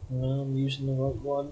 I'm using the right one.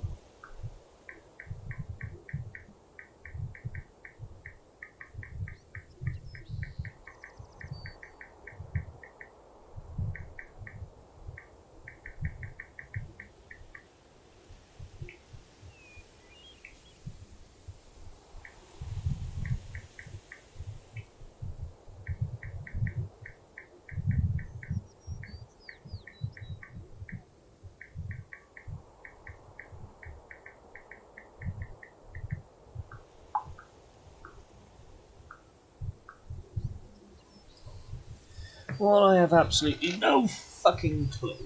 Well, I have absolutely no fucking clue.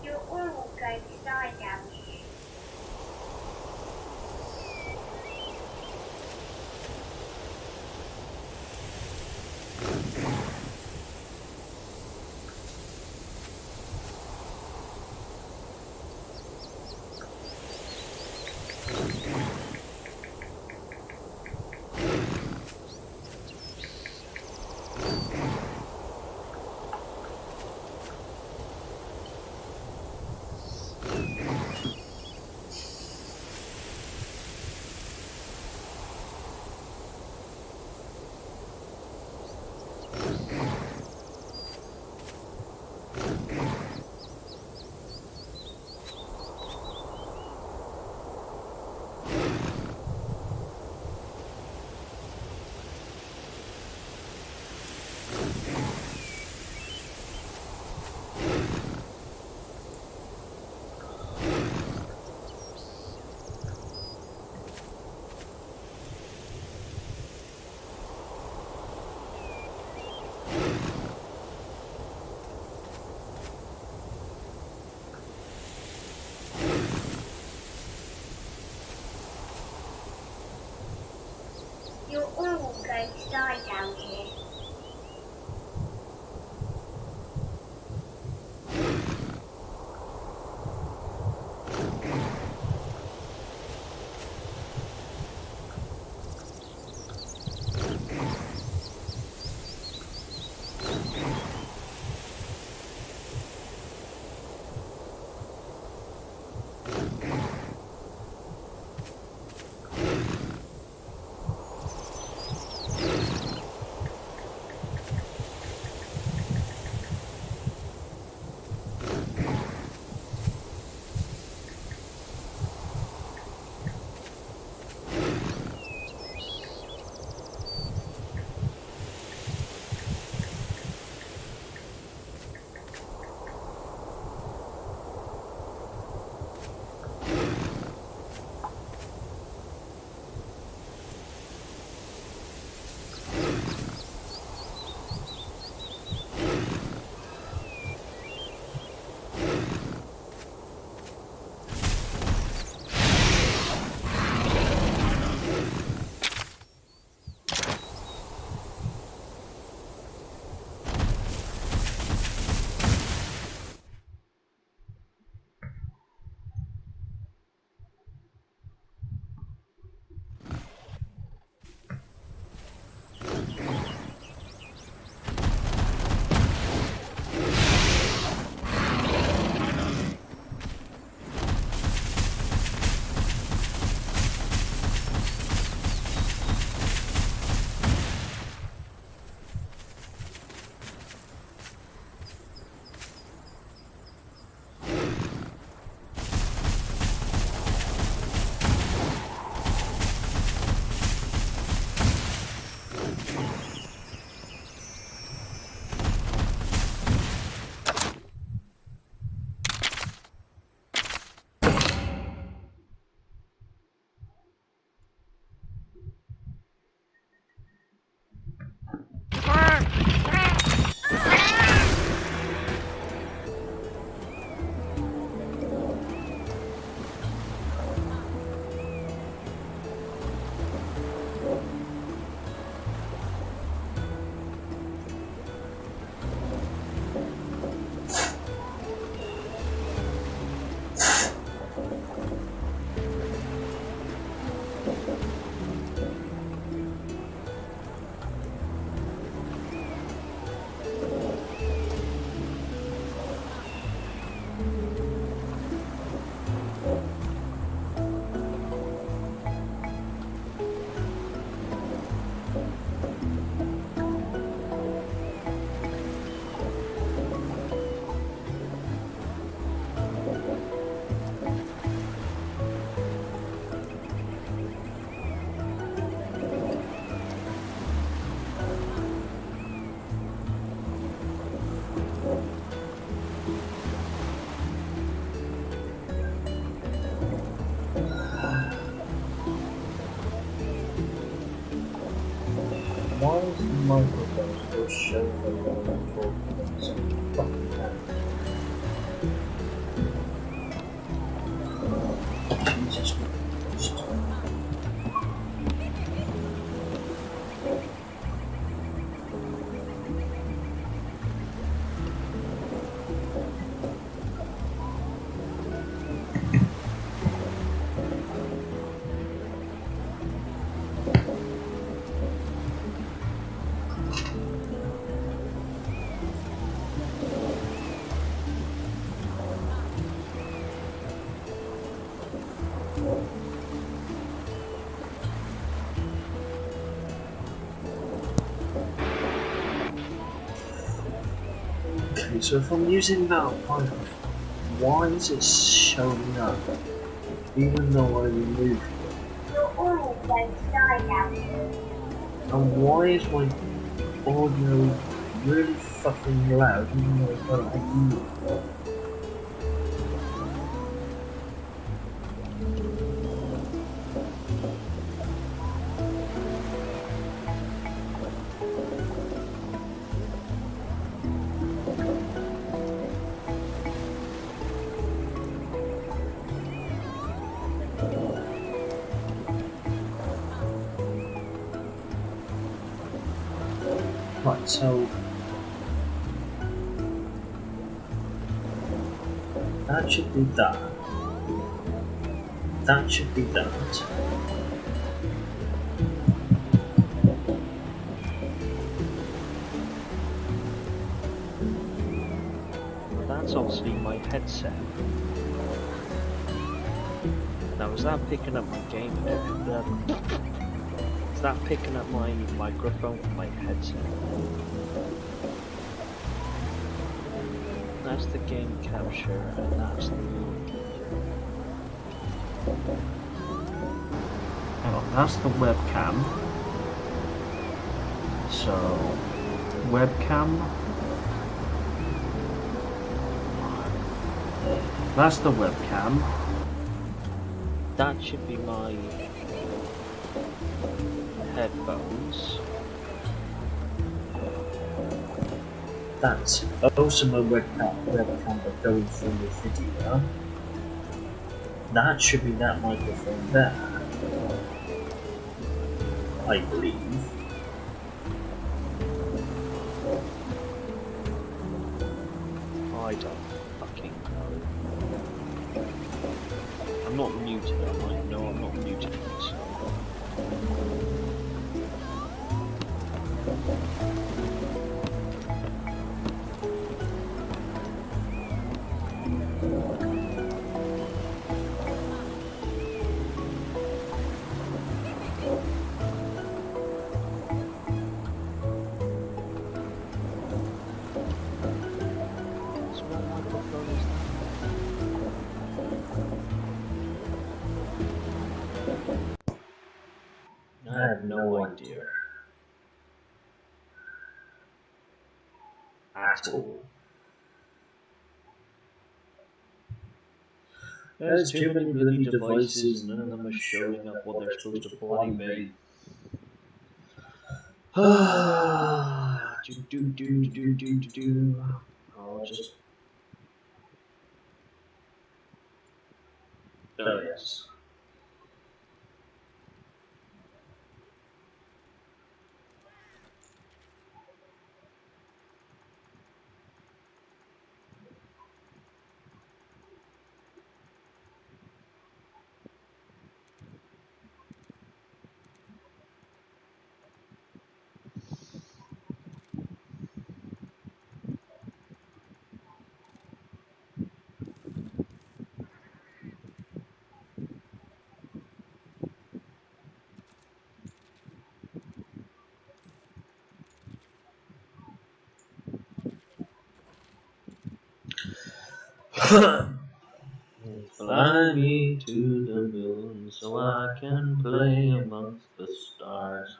You're almost going to die down here. microphones will show that I'm talking about some fucking hand. Jesus Christ. Okay, so if I'm using that microphone, why is it showing up even though I removed it? You're always going to die down here. And why is my audio really fucking loud even though I don't have you? Right, so that should be that. That should be that. That's obviously my headset. Now is that picking up my game? Is that picking up my microphone from my headset? That's the game capture, and that's the... Hang on, that's the webcam. So, webcam. That's the webcam. That should be my headphones. That's also my webcam but going through the video. That should be that microphone there. I believe. I don't fucking know. I'm not muted, am I? No, I'm not muted, so... So what microphone is that? I have no idea. At all. There's too many bloody devices and none of them are showing up what they're supposed to bloody be. I'll just... Oh yes. Fly me to the moon so I can play amongst the stars.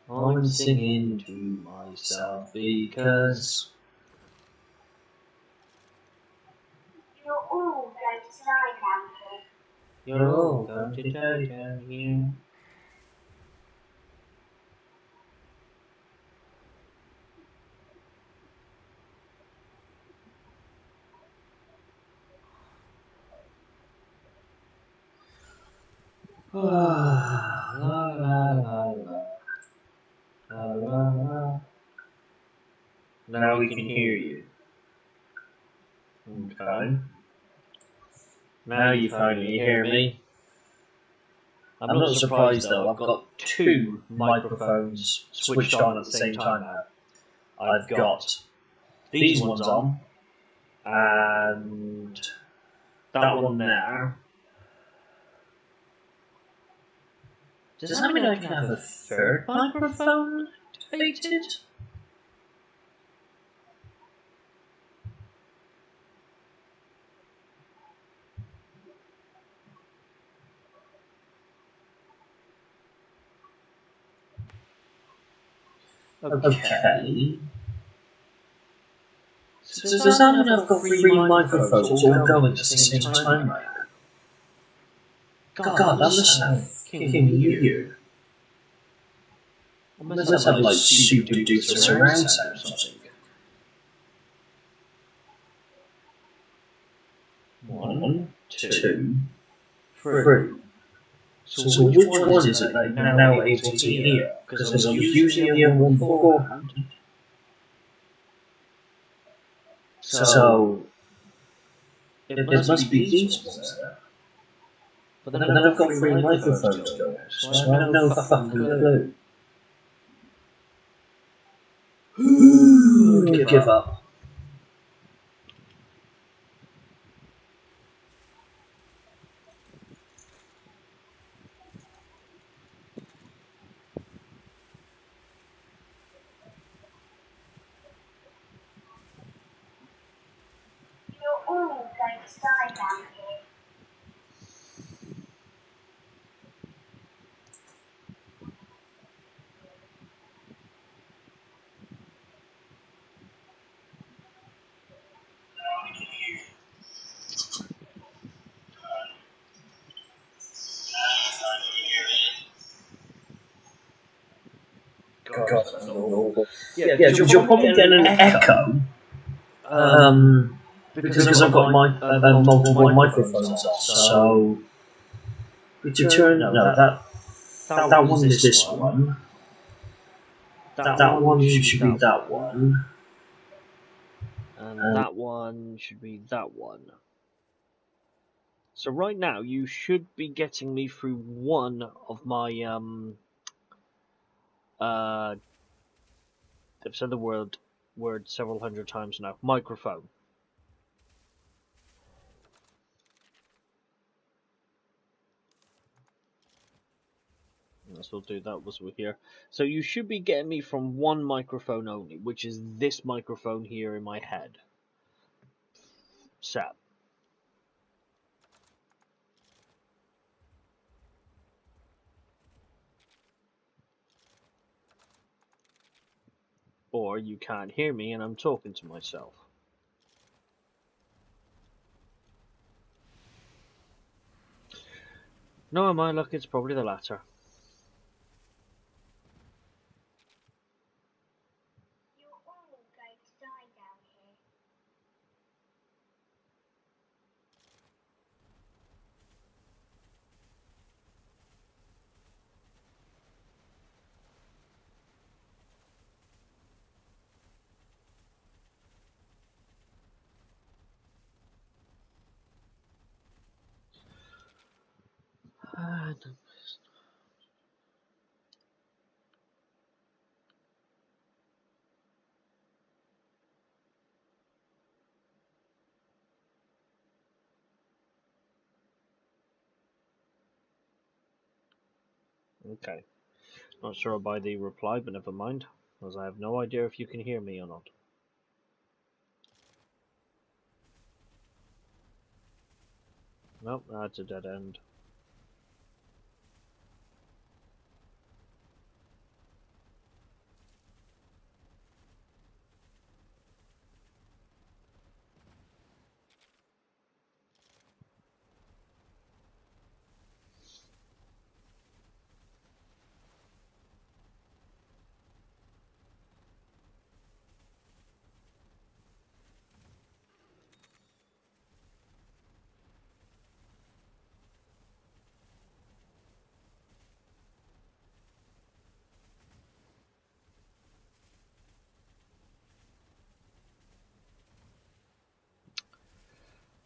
I'm singing to myself because You're all going to die down here. You're all going to die down here. La la la la la la la. Now we can hear you. Okay. Now you finally hear me. I'm not surprised though, I've got two microphones switched on at the same time now. I've got these ones on, and that one there. Does that mean I can have a third microphone activated? Okay. So does that mean I've got three microphones all going at the same time right now? God, that must sound fucking weird. I Must have like super duper surround sound or something. 1, 2, 3. So which one is it that you're now able to hear? Because I was using the other one beforehand. So it must be these ones there. But then I've got three microphones going, so I have no fucking clue. Give up. You're all going to die down here. God, that's awful. Yeah, because you'll probably get an echo. Because I've got my multiple microphones on, so return. No, that one is this one. That one should be that one. And that one should be that one. So right now you should be getting me through one of my I've said the word several hundred times now. Microphone. Let's we'll do that as we're here. So you should be getting me from one microphone only, which is this microphone here in my head. Set. Or you can't hear me and I'm talking to myself. No, my luck, it's probably the latter. You're all going to die down here. Okay. Not sure by the reply, but never mind, as I have no idea if you can hear me or not. Nope, that's a dead end.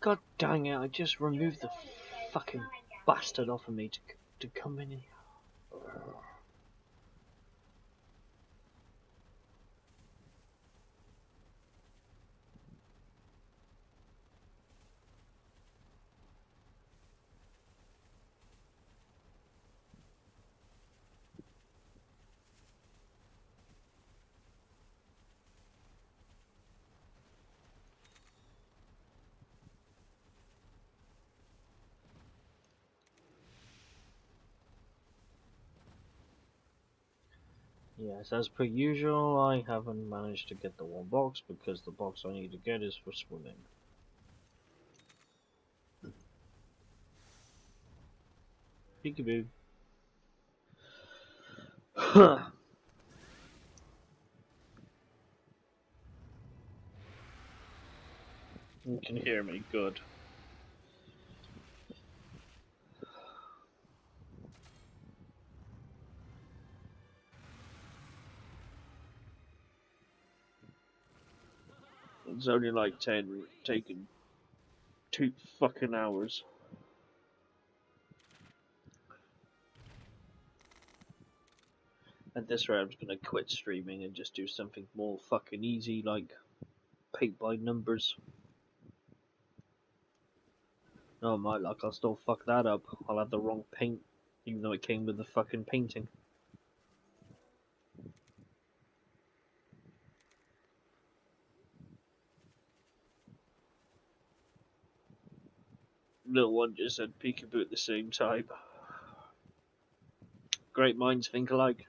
God dang it, I just removed the fucking bastard off of me to come in here. Yes, as per usual, I haven't managed to get the one box because the box I need to get is for swimming. Peekaboo. You can hear me, good. It's only like taken 2 fucking hours. At this rate, I'm just gonna quit streaming and just do something more fucking easy, like paint by numbers. Oh my luck, I'll still fuck that up. I'll have the wrong paint, even though it came with the fucking painting. Little one just said peekaboo at the same time. Great minds think alike.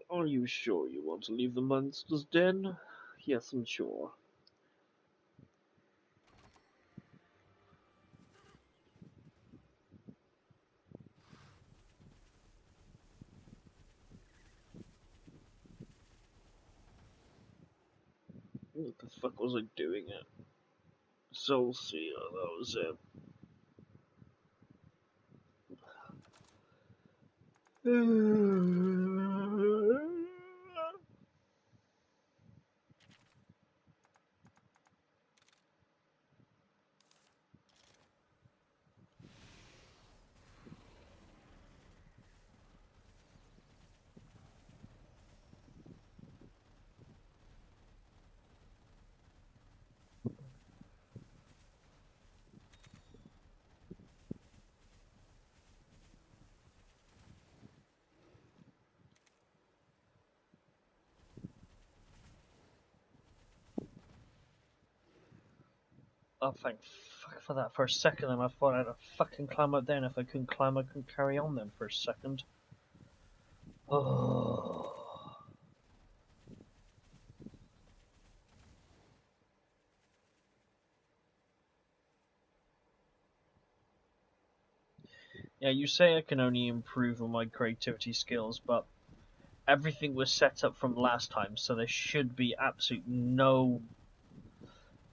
Are you sure you want to leave the monster's den? Yes, I'm sure. What the fuck was I doing at? Soul Seer, that was it. Oh, thank fuck for that. For a second, I thought I'd fucking climb up there, and if I couldn't climb, I couldn't carry on then for a second. Oh. Yeah, you say I can only improve on my creativity skills, but everything was set up from last time, so there should be absolutely no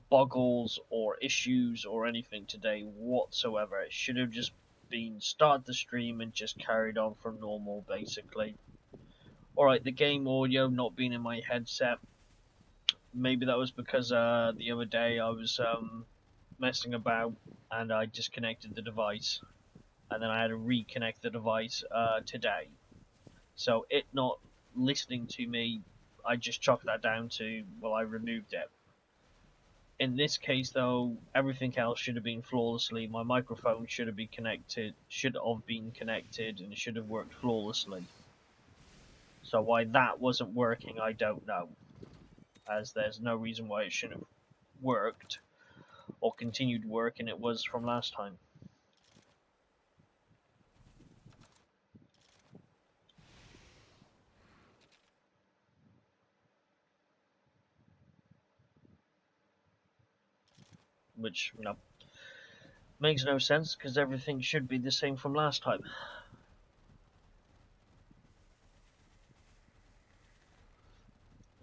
boggles or issues or anything today whatsoever. It should have just been start the stream and just carried on from normal, basically. Alright, the game audio not being in my headset, maybe that was because the other day I was messing about and I disconnected the device, and then I had to reconnect the device today. So it not listening to me, I just chalked that down to, well, I removed it. In this case, though, everything else should have been flawlessly. My microphone should have been connected, and it should have worked flawlessly. So why that wasn't working, I don't know, as there's no reason why it shouldn't have worked or continued working. It was from last time. Which, you know, makes no sense because everything should be the same from last time.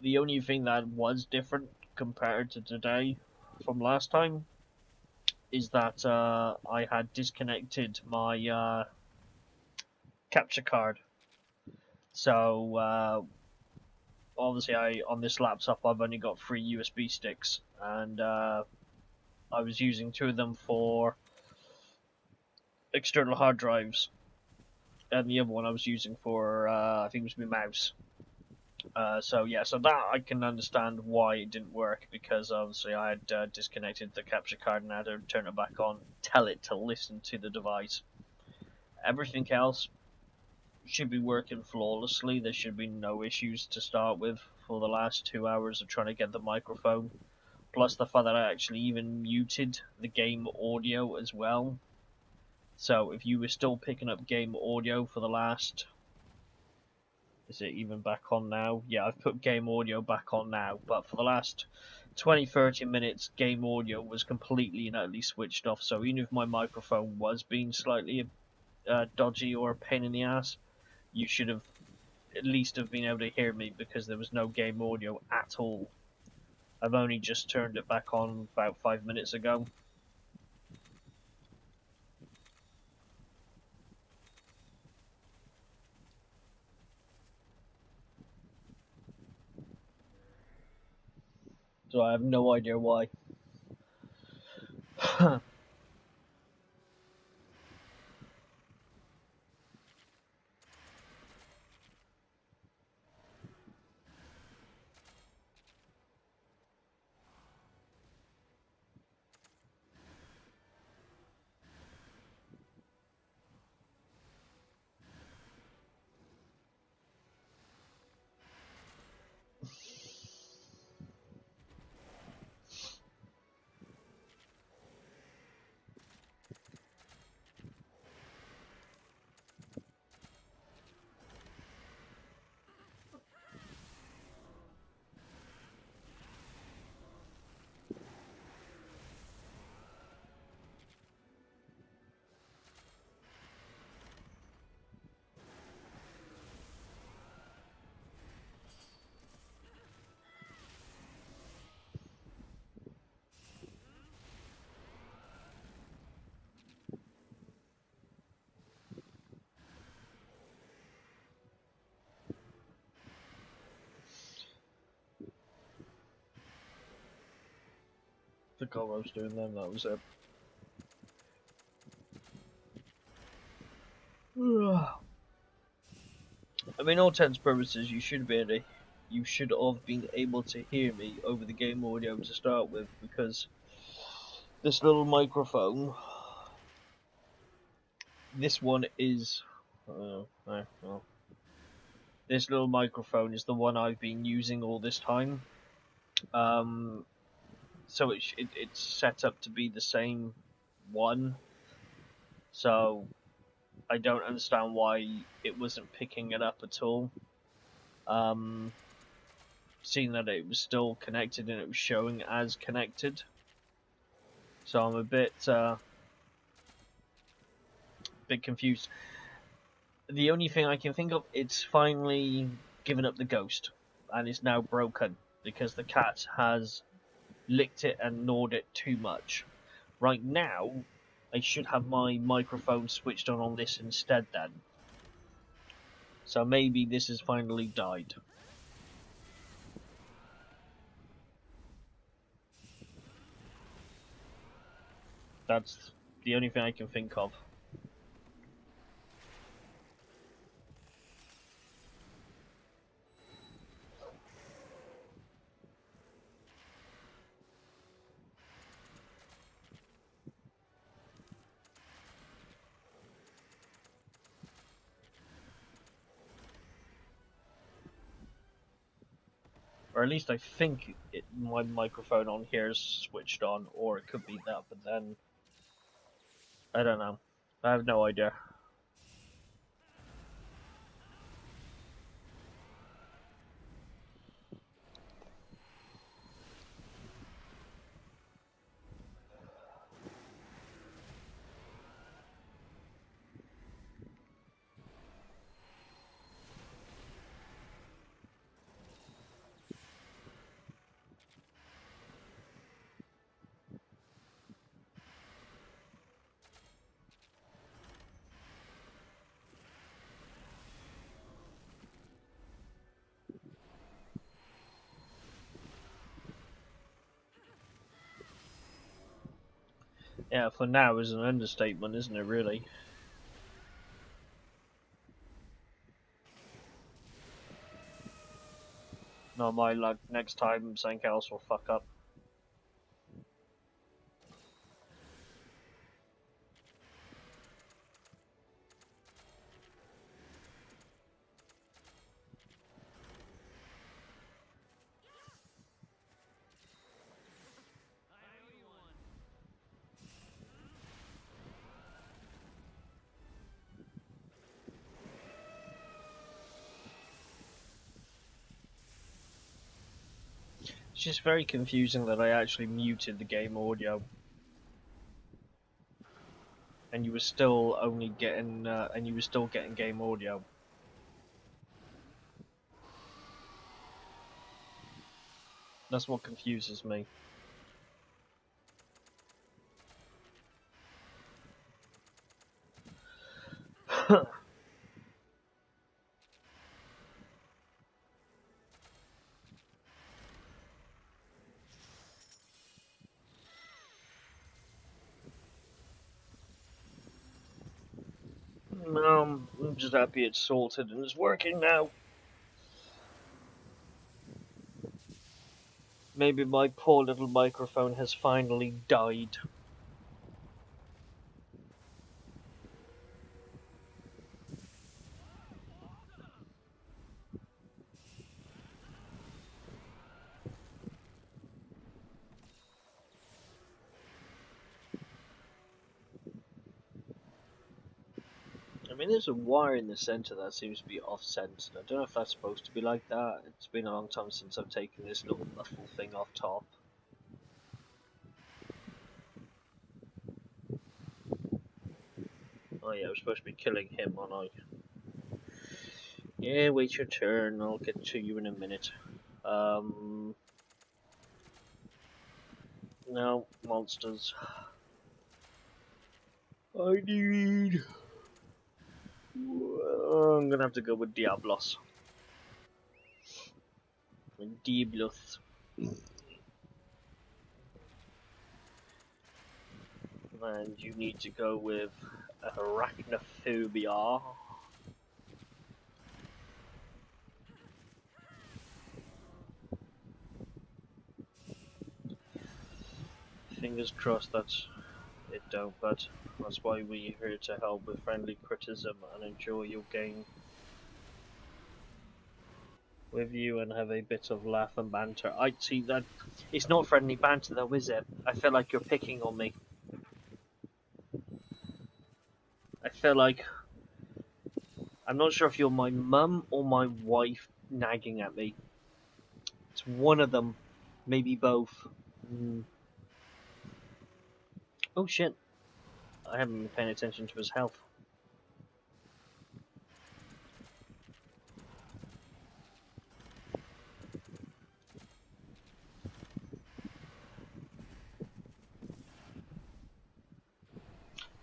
The only thing that was different compared to today from last time is that I had disconnected my capture card. So obviously, on this laptop I've only got 3 USB sticks, and I was using 2 of them for external hard drives, and the other one I was using for I think it was my mouse. So yeah, so that I can understand why it didn't work, because obviously I had disconnected the capture card and I had to turn it back on, tell it to listen to the device. Everything else should be working flawlessly. There should be no issues to start with for the last 2 hours of trying to get the microphone. Plus the fact that I actually even muted the game audio as well. So if you were still picking up game audio for the last... Is it even back on now? Yeah, I've put game audio back on now, but for the last 20-30 minutes, game audio was completely and utterly switched off. So even if my microphone was being slightly dodgy or a pain in the ass, you should have at least have been able to hear me, because there was no game audio at all. I've only just turned it back on about 5 minutes ago. So I have no idea why. Forgot what I was doing then, that was it. I mean, all intents and purposes, you should have been able to hear me over the game audio to start with, because this little microphone, this one is, this little microphone is the one I've been using all this time. So it's set up to be the same one. So I don't understand why it wasn't picking it up at all. Seeing that it was still connected and it was showing as connected. So I'm a bit confused. The only thing I can think of, it's finally given up the ghost and it's now broken because the cat has licked it and gnawed it too much. Right now, I should have my microphone switched on this instead then. So maybe this has finally died. That's the only thing I can think of. Or at least I think my microphone on here is switched on, or it could be that, but then I don't know. I have no idea. Yeah, for now is an understatement, isn't it, really? Not my luck. Next time, something else will fuck up. It's just very confusing that I actually muted the game audio, and you were still only getting, game audio. That's what confuses me. I'm just happy it's sorted and it's working now. Maybe my poor little microphone has finally died. I mean, there's a wire in the center that seems to be off-centered. I don't know if that's supposed to be like that. It's been a long time since I've taken this little muffle thing off top. Oh yeah, I was supposed to be killing him, aren't I? Yeah, wait your turn. I'll get to you in a minute. No, monsters. I need... I'm gonna have to go with Diablos. Diablos. And you need to go with Arachnophobia. Fingers crossed that it don't, but that's why we're here to help with friendly criticism and enjoy your game with you and have a bit of laugh and banter. I see that it's not friendly banter though, is it? I feel like you're picking on me. I feel like I'm not sure if you're my mum or my wife nagging at me. It's one of them, maybe both. Oh shit, I haven't been paying attention to his health.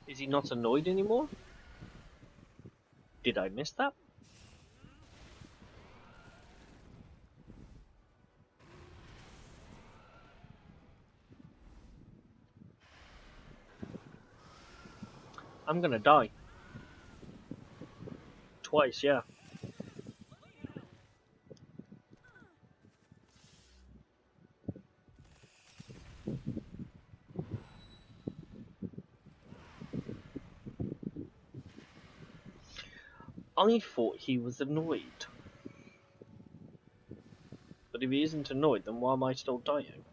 Is he not annoyed anymore? Did I miss that? I'm gonna die. Twice, yeah. I thought he was annoyed. But if he isn't annoyed, then why am I still dying?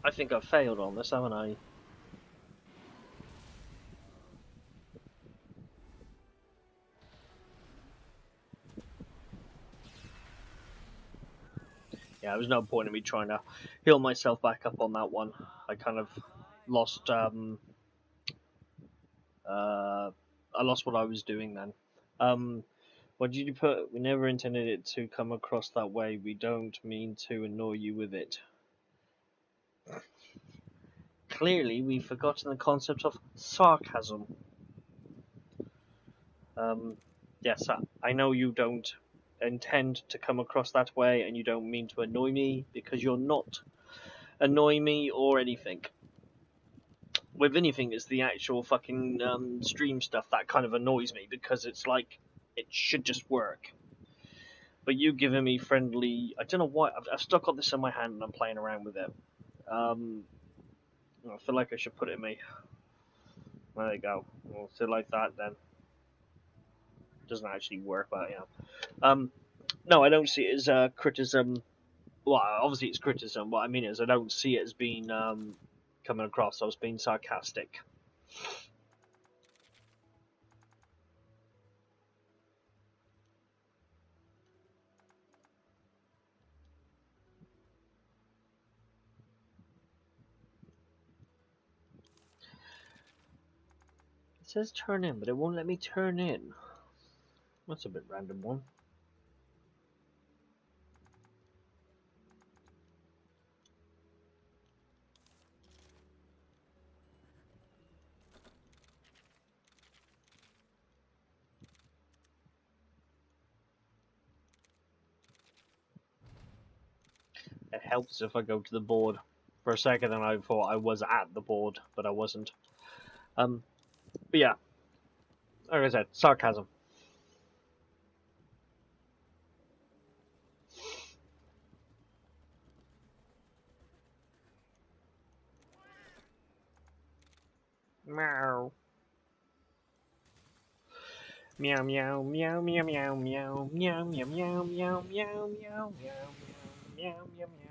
I think I've failed on this, haven't I? Yeah, there was no point in me trying to heal myself back up on that one. I kind of lost, I lost what I was doing then. What did you put? We never intended it to come across that way. We don't mean to annoy you with it. clearly we've forgotten the concept of sarcasm. Yes, I know you don't intend to come across that way, and you don't mean to annoy me, because you're not annoying me or anything. With anything, it's the actual fucking stream stuff that kind of annoys me, because it's like, it should just work. But you giving me friendly... I don't know why, I've still got this in my hand and I'm playing around with it. I feel like I should put it in me. There you go. We'll do like that then. It doesn't actually work, but yeah. No, I don't see it as criticism. Well, obviously it's criticism. What I mean is I don't see it as being coming across as being sarcastic. It says turn in, but it won't let me turn in. That's a bit random one. It helps if I go to the board. For a second, and I thought I was at the board, but I wasn't. But yeah, like I said, sarcasm. Meow. Meow meow meow meow meow meow meow meow meow meow meow meow meow meow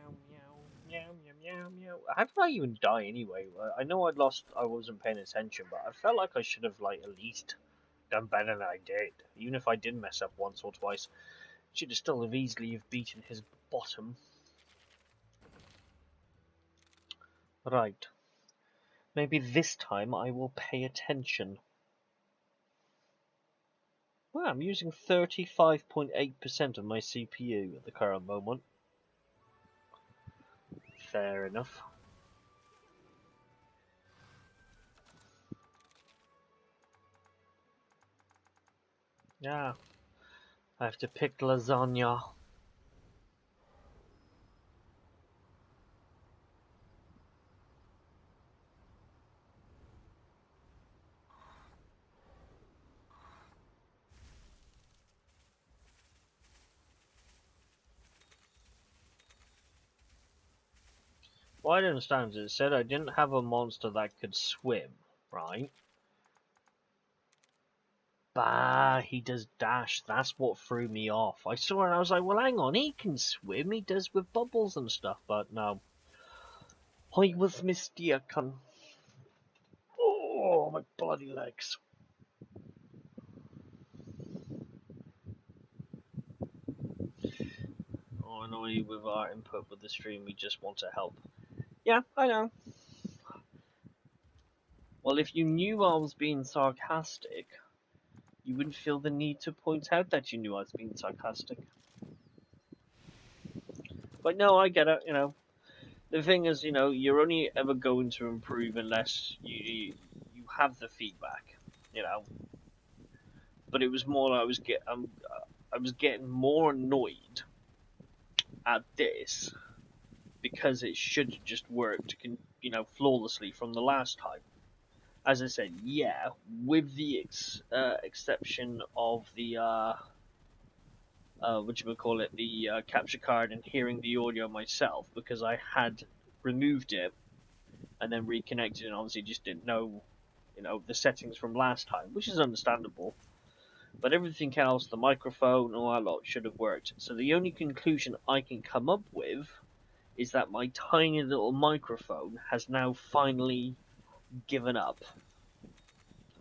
meow meow meow meow. How did I even die anyway? I know I wasn't paying attention, but I felt like I should have like at least done better than I did. Even if I did mess up once or twice, should have still have easily have beaten his bottom. Right. Maybe this time I will pay attention. Well, I'm using 35.8% of my CPU at the current moment. Fair enough. Yeah. I have to pick lasagna. What I don't understand is it said I didn't have a monster that could swim, right? Bah, he does dash. That's what threw me off. I saw it and I was like, well, hang on, he can swim. He does with bubbles and stuff, but no. I was mistaken. Oh, my bloody legs. Oh, I know with our input with the stream, we just want to help. Yeah, I know. Well, if you knew I was being sarcastic, you wouldn't feel the need to point out that you knew I was being sarcastic. But no, I get it, you know. The thing is, you know, you're only ever going to improve unless you have the feedback, you know. But it was more I was getting more annoyed at this because it should have just worked, you know, flawlessly from the last time. As I said, yeah, with the exception of the the capture card and hearing the audio myself, because I had removed it and then reconnected and obviously just didn't know, you know, the settings from last time, which is understandable. But everything else, the microphone and all that lot, should have worked. So the only conclusion I can come up with is that my tiny little microphone has now finally given up.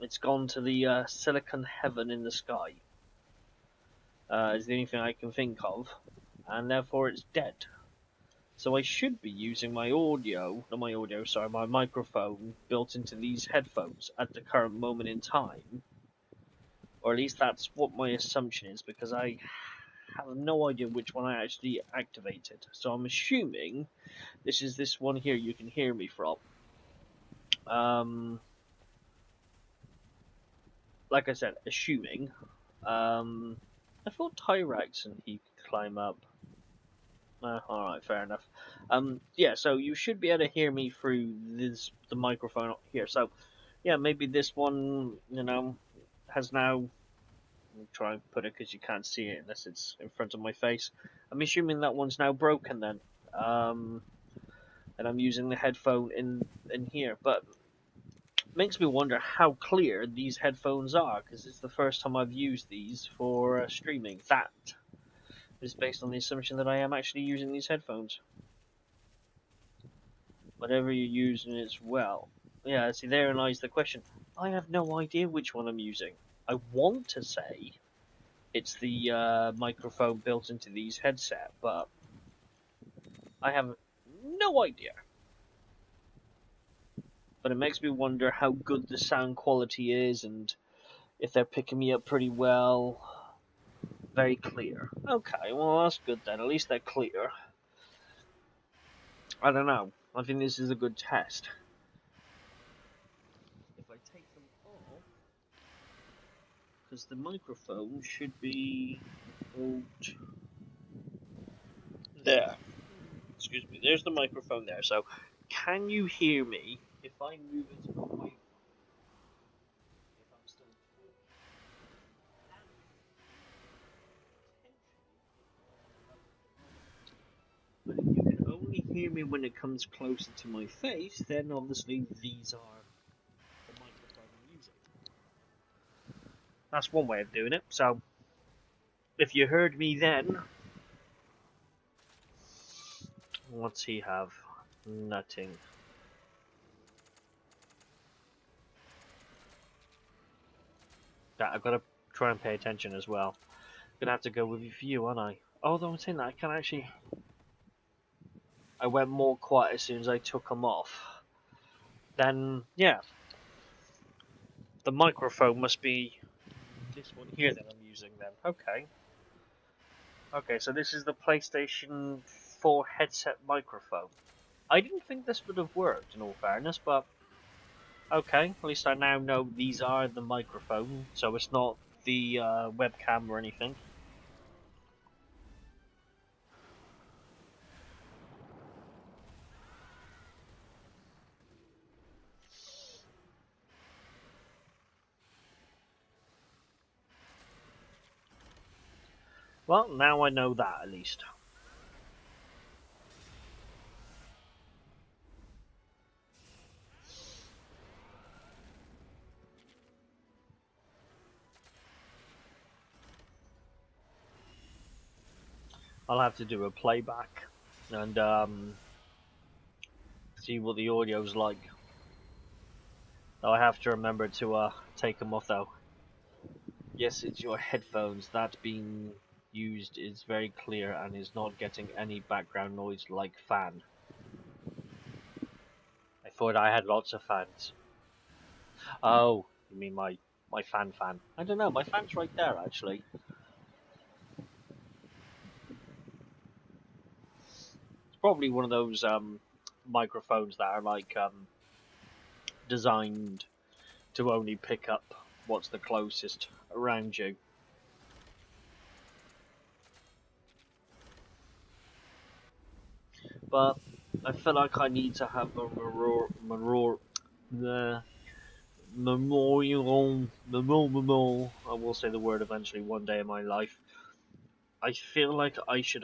It's gone to the silicon heaven in the sky. Is the only thing I can think of, and therefore it's dead. So I should be using my my microphone built into these headphones at the current moment in time. Or at least that's what my assumption is, because I have no idea which one I actually activated. So I'm assuming this is this one here you can hear me from. like I said, assuming, I thought Tyrax and he could climb up. Alright, fair enough. Yeah, so you should be able to hear me through the microphone here. So, yeah, maybe this one, has now. I'll try and put it because you can't see it unless it's in front of my face. I'm assuming that one's now broken then. And I'm using the headphone in here, but makes me wonder how clear these headphones are because it's the first time I've used these for streaming. That is based on the assumption that I am actually using these headphones. Whatever you're using as well. Yeah, see, therein lies the question. I have no idea which one I'm using. I want to say it's the microphone built into these headset, but I have no idea. But it makes me wonder how good the sound quality is and if they're picking me up pretty well. Very clear. Okay, well that's good then. At least they're clear. I don't know. I think this is a good test. If I take them off, because the microphone should be there. Excuse me. There's the microphone there. So, can you hear me if I move it away? If I'm still talking, but if you can only hear me when it comes closer to my face, then obviously these are the microphone I'm using. That's one way of doing it. So, if you heard me then, what's he have? Nothing. I've got to try and pay attention as well. Gonna have to go with view, aren't I? Although I'm saying that I can actually. I went more quiet as soon as I took them off. Then, yeah. The microphone must be this one here that I'm using then. Okay. Okay, so this is the PlayStation 4 headset microphone. I didn't think this would have worked, in all fairness, but okay, at least I now know these are the microphone, so it's not the webcam or anything. Well, now I know that at least. I'll have to do a playback and see what the audio's like. Though I have to remember to take them off though. Yes, it's your headphones. That being used is very clear and is not getting any background noise like fan. I thought I had lots of fans. Oh, you mean my fan? I don't know, my fan's right there actually. It's probably one of those microphones that are like designed to only pick up what's the closest around you. But I feel like I need to have a memorial. I will say the word eventually one day in my life. I feel like I should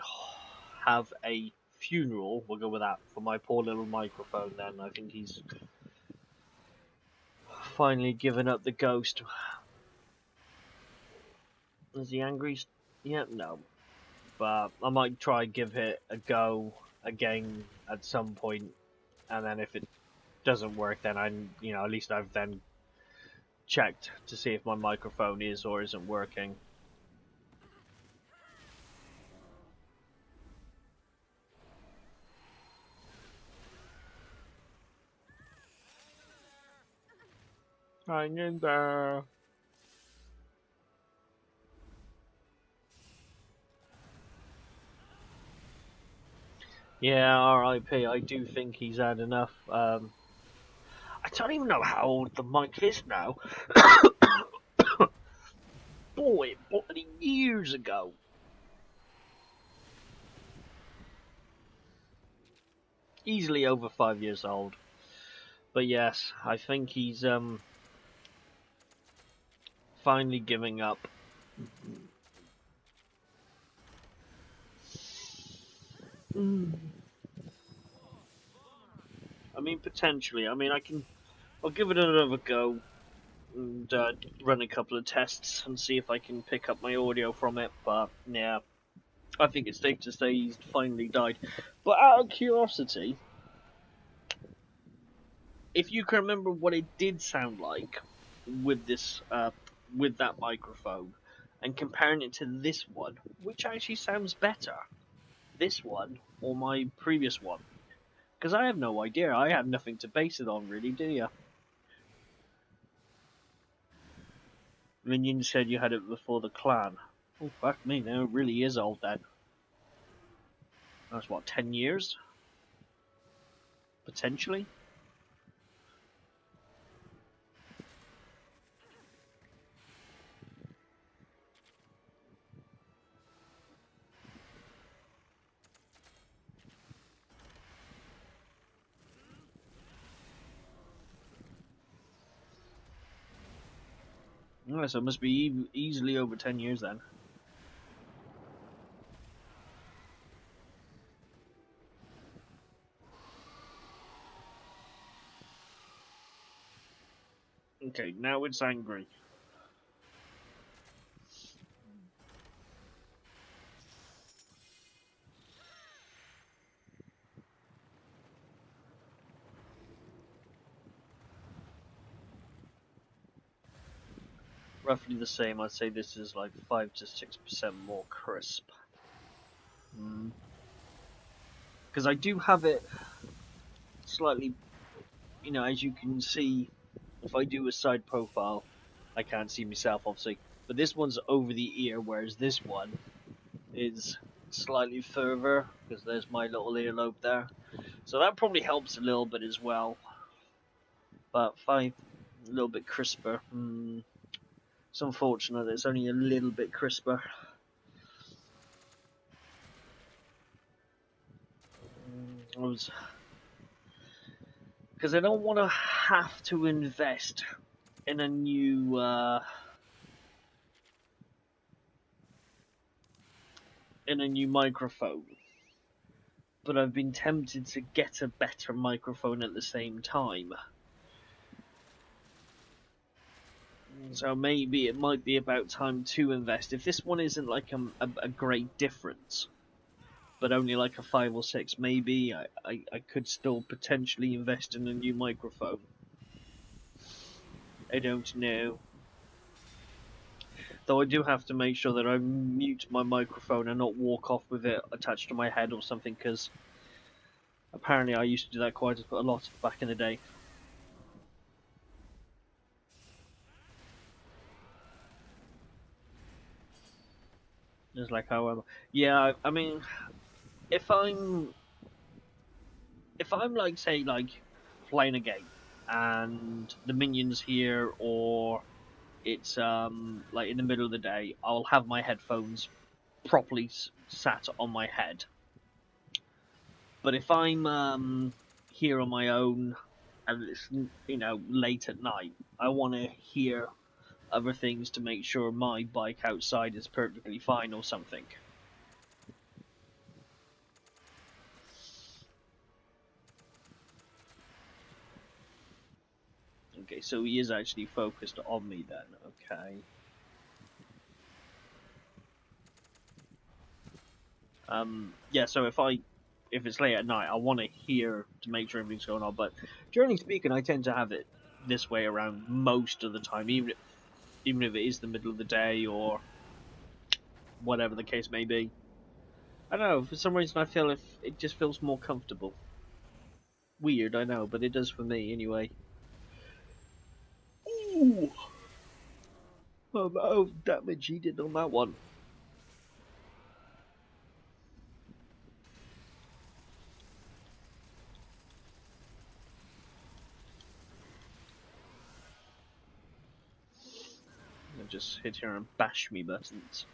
have a funeral. We'll go with that for my poor little microphone. Then I think he's finally given up the ghost. Is he angry? Yeah, no. But I might try and give it a go again at some point, and then if it doesn't work, then at least I've then checked to see if my microphone is or isn't working. Hang in there. Yeah, R.I.P. I do think he's had enough. I I don't even know how old the mic is now. Boy, bloody years ago. Easily over 5 years old. But yes, I think he's finally giving up. I mean, potentially. I mean, I'll give it another go and run a couple of tests and see if I can pick up my audio from it. But yeah, I think it's safe to say he's finally died. But out of curiosity, if you can remember what it did sound like with this, with that microphone, and comparing it to this one, which actually sounds better, this one or my previous one? Because I have no idea. I have nothing to base it on, really, do you? Minion said you had it before the clan. Oh, fuck me, now it really is old then. That's what, 10 years? Potentially? Oh, so it must be easily over 10 years then. Okay, now it's angry. Roughly the same. I'd say this is like 5 to 6% more crisp. Because I do have it slightly, you know, as you can see, if I do a side profile, I can't see myself obviously, but this one's over the ear, whereas this one is slightly further, because there's my little earlobe there. So that probably helps a little bit as well. But 5, a little bit crisper. It's unfortunate it's only a little bit crisper. Because I don't want to have to invest in a new microphone, but I've been tempted to get a better microphone at the same time. So maybe it might be about time to invest. If this one isn't like a great difference, but only like a 5 or 6, maybe I could still potentially invest in a new microphone. I don't know. Though I do have to make sure that I mute my microphone and not walk off with it attached to my head or something, because apparently I used to do that quite a lot back in the day. It's like how yeah, I mean, if I'm like, say, like playing a game and the minions here, or it's like in the middle of the day, I'll have my headphones properly sat on my head. But if I'm here on my own and it's, you know, late at night, I want to hear other things to make sure my bike outside is perfectly fine or something. Okay, so he is actually focused on me then, okay. Yeah, so if it's late at night, I want to hear to make sure everything's going on, but generally speaking, I tend to have it this way around most of the time, even if it is the middle of the day or whatever the case may be. I don't know, for some reason I feel it just feels more comfortable. Weird, I know, but it does for me anyway. Ooh! Oh, damage he did on that one. And just hit here and bash me buttons.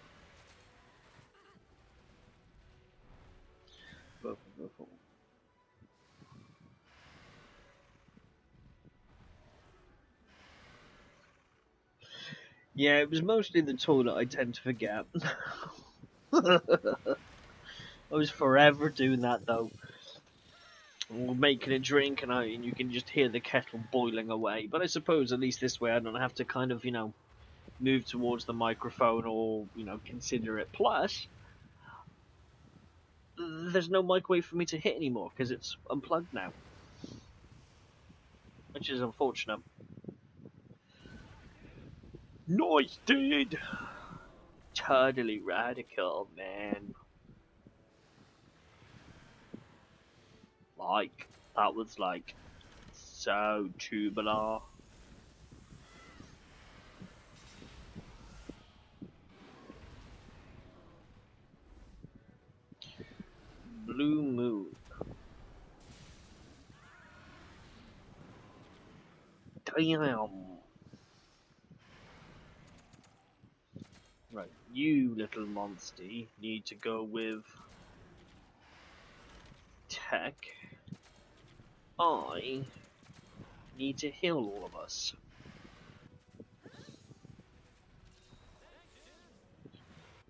Yeah, it was mostly the toilet I tend to forget. I was forever doing that though. Or making a drink and you can just hear the kettle boiling away. But I suppose at least this way I don't have to kind of, move towards the microphone or, consider it. Plus, there's no microwave for me to hit anymore because it's unplugged now. Which is unfortunate. Nice, dude! Totally radical, man. That was so tubular. Blue Moon. Damn. Right, you little monster need to go with tech. I need to heal all of us.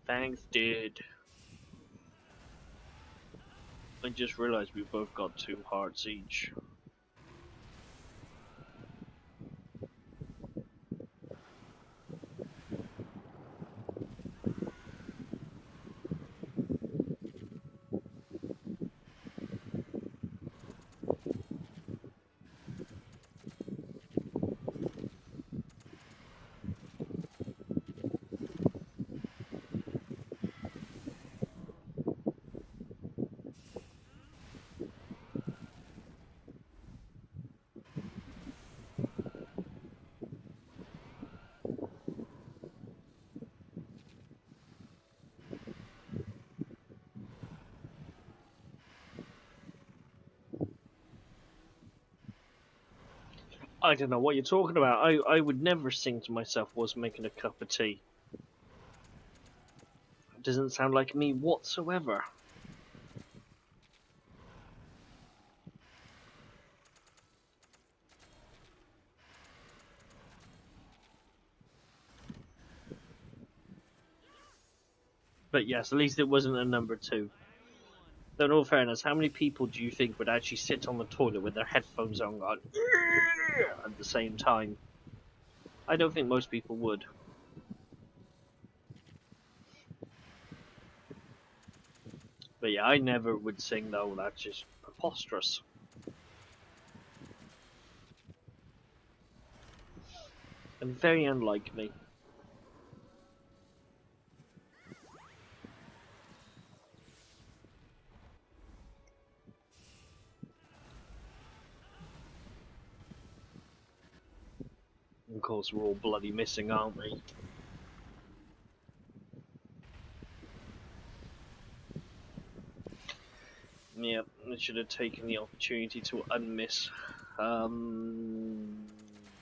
Thanks, dude. I just realized we both got 2 hearts each. I don't know what you're talking about. I would never sing to myself whilst making a cup of tea. It doesn't sound like me whatsoever. But yes, at least it wasn't a number 2. Though in all fairness, how many people do you think would actually sit on the toilet with their headphones on going at the same time? I don't think most people would. But yeah, I never would sing though, that's just preposterous. And very unlike me. Of course, we're all bloody missing, aren't we? Yep, I should have taken the opportunity to unmiss.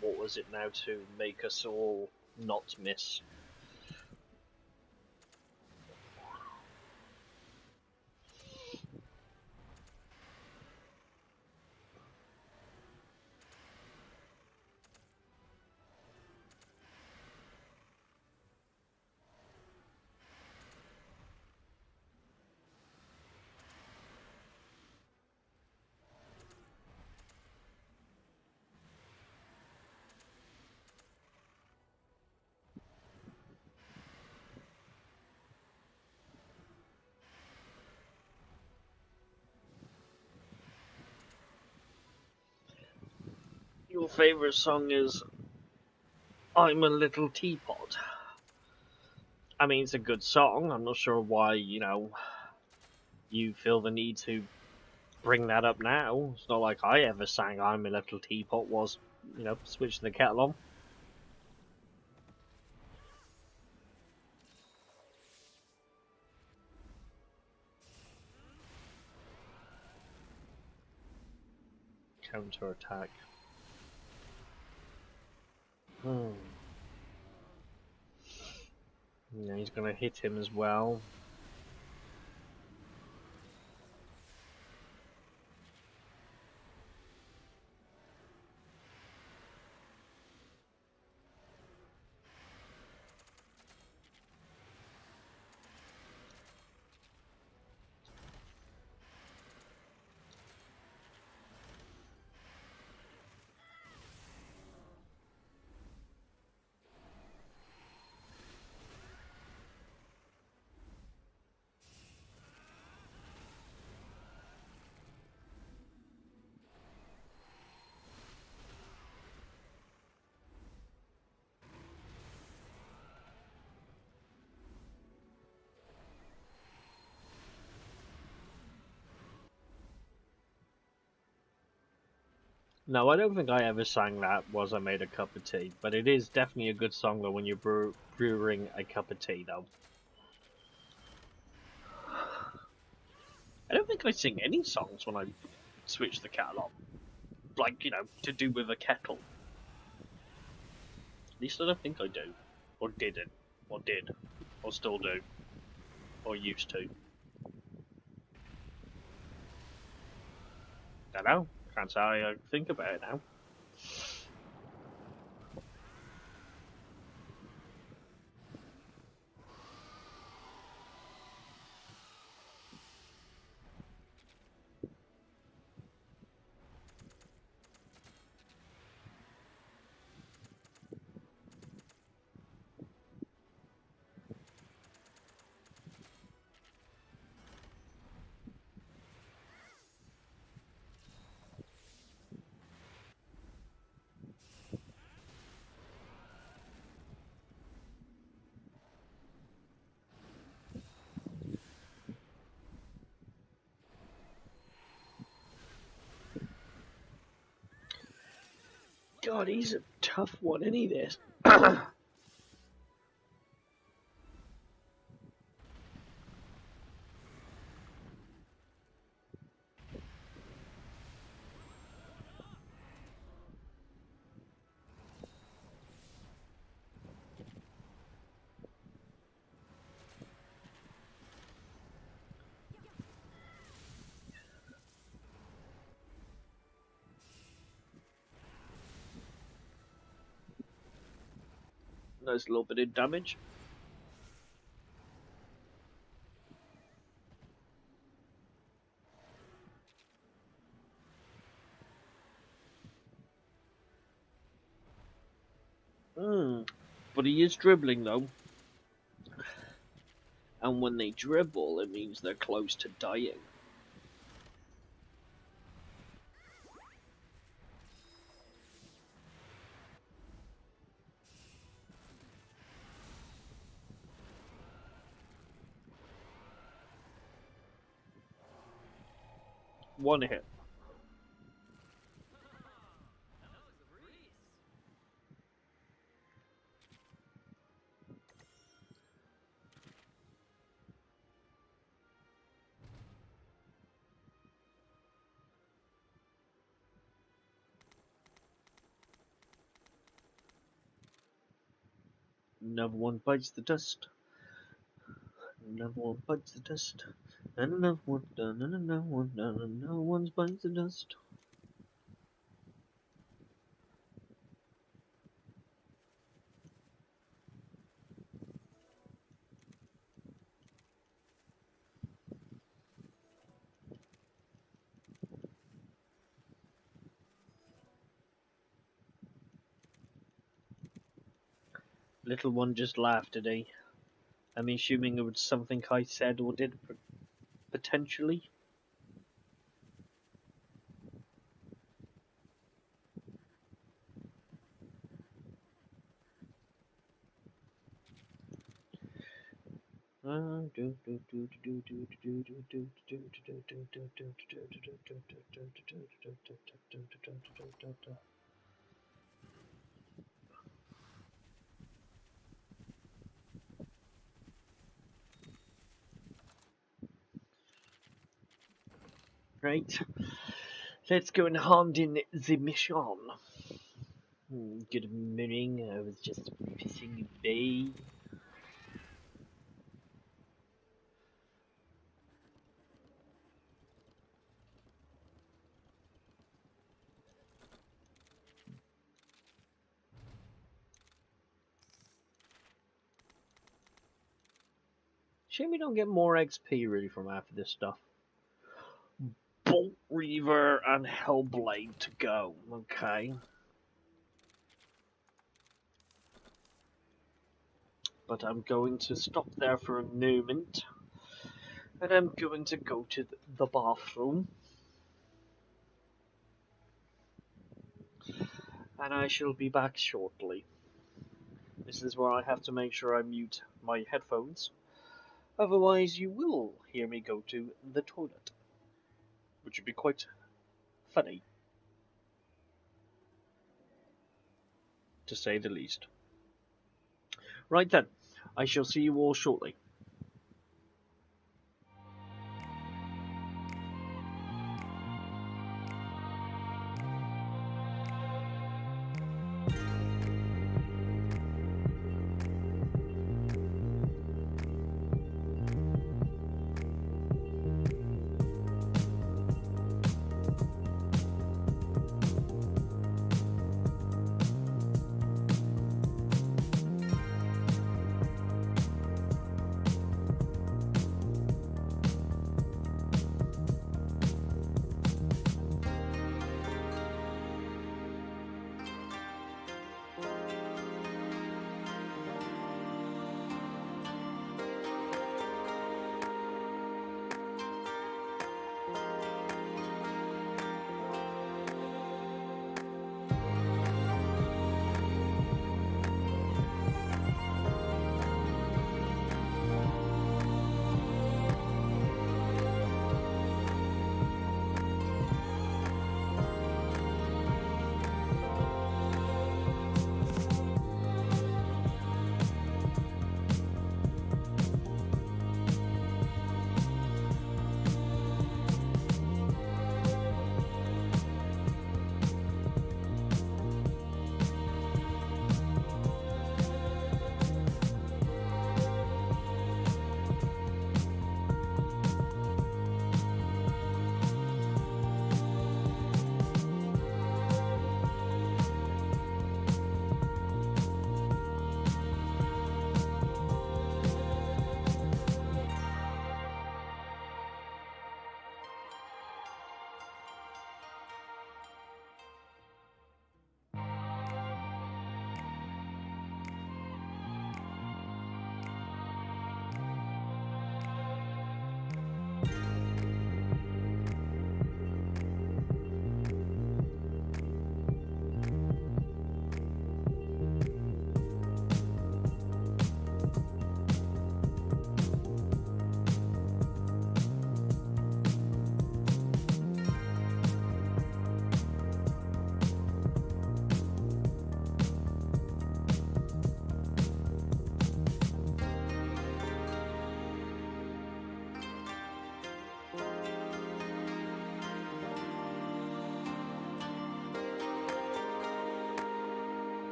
What was it now to make us all not miss? Your favourite song is I'm a Little Teapot. I mean, it's a good song. I'm not sure why, you feel the need to bring that up now. It's not like I ever sang I'm a Little Teapot was, switching the kettle on. Counter-attack. Yeah, he's gonna hit him as well. No, I don't think I ever sang that Was I Made a Cup of Tea, but it is definitely a good song though when you're brewing a cup of tea though. I don't think I sing any songs when I switch the catalogue. Like, you know, to do with a kettle. At least I don't think I do. Or didn't. Or did. Or still do. Or used to. Don't know. Can't say I think about it now. God, he's a tough one, isn't he, this? Nice little bit of damage. But he is dribbling though. And when they dribble, it means they're close to dying. One hit. Another one bites the dust. Another one bites the dust. And another one done, and another one done, and another one bites the dust. Little one just laughed at me. I'm assuming it was something I said or did, potentially. Right, let's go and hand in the mission. Good morning, I was just pissing a bay. Shame we don't get more XP really from after this stuff. Bolt Reaver and Hellblade to go. Okay. But I'm going to stop there for a moment. And I'm going to go to the bathroom. And I shall be back shortly. This is where I have to make sure I mute my headphones. Otherwise, you will hear me go to the toilet. Which would be quite funny. To say the least. Right then, I shall see you all shortly.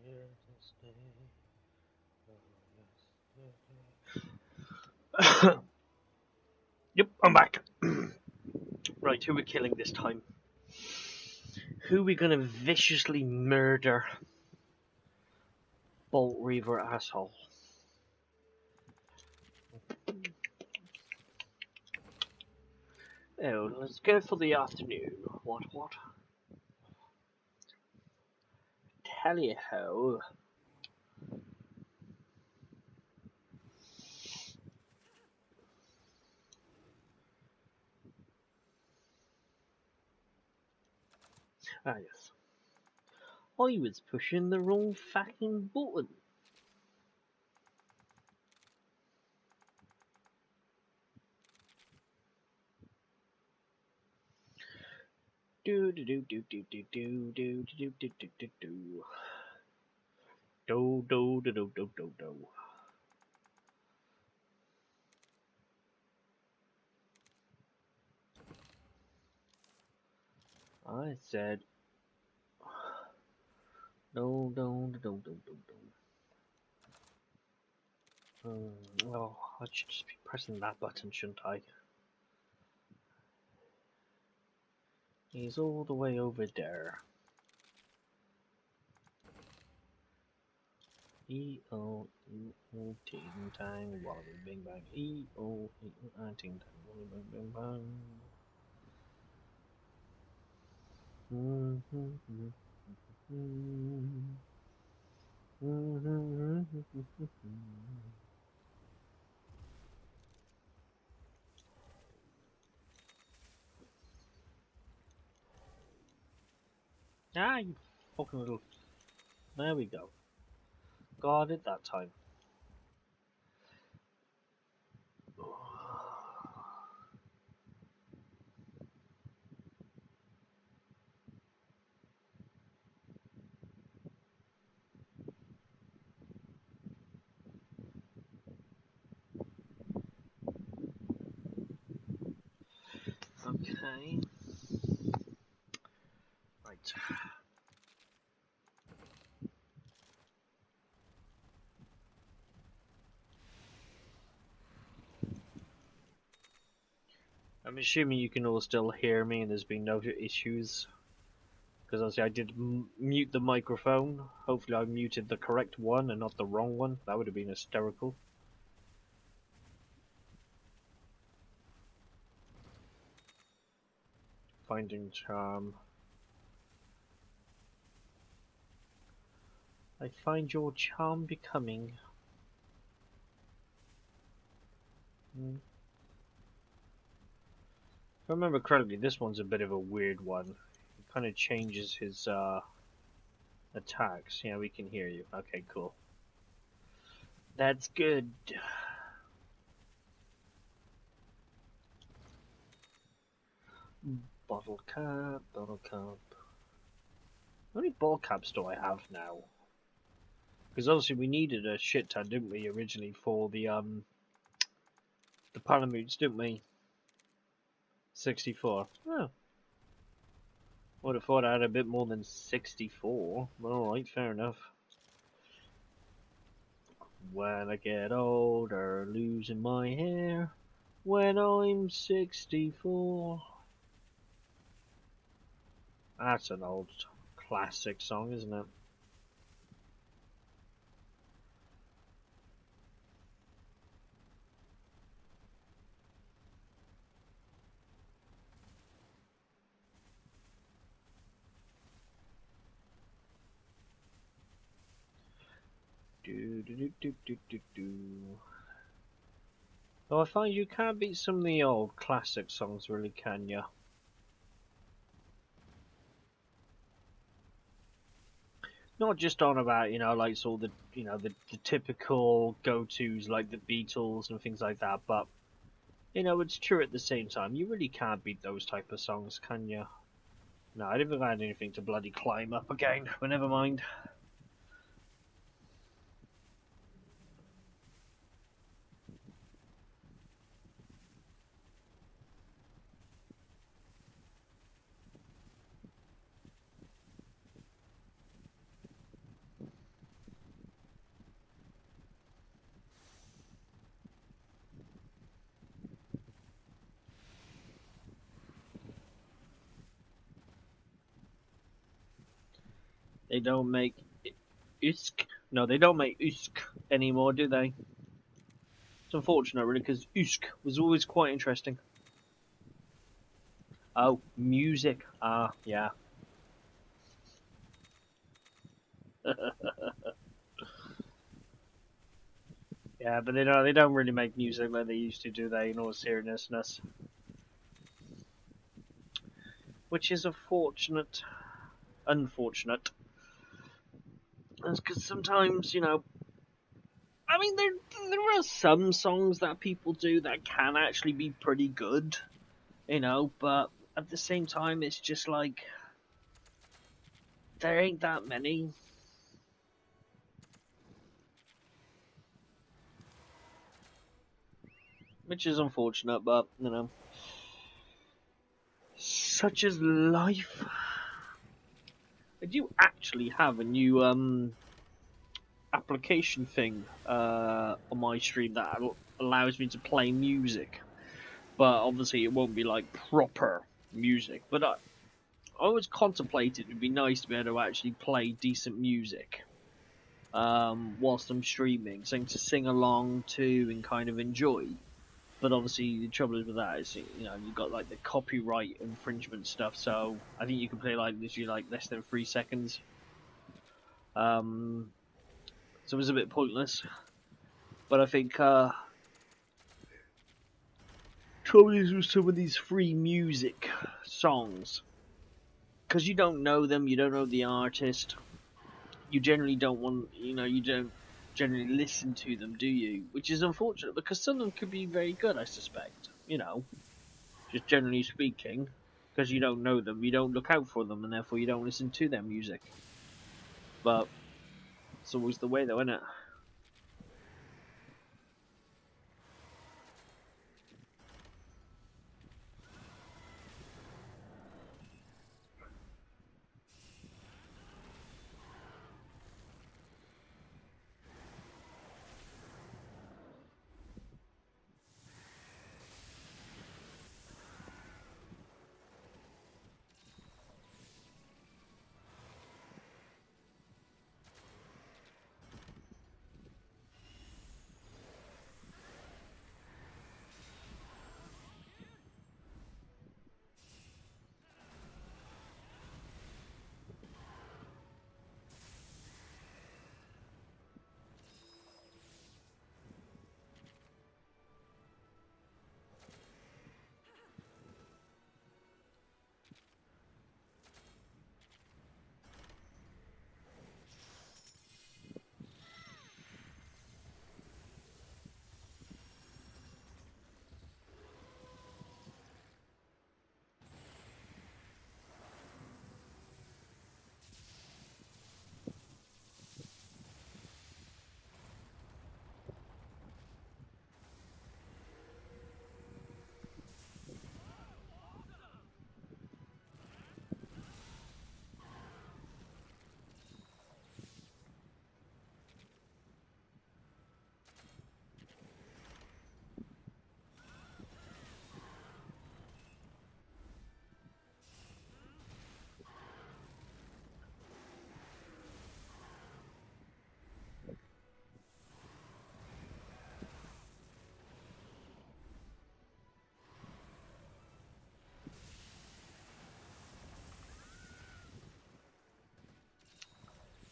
here to stay. Yep, I'm back. Right, who are we killing this time? Who are we gonna viciously murder? Bolt Reaver asshole. Oh, let's go for the afternoon. What? Tally ho. Ah, yes. I was pushing the wrong fucking button. Do do do do do do do do do do do do do. Do do do do do do do. I said do do do do do do. Oh, I should just be pressing that button, shouldn't I? He's all the way over there. E-O-E-O, ting tang, walla bing bang. E-O-E-O, ting tang, walla bing bing bang. Ah, you fucking little. There we go. Got it that time. Okay. Right. I'm assuming you can all still hear me and there's been no issues. Because obviously I did mute the microphone. Hopefully I muted the correct one and not the wrong one. That would have been hysterical. Finding charm. I find your charm becoming. If I remember correctly, this one's a bit of a weird one. He kind of changes his attacks. Yeah, we can hear you. Okay, cool. That's good. Bottle cap, bottle cap. How many bottle caps do I have now? Because obviously we needed a shit ton, didn't we, originally for the Palamutes, didn't we? 64. Oh. Would have thought I had a bit more than 64. Alright, fair enough. When I get older, losing my hair. When I'm 64. That's an old classic song, isn't it? Do do do do do do do. Oh, I find you can't beat some of the old classic songs, really, can ya? Not just on about, you know, like sort of the, you know, the typical go-tos like the Beatles and things like that, but you know, it's true at the same time. You really can't beat those type of songs, can you? No, I didn't think I had anything to bloody climb up again, but never mind. They don't make Usk. No, they don't make Usk anymore, do they? It's unfortunate, really, because Usk was always quite interesting. Oh, music. Ah, yeah. Yeah, but they don't really make music like they used to, do they? In all seriousness, which is unfortunate. That's because sometimes, I mean, there are some songs that people do that can actually be pretty good, but at the same time, it's just like there ain't that many. Which is unfortunate, but such is life. I do actually have a new application thing on my stream that allows me to play music, but obviously it won't be like proper music. But I always contemplated it'd be nice to be able to actually play decent music whilst I'm streaming, something to sing along to and kind of enjoy. But obviously the trouble is with that is you've got like the copyright infringement stuff, so I think you can play like literally like less than 3 seconds. So it was a bit pointless. But I think trouble is with some of these free music songs, because you don't know them, you don't know the artist, you generally don't want, you don't generally listen to them, do you? Which is unfortunate, because some of them could be very good, I suspect, just generally speaking, because you don't know them, you don't look out for them, and therefore you don't listen to their music. But it's always the way, though, isn't it?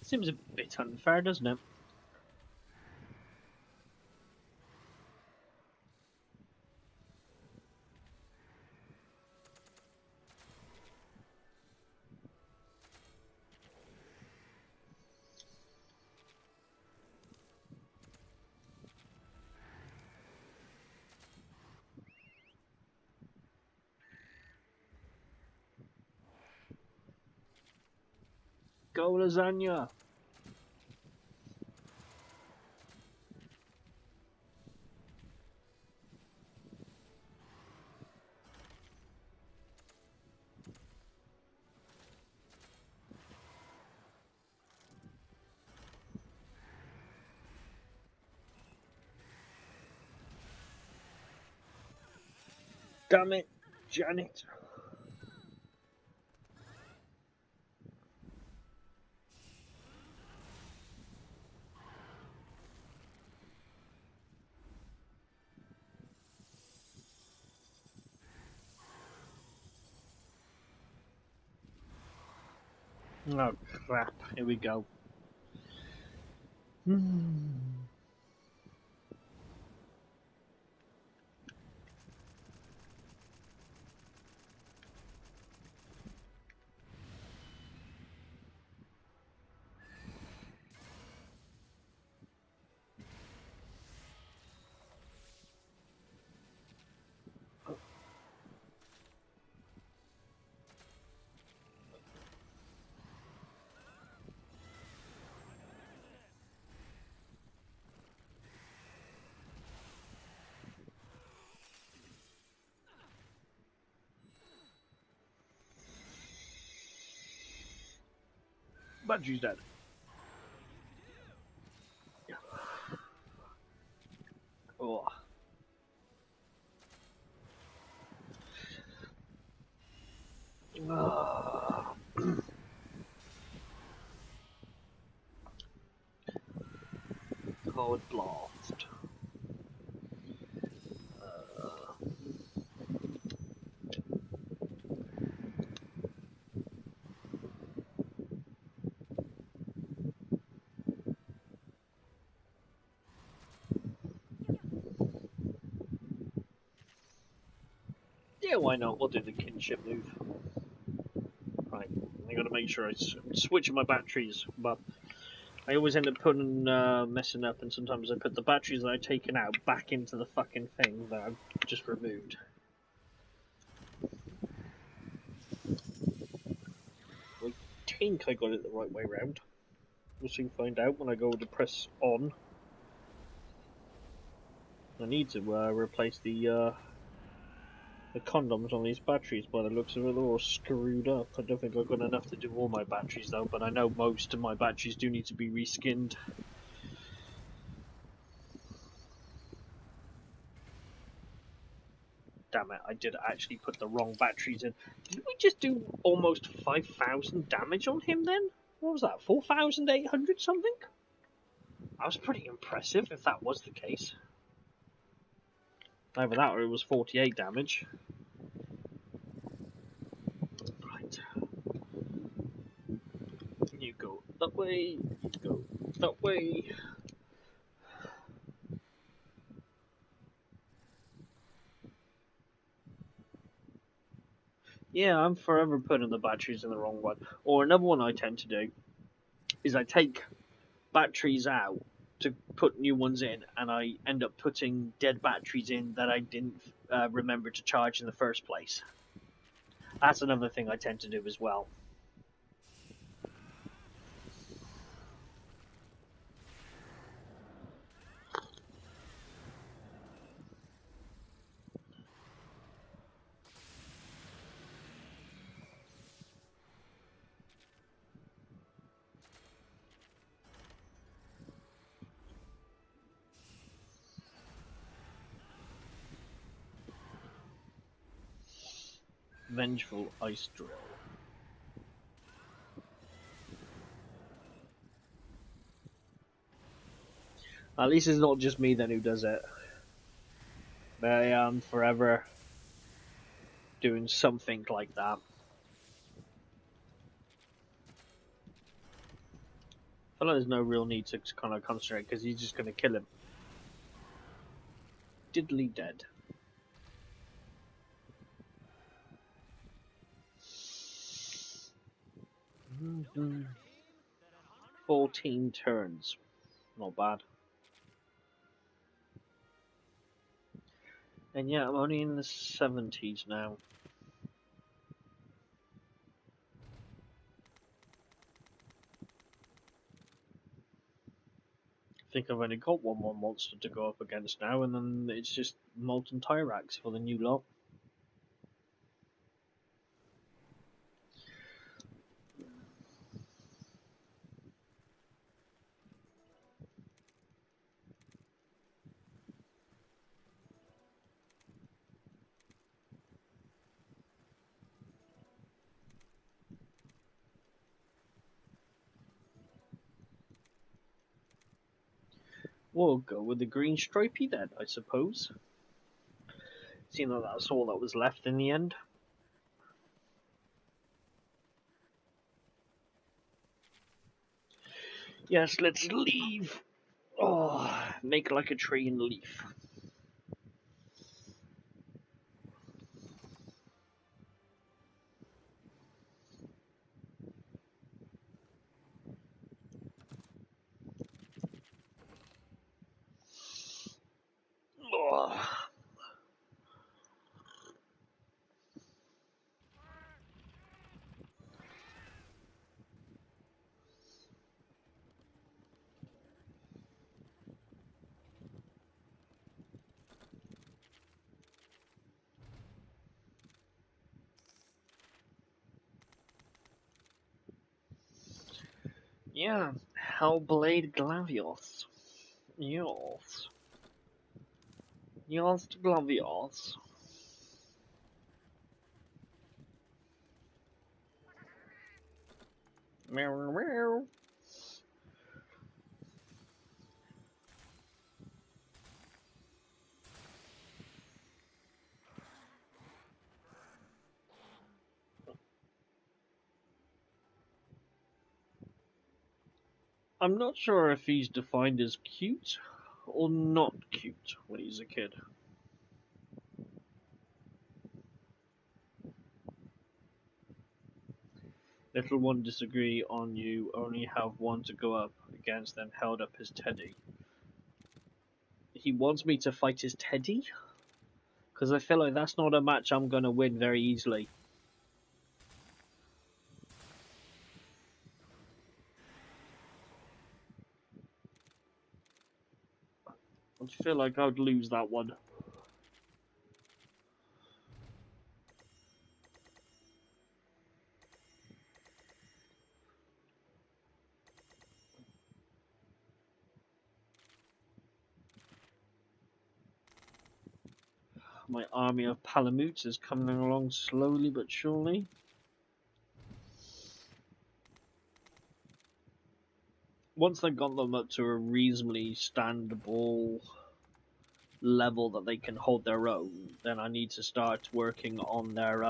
Seems a bit unfair, doesn't it? Go lasagna! Damn it, Janet! Oh crap, here we go. Badgie's dead. Oh. Cold blast. Yeah, why not? We'll do the kinship move. Right, I gotta make sure I switch my batteries, but I always end up putting messing up, and sometimes I put the batteries that I've taken out back into the fucking thing that I've just removed. I think I got it the right way round. We'll soon find out when I go to press on. I need to replace the condoms on these batteries. By the looks of it, they're all screwed up. I don't think I've got enough to do all my batteries though, but I know most of my batteries do need to be reskinned. Damn it, I did actually put the wrong batteries in. Did we just do almost 5,000 damage on him then? What was that, 4,800 something? That was pretty impressive if that was the case. Either that or it was 48 damage. Right. You go that way, you go that way. Yeah, I'm forever putting the batteries in the wrong one. Or another one I tend to do is I take batteries out to put new ones in, and I end up putting dead batteries in that I didn't remember to charge in the first place. That's another thing I tend to do as well. Vengeful Ice Drill. At least it's not just me then who does it. I am forever doing something like that. I feel like there's no real need to kind of concentrate because he's just going to kill him. Diddly dead. Mm-hmm. 14 turns. Not bad. And yeah, I'm only in the 70s now. I think I've only got one more monster to go up against now, and then it's just Molten Tyrax for the new lot. We'll go with the green stripey then, I suppose. Seeing that that's all that was left in the end. Yes, let's leave. Oh, make like a tree and leaf. Oh. Yeah, Hellblade Glavios. Yes. Yes, Glavios. Meow, meow. I'm not sure if he's defined as cute or not cute when he's a kid. Little one disagree on you only have one to go up against, then held up his teddy. He wants me to fight his teddy? Because I feel like that's not a match I'm going to win very easily. I feel like I'd lose that one. My army of Palamutes is coming along slowly but surely. Once I got them up to a reasonably standable level that they can hold their own, then I need to start working on their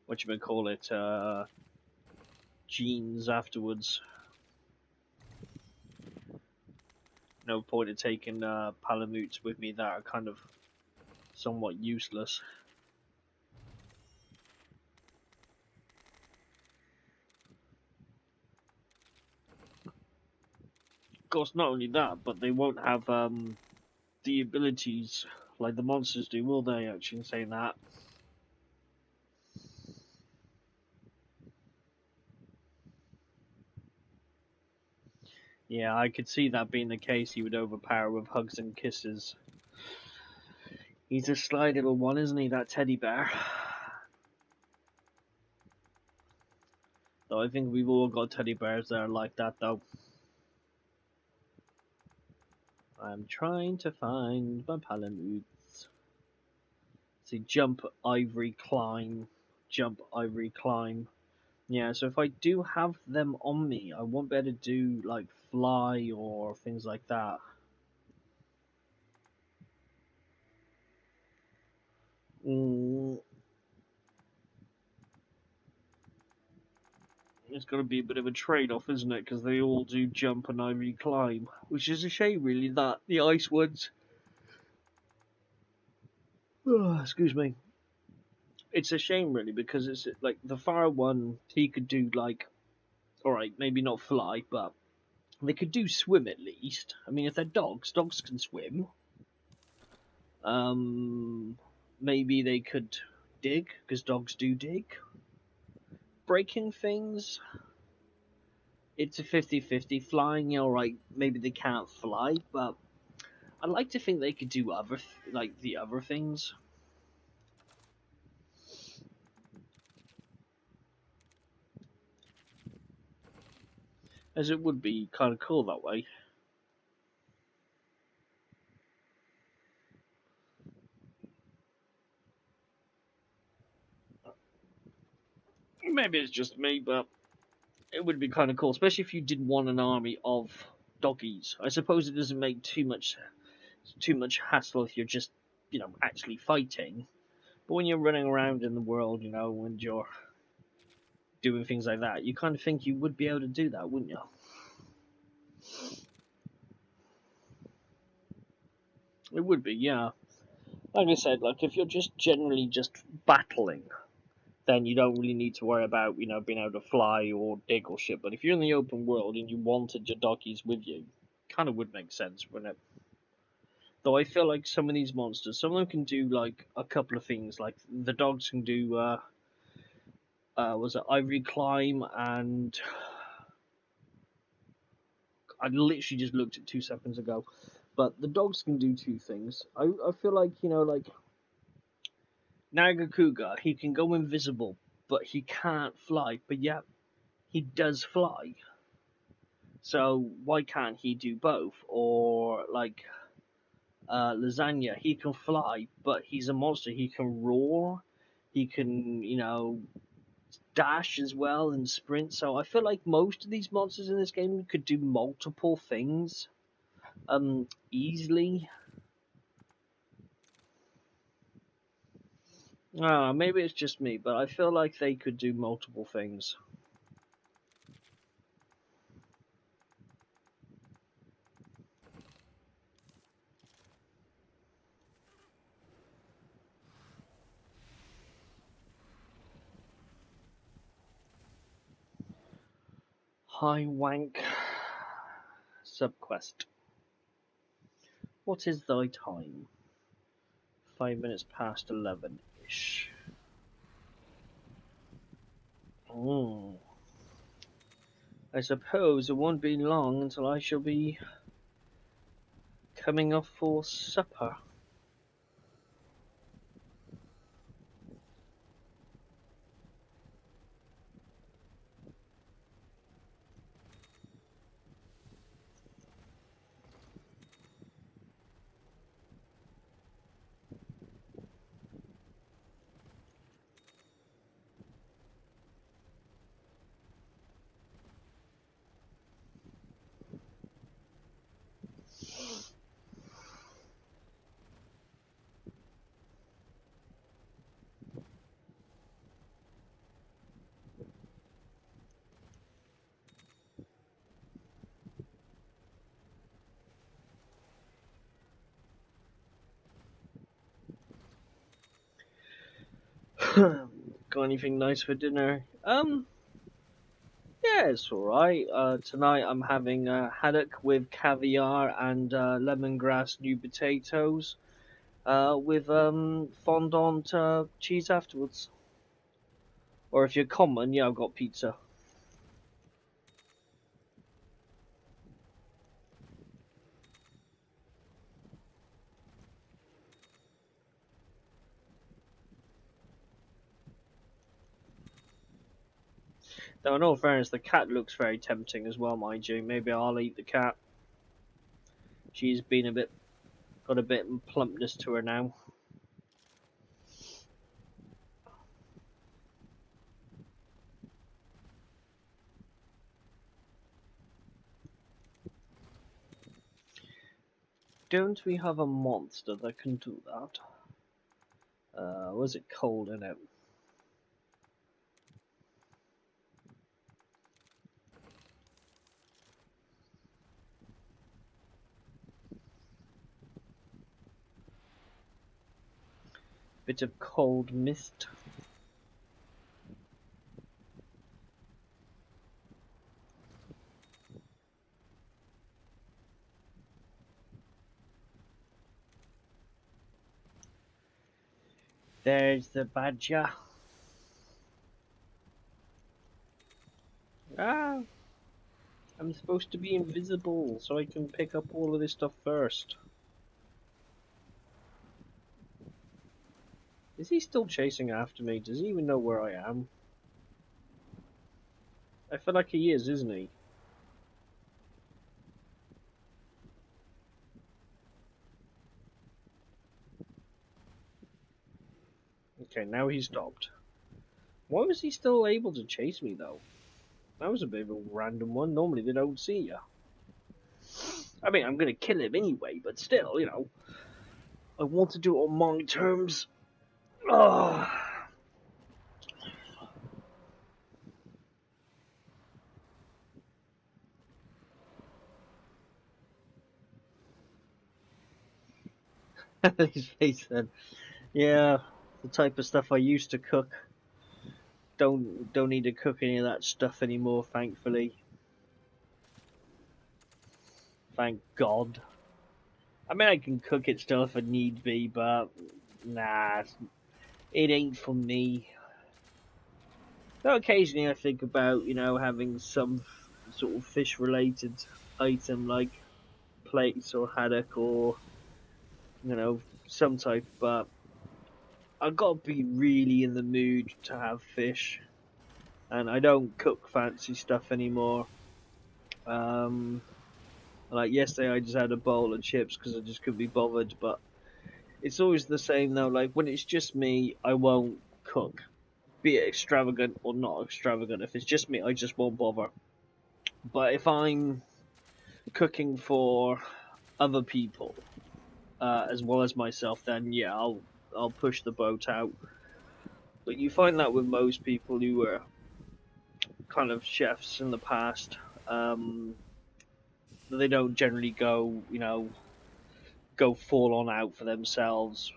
whatchamacallit, genes afterwards. No point in taking Palamutes with me that are kind of somewhat useless. Of course, not only that, but they won't have the abilities like the monsters do, will they? Actually, saying that. Yeah, I could see that being the case. He would overpower with hugs and kisses. He's a sly little one, isn't he, that teddy bear? Though I think we've all got teddy bears that are like that, though. I'm trying to find my Palamutes. See, jump, ivory, climb. Jump, ivory, climb. Yeah, so if I do have them on me, I won't be able to do, like, fly or things like that. It's got to be a bit of a trade-off, isn't it? Because they all do jump and ivory climb. Which is a shame, really, that the ice ones... Oh, excuse me. It's a shame, really, because it's like the fire one, he could do, like... Alright, maybe not fly, but they could do swim at least. I mean, if they're dogs, dogs can swim. Maybe they could dig, because dogs do dig. Breaking things, it's a 50-50. Flying, yeah, alright, maybe they can't fly, but I'd like to think they could do other, like the other things. As it would be kind of cool that way. Maybe it's just me, but it would be kind of cool, especially if you did want an army of doggies. I suppose it doesn't make too much hassle if you're just, actually fighting. But when you're running around in the world, and you're doing things like that, you kind of think you would be able to do that, wouldn't you? It would be, yeah. Like I said, like if you're just generally just battling, then you don't really need to worry about, being able to fly or dig or shit. But if you're in the open world and you wanted your doggies with you, kind of would make sense, wouldn't it? Though I feel like some of these monsters, some of them can do like a couple of things. Like the dogs can do, was it Ivory Climb, and I literally just looked at 2 seconds ago. But the dogs can do two things. I feel like, like Nagakuga, he can go invisible, but he can't fly. But yet, he does fly. So why can't he do both? Or like Lasagna, he can fly, but he's a monster. He can roar. He can, dash as well and sprint. So I feel like most of these monsters in this game could do multiple things, easily. Maybe it's just me, but I feel like they could do multiple things. High Wank subquest. What is thy time? 5 minutes past 11-ish. I suppose it won't be long until I shall be coming off for supper. Got anything nice for dinner? Yeah, it's alright. Tonight I'm having haddock with caviar and lemongrass new potatoes, with fondant cheese afterwards. Or if you're common, yeah, I've got pizza. Though in all fairness, the cat looks very tempting as well, mind you. Maybe I'll eat the cat. She's got a bit of plumpness to her now. Don't we have a monster that can do that? Was it cold in it? Bit of cold mist. There's the badger. Ah! I'm supposed to be invisible, so I can pick up all of this stuff first. Is he still chasing after me? Does he even know where I am? I feel like he is, isn't he? Okay, now he's stopped. Why was he still able to chase me, though? That was a bit of a random one. Normally they don't see you. I mean, I'm gonna kill him anyway, but still, I want to do it on my terms. Oh. His face then. Yeah, the type of stuff I used to cook. Don't need to cook any of that stuff anymore, thankfully. Thank God. I mean, I can cook it still if it need be, but nah, it ain't for me. Though occasionally I think about, having some sort of fish-related item like plates or haddock or, some type, but I've got to be really in the mood to have fish, and I don't cook fancy stuff anymore. Um, like yesterday, I just had a bowl of chips because I just couldn't be bothered. But it's always the same though. Like when it's just me, I won't cook, be it extravagant or not extravagant. If it's just me, I just won't bother. But if I'm cooking for other people as well as myself, then yeah, I'll push the boat out. But you find that with most people who were kind of chefs in the past, they don't generally go full on out for themselves,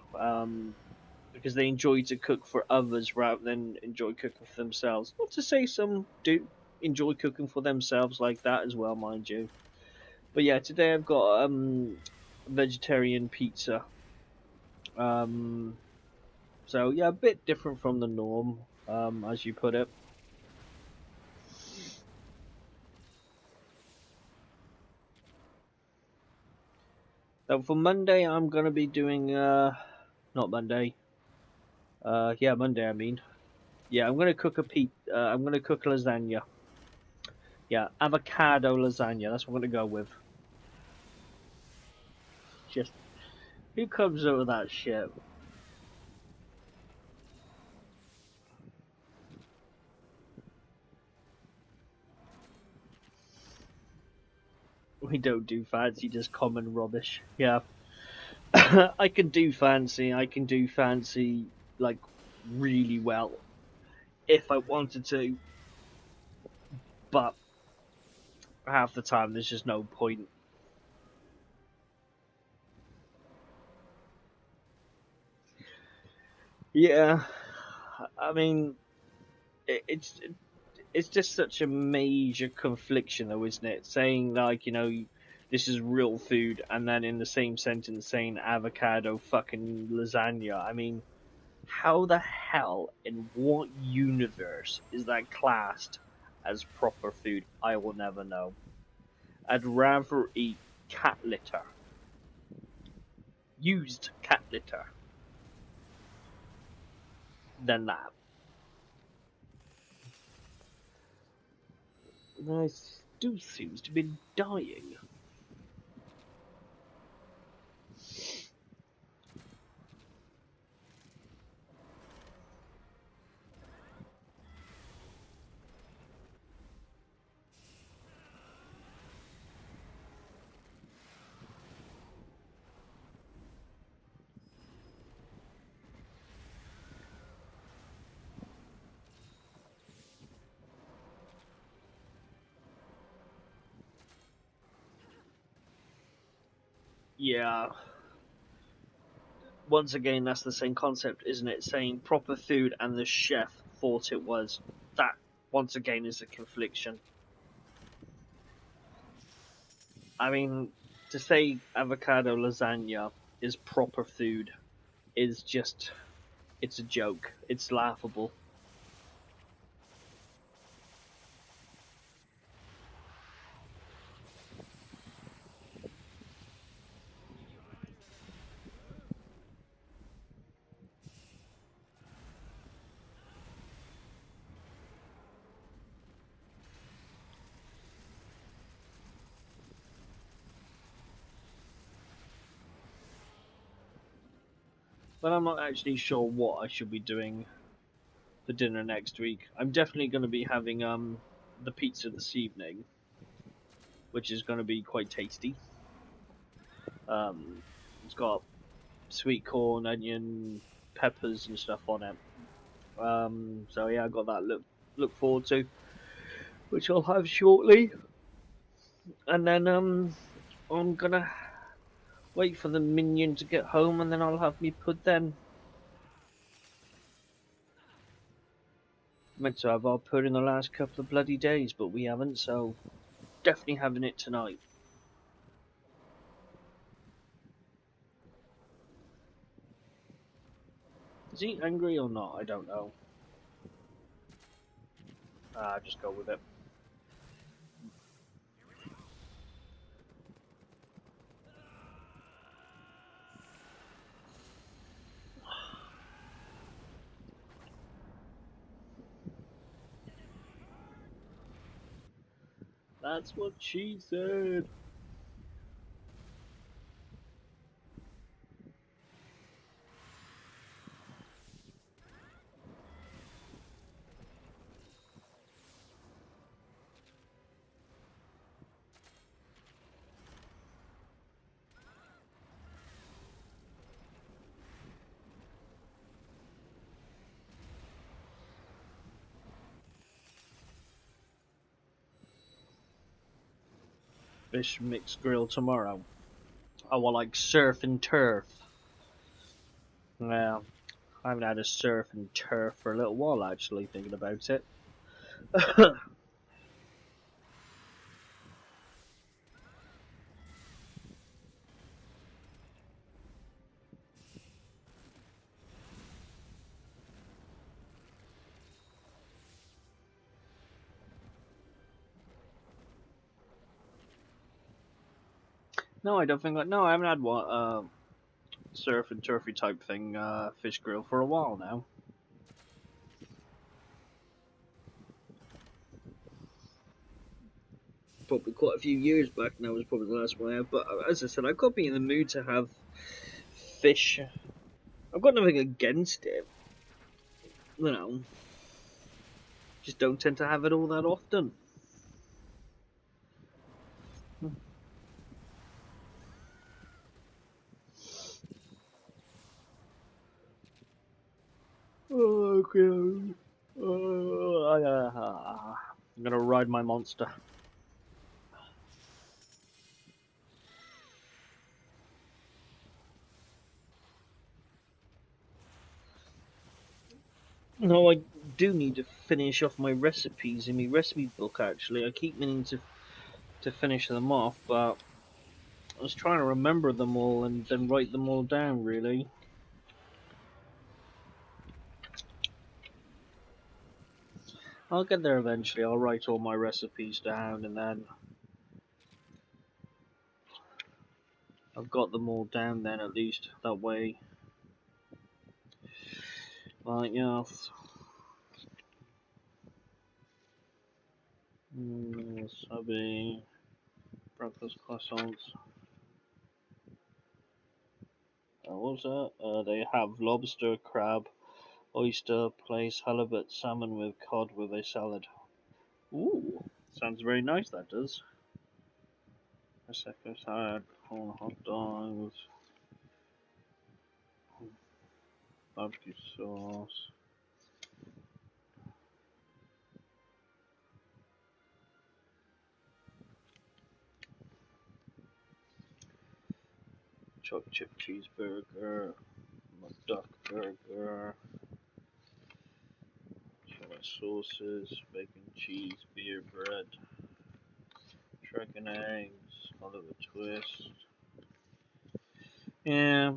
because they enjoy to cook for others rather than enjoy cooking for themselves. Not to say some do enjoy cooking for themselves like that as well, mind you. But yeah, today I've got vegetarian pizza. Um, so yeah, a bit different from the norm, as you put it. So for Monday, I'm gonna be doing not Monday. Yeah, Monday. I mean, yeah, I'm gonna cook I'm gonna cook lasagna. Yeah, avocado lasagna. That's what I'm gonna go with. Just who comes up with that shit? We don't do fancy, just common rubbish. Yeah, I can do fancy. I can do fancy like really well if I wanted to, but half the time there's just no point. Yeah, I mean, it's just such a major confliction, though, isn't it? Saying like this is real food, and then in the same sentence saying avocado fucking lasagna. I mean, how the hell in what universe is that classed as proper food? I will never know. I'd rather eat cat litter, used cat litter, than that. I still seems to be dying. Yeah. Once again, that's the same concept, isn't it? Saying proper food and the chef thought it was. That, once again, is a confliction. I mean, to say avocado lasagna is proper food is just. It's a joke. It's laughable. But I'm not actually sure what I should be doing for dinner next week. I'm definitely going to be having the pizza this evening, which is going to be quite tasty. It's got sweet corn, onion, peppers, and stuff on it. So yeah, I got that look forward to, which I'll have shortly. And then I'm gonna Wait for the minion to get home and then I'll have me put then. Meant to have our put in the last couple of bloody days, but we haven't, so definitely having it tonight. Is he angry or not? I don't know. Just go with it. That's what she said. Fish mix grill tomorrow. Oh, well, like surf and turf. Yeah, I haven't had a surf and turf for a little while, actually, thinking about it. No, I don't think that. No, I haven't had one surf and turfy type thing fish grill for a while now. Probably quite a few years back now was probably the last one I had. But as I said, I've got to be in the mood to have fish. I've got nothing against it. You know, just don't tend to have it all that often. Oh, God. I'm gonna ride my monster. No, I do need to finish off my recipes in my recipe book. Actually, I keep meaning to finish them off, but I was trying to remember them all and then write them all down. Really, I'll get there eventually. I'll write all my recipes down, and then I've got them all down. Then at least that way, yeah. Subby, breakfast croissants. What was that? They have lobster, crab, oyster, plaice, halibut, salmon with cod with a salad. Ooh, sounds very nice. That does. A second salad, corn hot dogs, barbecue sauce. Chopped chip cheeseburger, duck burger, soy sauces, bacon, cheese, beer, bread, chicken eggs, Oliver twist. Yeah,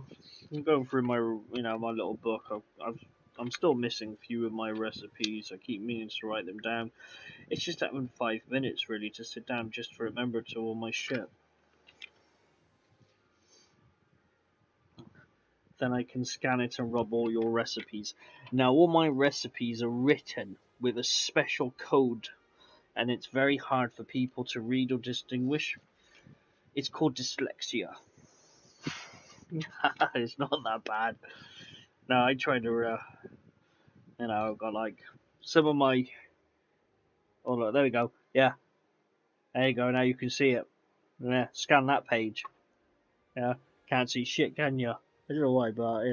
I'm going through my my little book. I'm still missing a few of my recipes. I keep meaning to write them down. It's just having 5 minutes really to sit down just to remember to all my shit. Then I can scan it and rub all your recipes. Now all my recipes are written with a special code, and it's very hard for people to read or distinguish. It's called dyslexia. It's not that bad. No, I try to, I've got like some of my. Oh look, there we go. Yeah, there you go. Now you can see it. Yeah, scan that page. Yeah, can't see shit, can you? I don't know why, but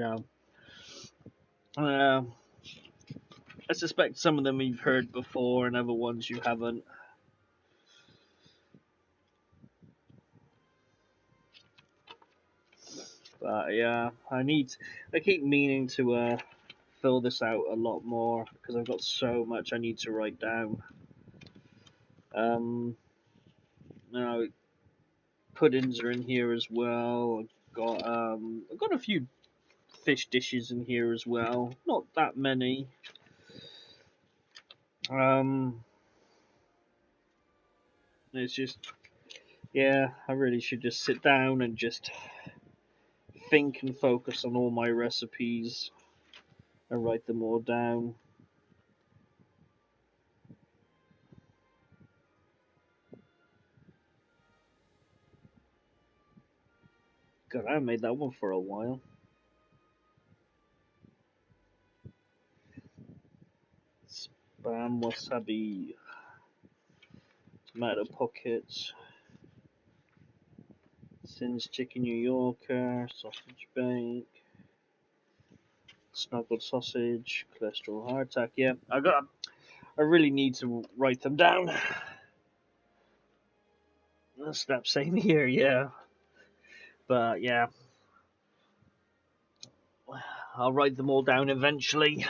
I suspect some of them you've heard before, and other ones you haven't. But yeah, I keep meaning to fill this out a lot more because I've got so much I need to write down. Now puddings are in here as well. I've got a few fish dishes in here as well. Not that many. It's just, yeah, I really should just sit down and just think and focus on all my recipes and write them all down. God, I haven't made that one for a while. Spam wasabi, tomato pockets, Sin's chicken New Yorker, sausage bake, snuggled sausage, cholesterol hardtack. Yeah, I really need to write them down. Snap, same here. Yeah, but yeah, I'll write them all down eventually,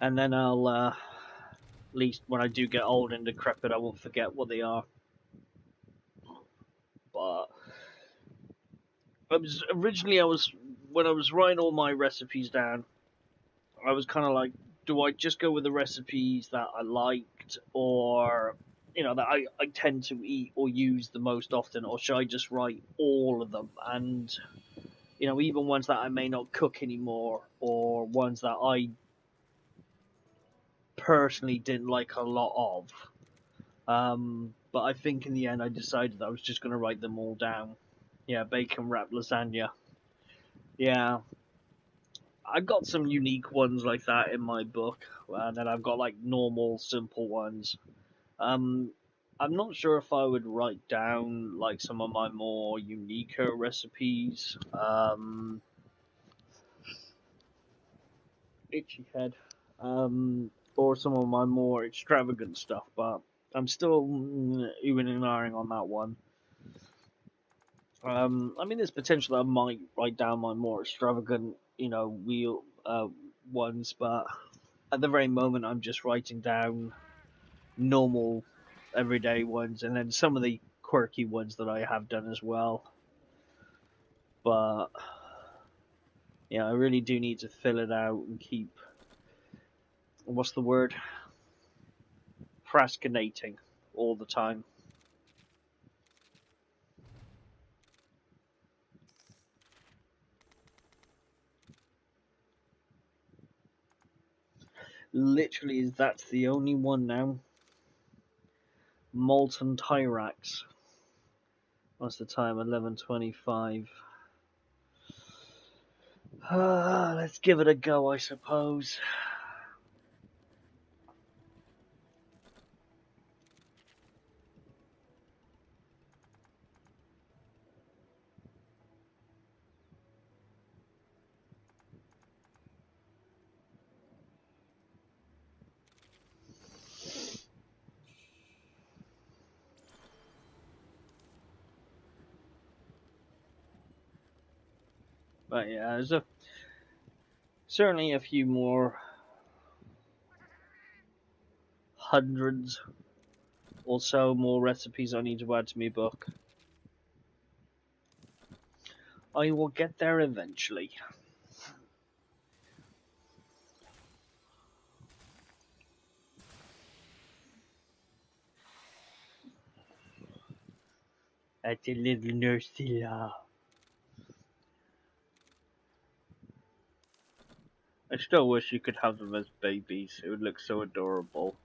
and then I'll at least when I do get old and decrepit, I won't forget what they are. But I was when I was writing all my recipes down, I was kind of like, do I just go with the recipes that I liked, or that I tend to eat or use the most often, or should I just write all of them? And even ones that I may not cook anymore, or ones that I personally didn't like a lot of. But I think in the end I decided that I was just going to write them all down. Yeah, bacon wrapped lasagna. Yeah, I've got some unique ones like that in my book, and then I've got like normal, simple ones. Um, I'm not sure if I would write down like some of my more unique recipes. Itchy head. Or some of my more extravagant stuff, but I'm still even and ahhing on that one. I mean, there's potential that I might write down my more extravagant, wheel ones, but at the very moment, I'm just writing down normal, everyday ones, and then some of the quirky ones that I have done as well. But yeah, I really do need to fill it out and keep. What's the word? Procrastinating all the time. Literally, that's the only one now. Molten Tyrax. What's the time? 11:25. Let's give it a go, I suppose. But yeah, there's certainly a few more hundreds or so more recipes I need to add to my book. I will get there eventually. At a little Nursilla. I still wish you could have them as babies. It would look so adorable.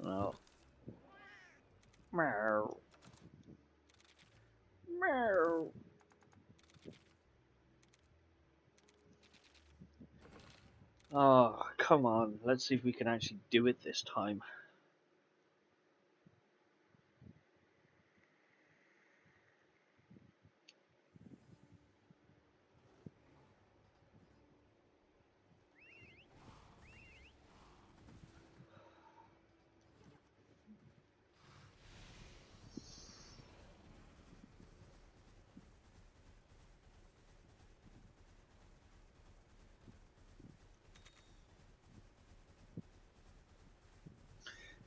Oh. Meow. Meow. Oh, come on. Let's see if we can actually do it this time.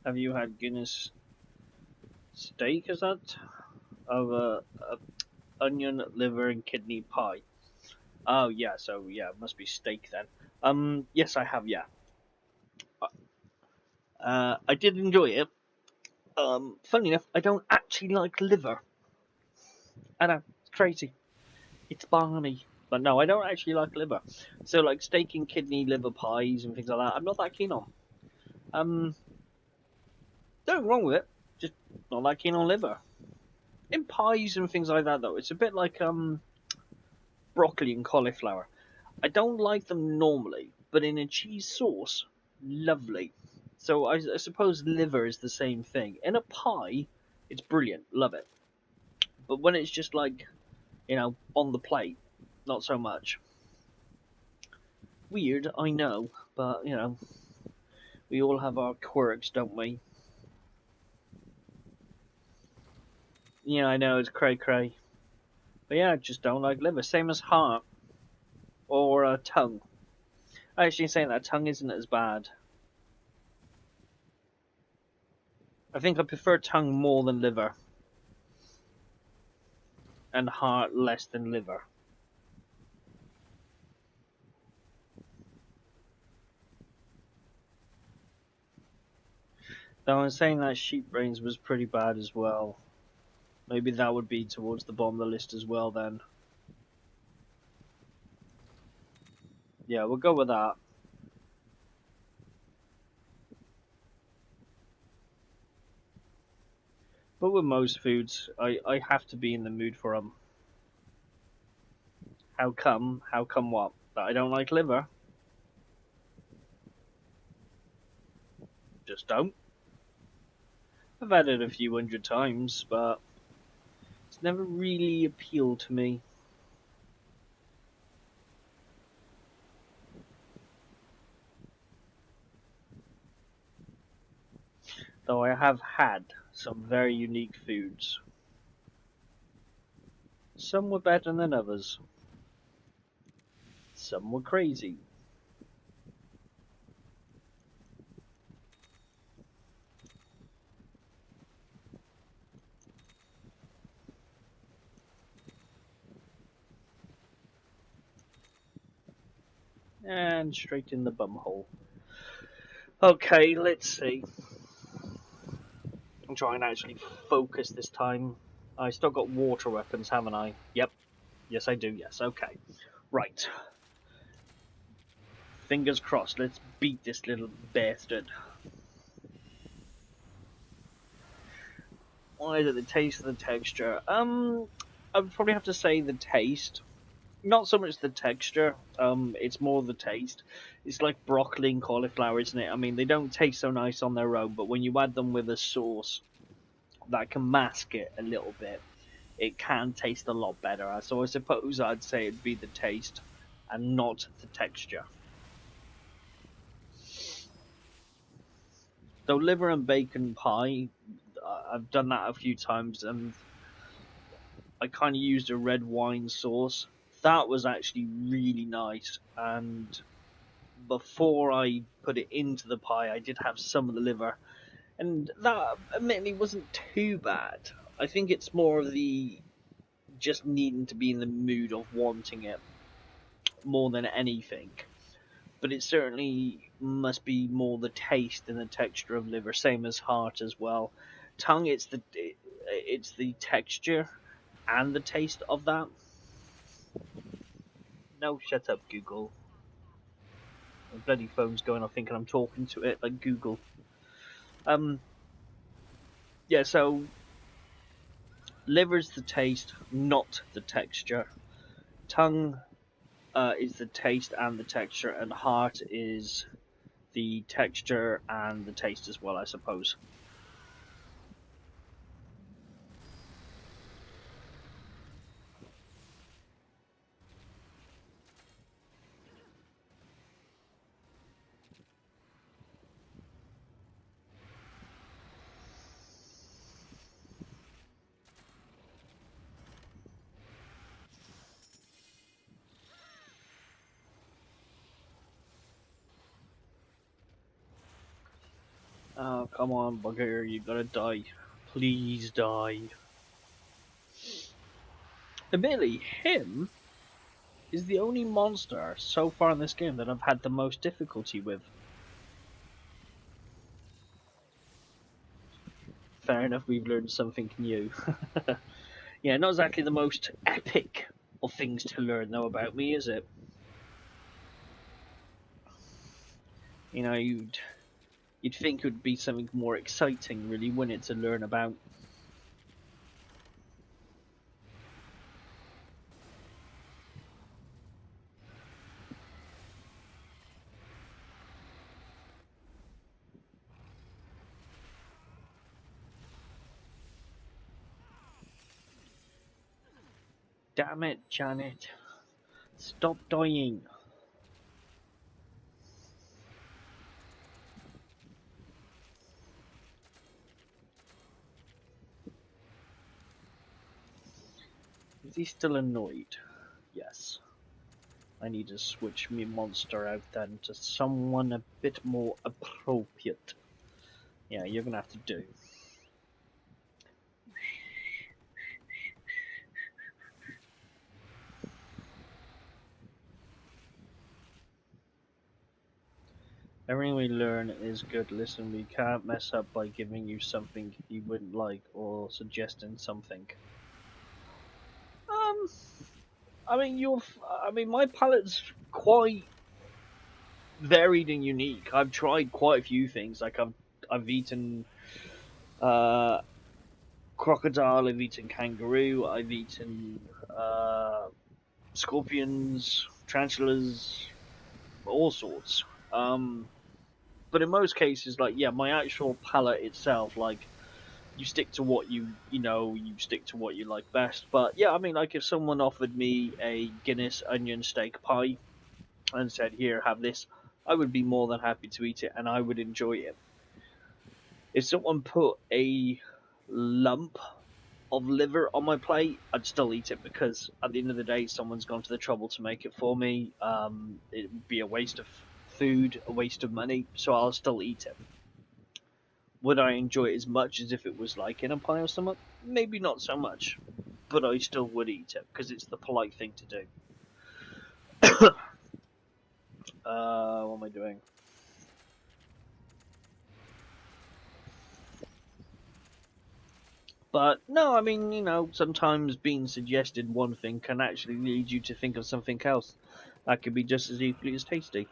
Have you had Guinness steak? Is that of onion, liver, and kidney pie? Oh yeah, so yeah, it must be steak then. Yes, I have. Yeah, I did enjoy it. Funny enough, I don't actually like liver. I know it's crazy. It's balmy, but no, I don't actually like liver. So like steak and kidney liver pies and things like that, I'm not that keen on. Um, nothing wrong with it, just not that keen on liver. In pies and things like that though, it's a bit like broccoli and cauliflower. I don't like them normally, but in a cheese sauce, lovely. So I suppose liver is the same thing. In a pie, it's brilliant, love it. But when it's just like, on the plate, not so much. Weird, I know, but we all have our quirks, don't we? Yeah, I know it's cray cray, but yeah, I just don't like liver. Same as heart or tongue. Actually, saying that tongue isn't as bad. I think I prefer tongue more than liver, and heart less than liver. Though I'm saying that sheep brains was pretty bad as well. Maybe that would be towards the bottom of the list as well then. Yeah, we'll go with that. But with most foods, I have to be in the mood for them. How come? How come what? That I don't like liver? Just don't. I've had it a few hundred times, but it's never really appealed to me. Though I have had some very unique foods. Some were better than others. Some were crazy. And straight in the bumhole. Okay, let's see. I'm trying to actually focus this time. I still got water weapons, haven't I? Yep. Yes, I do. Yes. Okay. Right. Fingers crossed. Let's beat this little bastard. Why is it the taste and the texture? I would probably have to say the taste. Not so much the texture. It's more the taste. It's like broccoli and cauliflower, isn't it? I mean, they don't taste so nice on their own, but when you add them with a sauce that can mask it a little bit, it can taste a lot better. So I suppose I'd say it'd be the taste and not the texture. Though liver and bacon pie, I've done that a few times, and I kind of used a red wine sauce. That was actually really nice, and before I put it into the pie, I did have some of the liver, and that admittedly wasn't too bad. I think it's more of the just needing to be in the mood of wanting it more than anything. But it certainly must be more the taste and the texture of liver, same as heart as well. Tongue, it's the texture and the taste of that. No, shut up, Google. My bloody phone's going off thinking I'm talking to it like Google. Um, yeah, so liver's the taste, not the texture. Tongue is the taste and the texture, and heart is the texture and the taste as well, I suppose. Oh, come on, bugger, you gotta die. Please die. Admittedly, him is the only monster so far in this game that I've had the most difficulty with. Fair enough, we've learned something new. Yeah, not exactly the most epic of things to learn, though, about me, is it? You know, you'd think it would be something more exciting, really, wouldn't it, to learn about? Damn it, Janet. Stop dying. Is he still annoyed? Yes. I need to switch me monster out then to someone a bit more appropriate. Yeah, you're gonna have to do. Everything we learn is good. Listen, we can't mess up by giving you something you wouldn't like or suggesting something. I mean, my palate's quite varied and unique. I've tried quite a few things. Like I've eaten uh, crocodile. I've eaten kangaroo. I've eaten scorpions, tarantulas, all sorts. But in most cases, like yeah, my actual palate itself, like you stick to what you stick to what you like best. But yeah, I mean, like if someone offered me a Guinness onion steak pie and said, "Here, have this," I would be more than happy to eat it, and I would enjoy it. If someone put a lump of liver on my plate, I'd still eat it because at the end of the day, someone's gone to the trouble to make it for me. It would be a waste of food, a waste of money, so I'll still eat it. Would I enjoy it as much as if it was like in a pie or something? Maybe not so much, but I still would eat it because it's the polite thing to do. What am I doing? But no, I mean, sometimes being suggested one thing can actually lead you to think of something else that could be just as equally as tasty.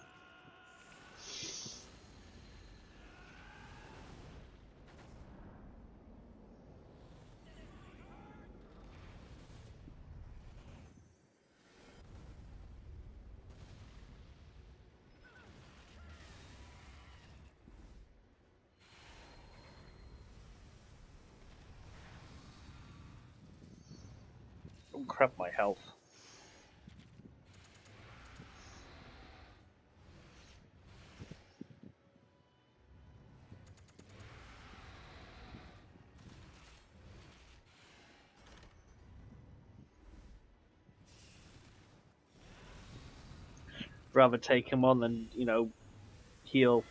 Oh crap, my health. Rather take him on than, heal.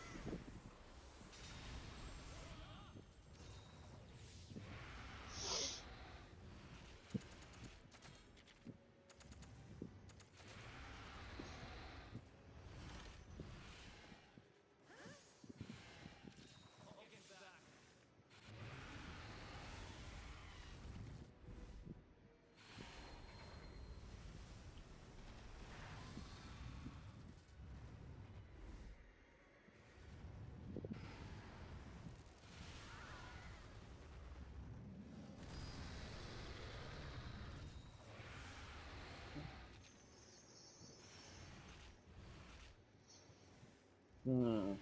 Hmm.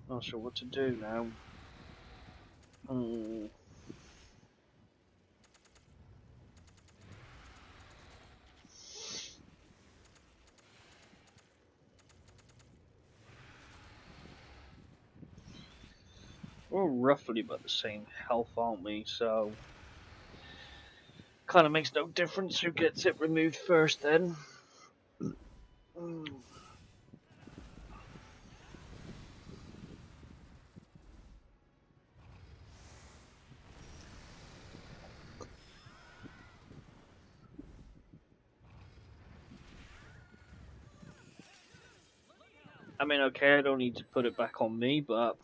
Not sure what to do now. Hmm. We're roughly about the same health, aren't we? So, kind of makes no difference who gets it removed first then. I mean, okay, I don't need to put it back on me, but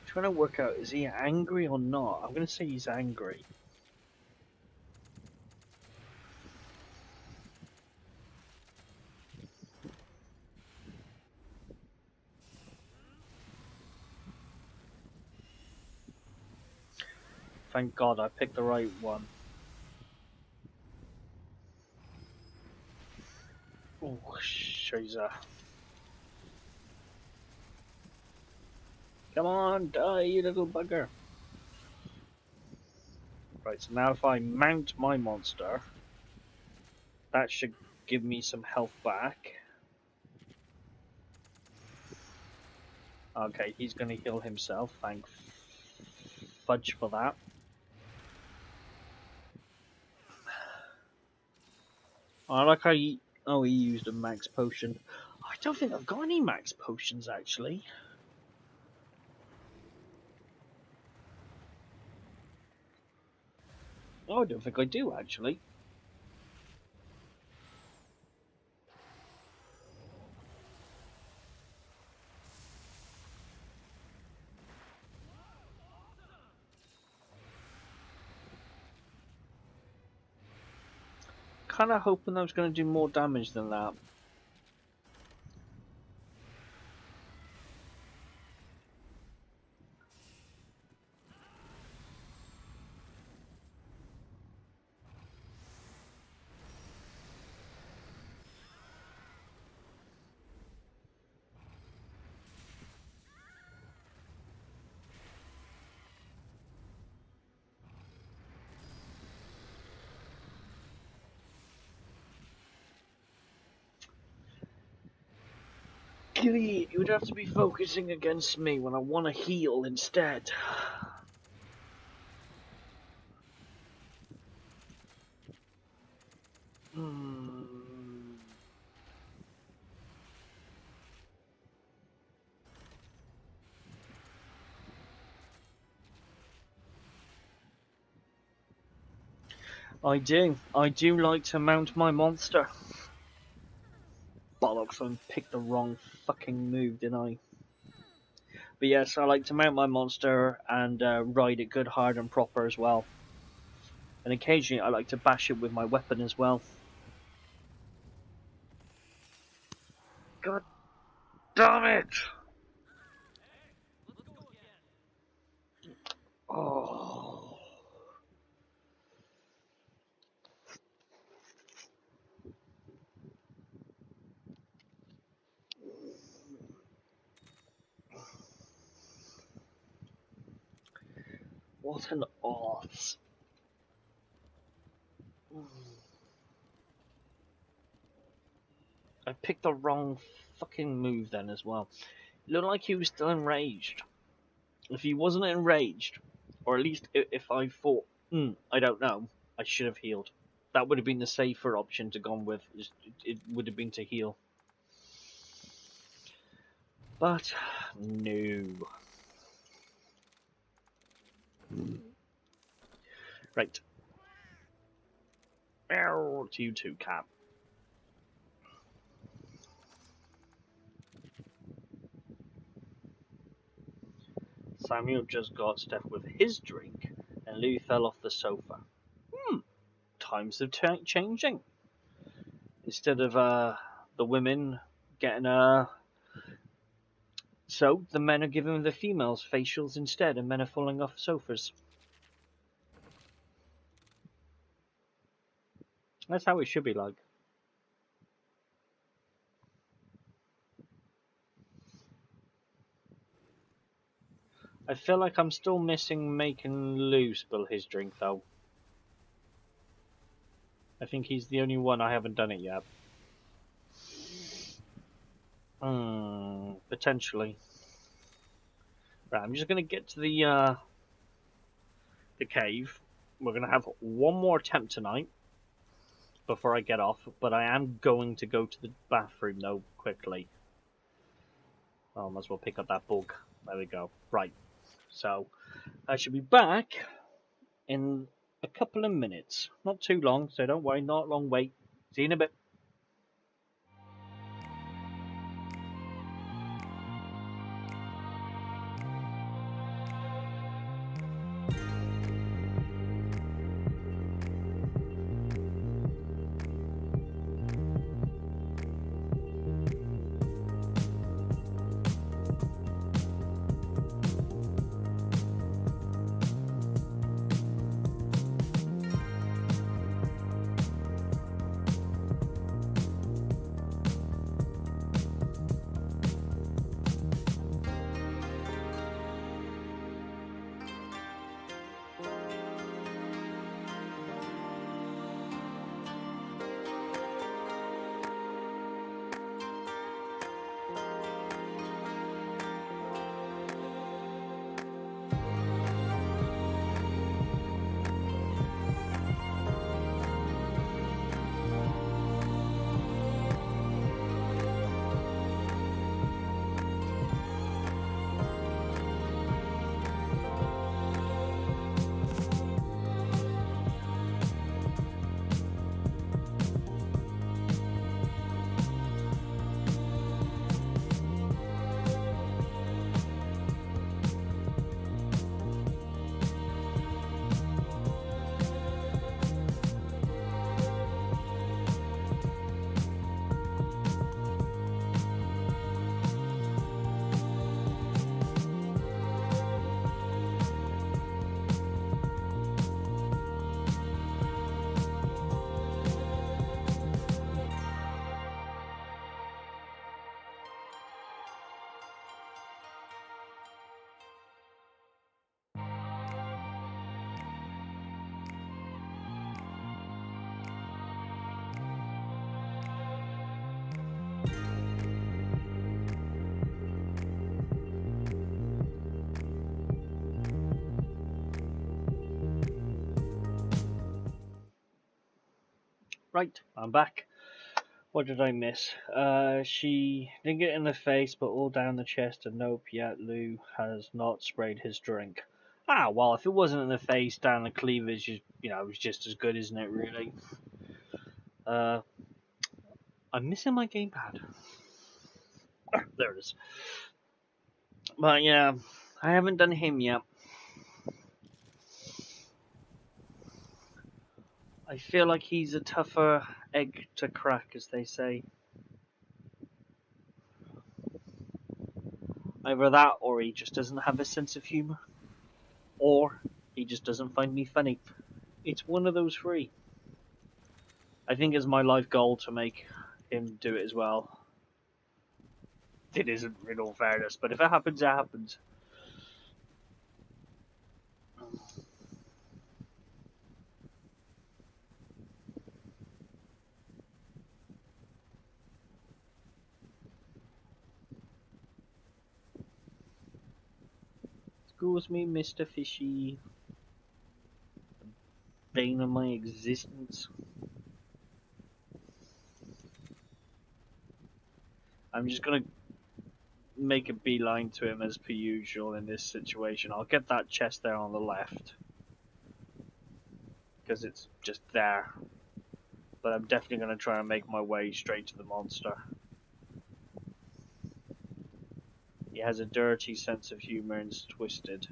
trying to work out, is he angry or not? I'm going to say he's angry. Thank God I picked the right one. Oh, Shazer. Come on, die, you little bugger. Right, so now if I mount my monster, that should give me some health back. Okay, he's going to heal himself. Thank fudge for that. I like how he... Oh, he used a max potion. I don't think I've got any max potions, actually. Oh, I don't think I do, actually. Kind of hoping I was going to do more damage than that. Gilly, you would have to be focusing against me when I want to heal instead. I do like to mount my monster. Bollocks, I picked the wrong fucking move, didn't I? But yes, I like to mount my monster and ride it good, hard and proper as well. And occasionally I like to bash it with my weapon as well. God damn it! Oh. What an arse. I picked the wrong fucking move then as well. It looked like he was still enraged. If he wasn't enraged, or at least if I thought, I don't know, I should have healed. That would have been the safer option to go with. It would have been to heal. But, no. Right. To you too, Cap. Samuel just got Steph with his drink, and Lou fell off the sofa. Times are changing. Instead of the women getting so the men are giving the females facials instead, and men are falling off sofas. That's how it should be like. I feel like I'm still missing making Lou spill his drink though. I think he's the only one I haven't done it yet. Potentially. Right, I'm just gonna get to the cave. We're gonna have one more attempt tonight before I get off, but I am going to go to the bathroom though quickly. Oh, I might as well pick up that book. There we go. Right. So I should be back in a couple of minutes. Not too long, so don't worry, not a long wait. See you in a bit. Right, I'm back. What did I miss? She didn't get in the face, but all down the chest, and nope, yet Lou has not sprayed his drink. Ah, well, if it wasn't in the face, down the cleavage, it was just as good, isn't it, really? I'm missing my gamepad. There it is. But yeah, I haven't done him yet. I feel like he's a tougher egg to crack, as they say. Either that, or he just doesn't have a sense of humour. Or he just doesn't find me funny. It's one of those three. I think it's my life goal to make him do it as well. It isn't, in all fairness, but if it happens, it happens. Excuse me, Mr. Fishy. Bane of my existence. I'm just gonna make a beeline to him as per usual in this situation. I'll get that chest there on the left, because it's just there. But I'm definitely going to try and make my way straight to the monster. He has a dirty sense of humour and is twisted.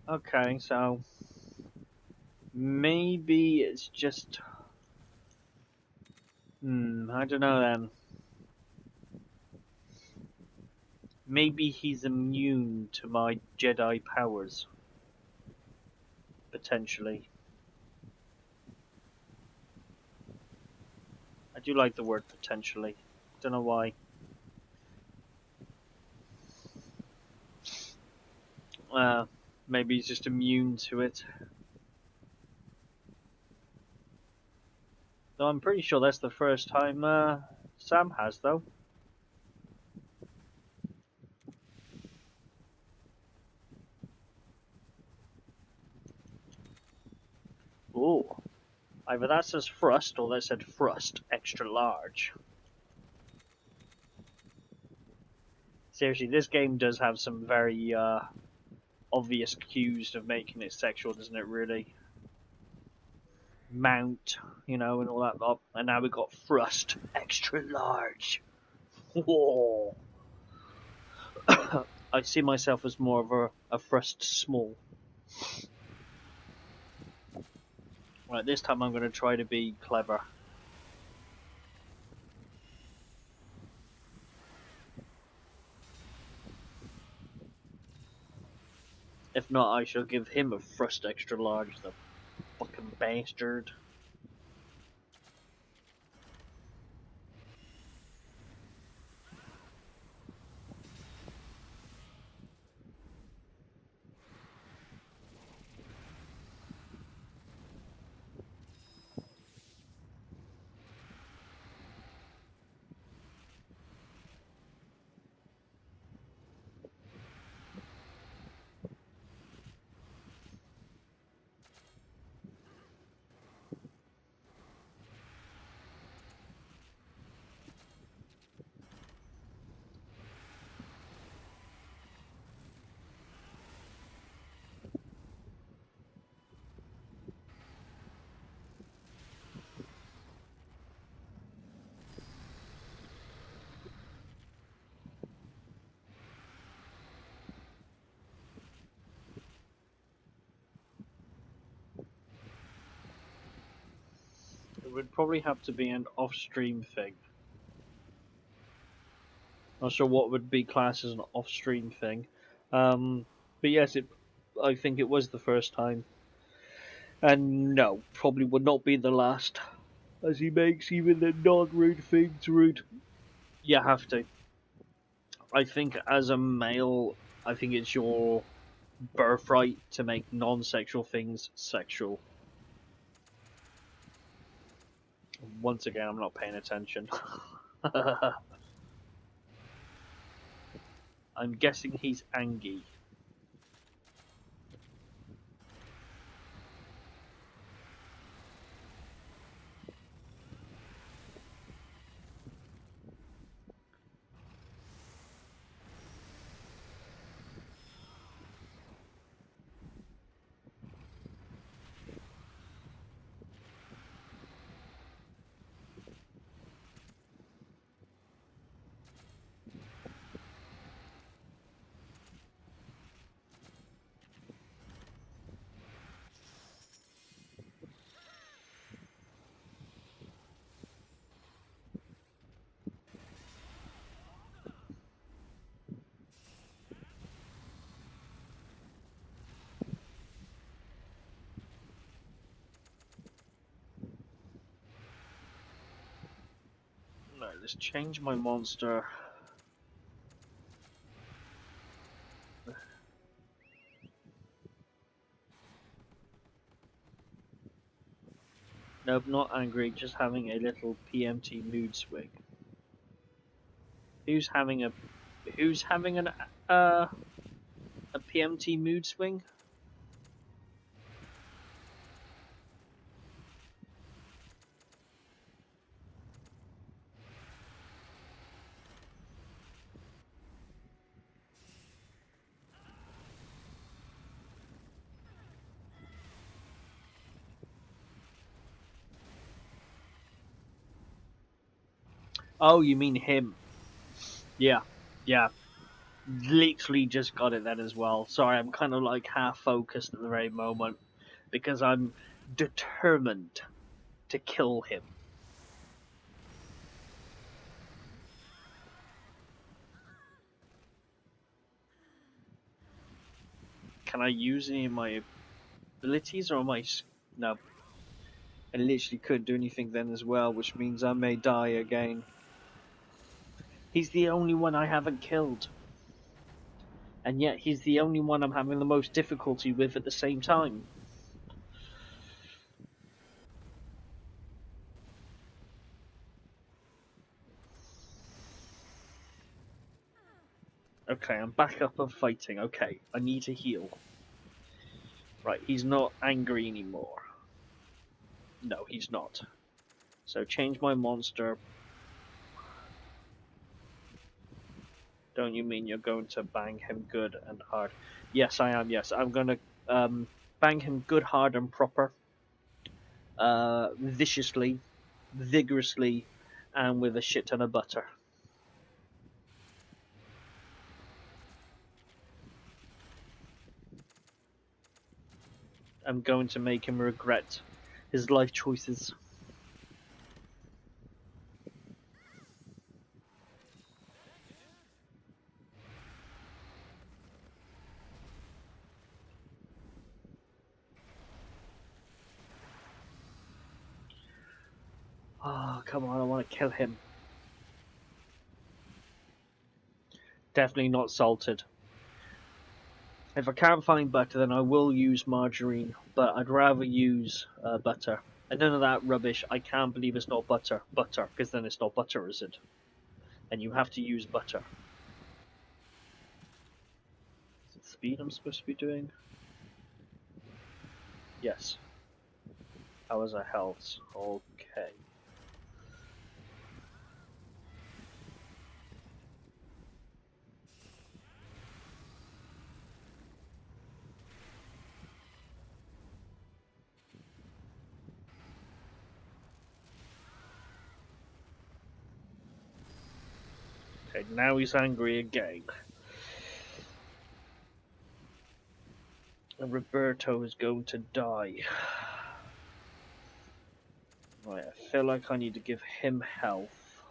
Okay, so maybe it's just... I don't know then. Maybe he's immune to my Jedi powers. Potentially. I do like the word potentially. Don't know why. Maybe he's just immune to it. Though I'm pretty sure that's the first time Sam has, though. Either that says Frust or that said Frust extra large. Seriously, this game does have some very obvious cues of making it sexual, doesn't it, really? Mount, and all that lot. And now we've got Frust extra large. Whoa. I see myself as more of a Frust small. Right, this time I'm going to try to be clever. If not, I shall give him a Frust extra large, the fucking bastard. It would probably have to be an off-stream thing. Not sure what would be classed as an off-stream thing. But yes, I think it was the first time. And no, probably would not be the last. As he makes even the non-rude things rude. You have to. I think as a male, I think it's your birthright to make non-sexual things sexual. Once again, I'm not paying attention. I'm guessing he's Angie. No, let's change my monster. Nope, not angry, just having a little PMT mood swing. Who's having an a PMT mood swing? Oh, you mean him? Yeah, yeah. Literally just got it then as well. Sorry, I'm kind of like half focused at the very moment because I'm determined to kill him. Can I use any of my abilities or am I... No. I literally couldn't do anything then as well, which means I may die again. He's the only one I haven't killed. And yet he's the only one I'm having the most difficulty with at the same time. Okay, I'm back up and fighting. Okay, I need to heal. Right, he's not angry anymore. No, he's not. So change my monster. Don't you mean you're going to bang him good and hard? Yes, I am. Yes, I'm going to bang him good, hard, and proper. Viciously, vigorously, and with a shit ton of butter. I'm going to make him regret his life choices. Oh, come on, I want to kill him. Definitely not salted. If I can't find butter, then I will use margarine, but I'd rather use butter. And none of that rubbish, I can't believe it's not butter, because then it's not butter, is it? And you have to use butter. Is it speed I'm supposed to be doing? Yes. How is our health? Okay. Okay, now he's angry again. And Roberto is going to die. Right, I feel like I need to give him health.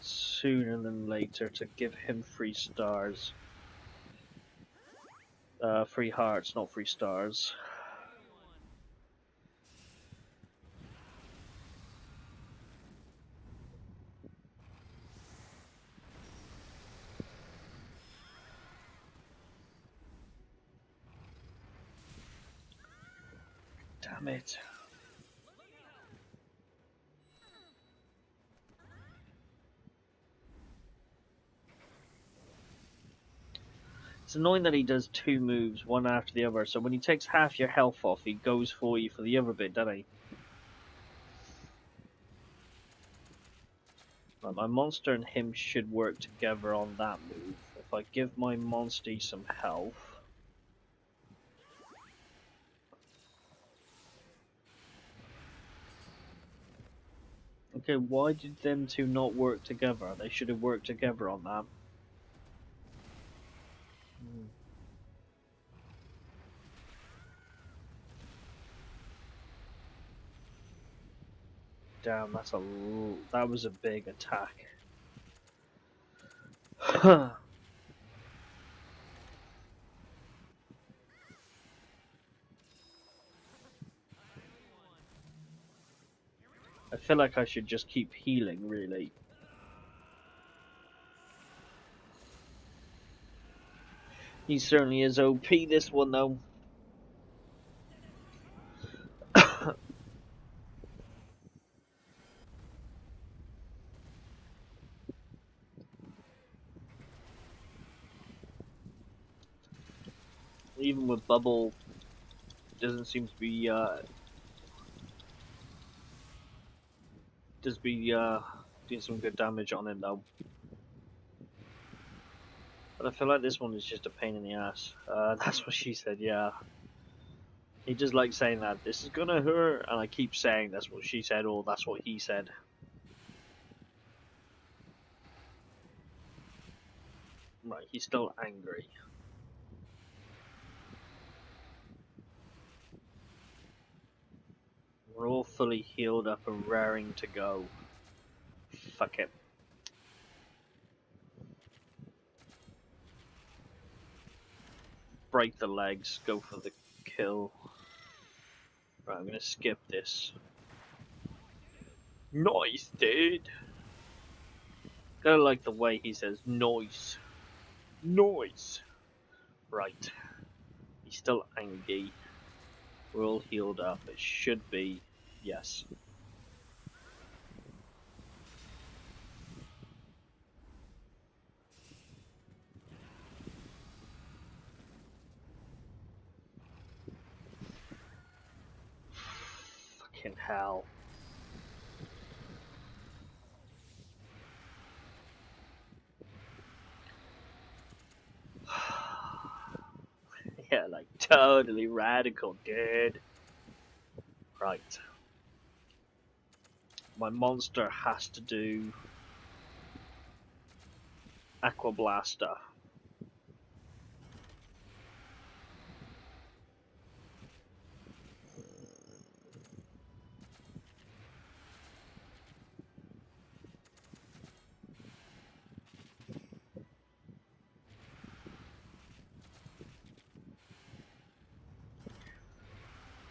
Sooner than later to give him 3 stars. 3 hearts, not 3 stars. Damn it. It's annoying that he does 2 moves, one after the other, so when he takes half your health off, he goes for you for the other bit, doesn't he? Right, my monster and him should work together on that move. If I give my monster some health... Okay, why did them two not work together? They should have worked together on that. Damn, that was a big attack. I feel like I should just keep healing, really. He certainly is OP, this one, though. Even with Bubble, doesn't seem to be, doing some good damage on him, though. But I feel like this one is just a pain in the ass. That's what she said, yeah. He just likes saying that, this is gonna hurt, and I keep saying that's what she said, or that's what he said. Right, he's still angry. We're all fully healed up and raring to go. Fuck it. Break the legs, go for the kill. Right, I'm gonna skip this. Nice, dude! Gotta like the way he says noise. Noise! Right. He's still angry. We're all healed up. It should be yes. Fucking hell. Yeah, like totally radical, dude. Right. My monster has to do Aqua Blaster.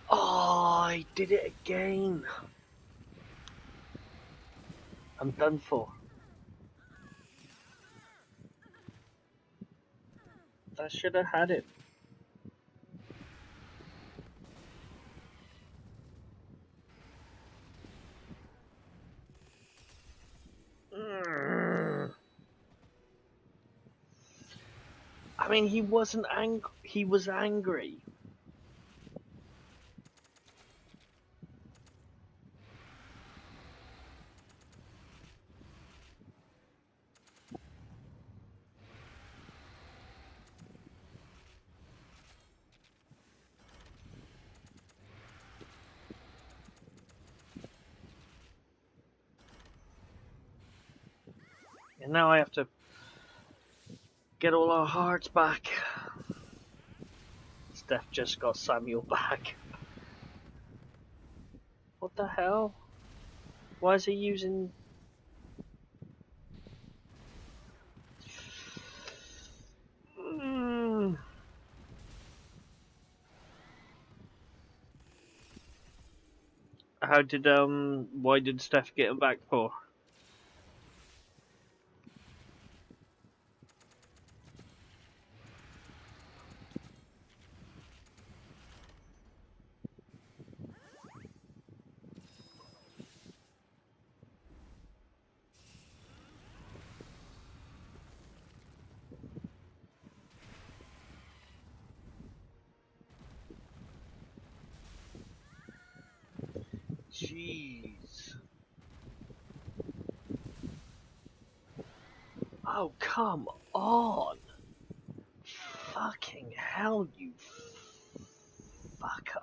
Oh, I did it again. I'm done for. I should have had it. I mean, he wasn't angry. He was angry. And now I have to get all our hearts back. Steph just got Samuel back. What the hell? Why is he using... How did, why did Steph get him back for? Jeez. Oh, come on. Fucking hell, you fucker.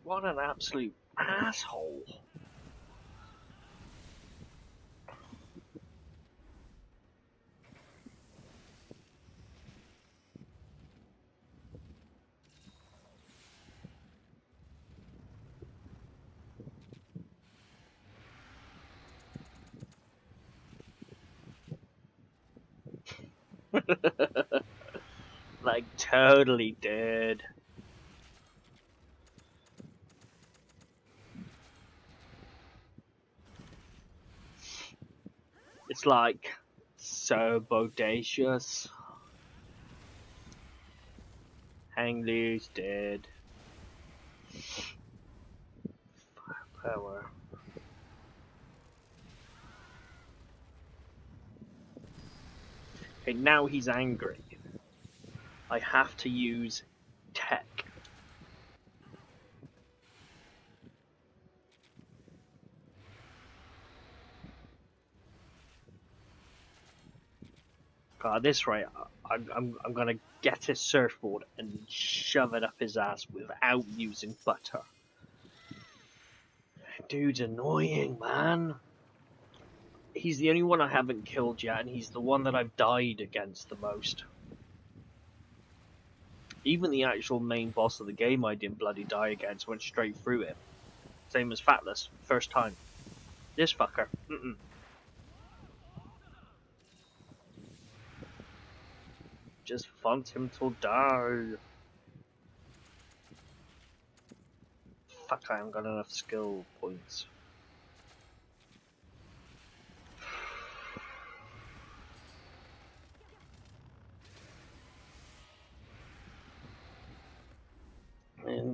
What an absolute asshole. Like, totally dead. It's like so bodacious. Hang loose, dead. Power. Okay, now he's angry. I have to use tech. At this rate, I'm gonna get his surfboard and shove it up his ass without using butter. Dude's annoying, man. He's the only one I haven't killed yet, and he's the one that I've died against the most. Even the actual main boss of the game I didn't bloody die against, went straight through him. Same as Fatless, first time. This fucker, Just want him to die. Fuck, I haven't got enough skill points.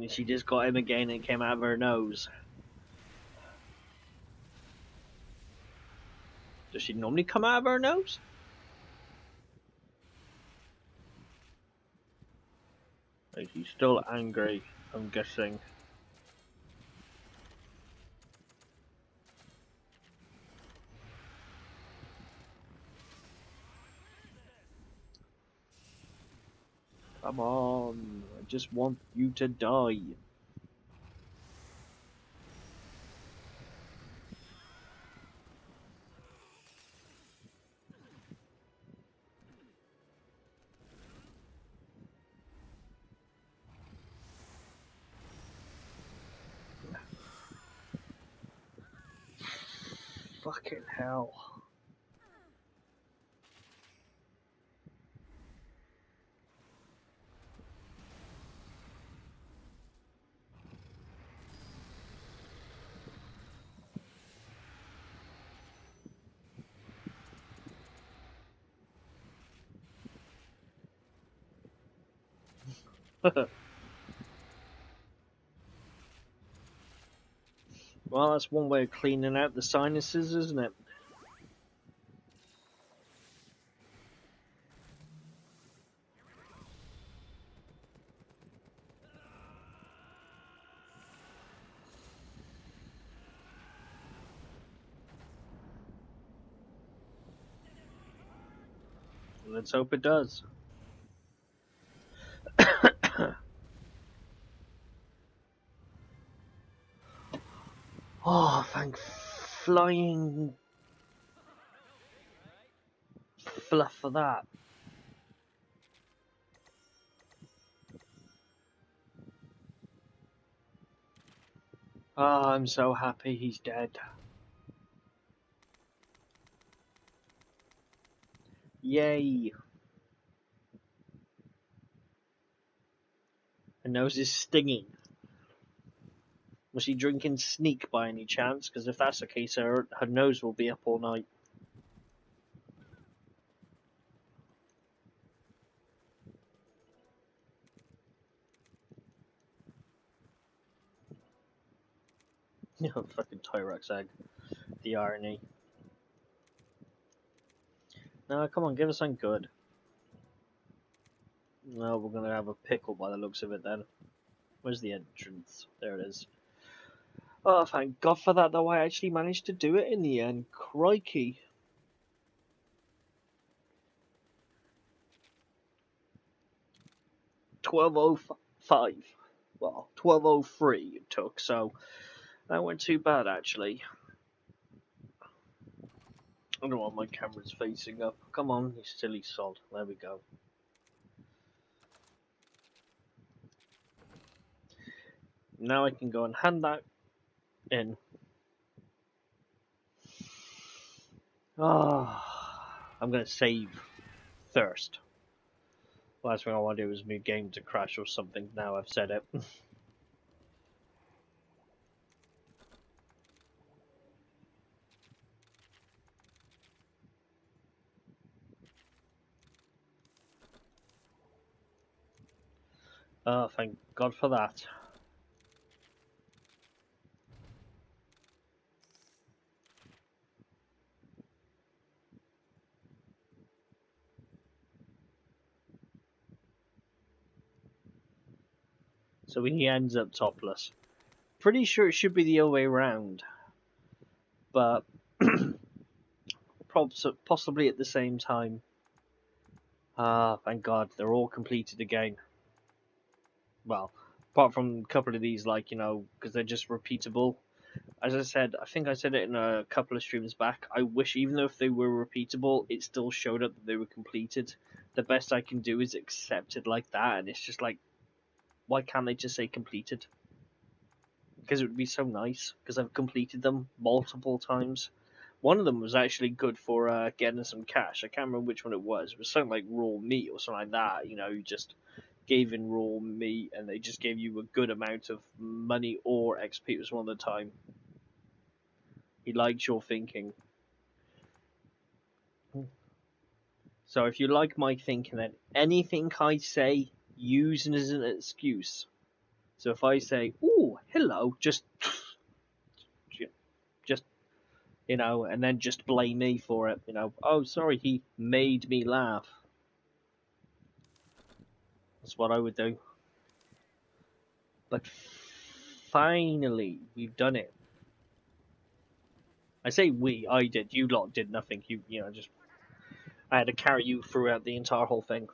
She just got him again and it came out of her nose. Does she normally come out of her nose? She's still angry, I'm guessing. Come on, I just want you to die. Fucking hell. Well, that's one way of cleaning out the sinuses, isn't it? Let's hope it does. Oh, thank flying fluff for that. Oh, I'm so happy he's dead. Yay. Her nose is stinging. Was she drinking Sneak by any chance? Because if that's the case, her nose will be up all night. Fucking Tyrex egg. The irony. No, come on, give us something good. No, we're gonna have a pickle by the looks of it then. Where's the entrance? There it is. Oh, thank God for that, though. I actually managed to do it in the end. Crikey. $12.05. Well, $12.03 it took, so that weren't too bad, actually. I don't know what my camera's facing up. Come on, you silly sod. There we go. Now I can go and hand that in. I'm going to save first. Last thing I want to do is my game to crash or something. Now I've said it. Thank God for that. So he ends up topless. Pretty sure it should be the other way around. But possibly at the same time. Thank God, they're all completed again. Well, apart from a couple of these, like, because they're just repeatable. As I said, I think I said it in a couple of streams back, I wish, even though if they were repeatable, it still showed up that they were completed. The best I can do is accept it like that, and it's just like, why can't they just say completed? Because it would be so nice, because I've completed them multiple times. One of them was actually good for getting some cash. I can't remember which one it was. It was something like raw meat or something like that. You just gave in raw meat and they just gave you a good amount of money or XP. It was one of the time. He likes your thinking. So if you like my thinking, then anything I say, use as an excuse. So if I say, "Ooh, hello," just and then just blame me for it. Oh, sorry, he made me laugh. That's what I would do. But finally, we've done it. I say we, I did. You lot did nothing. Just I had to carry you throughout the entire whole thing.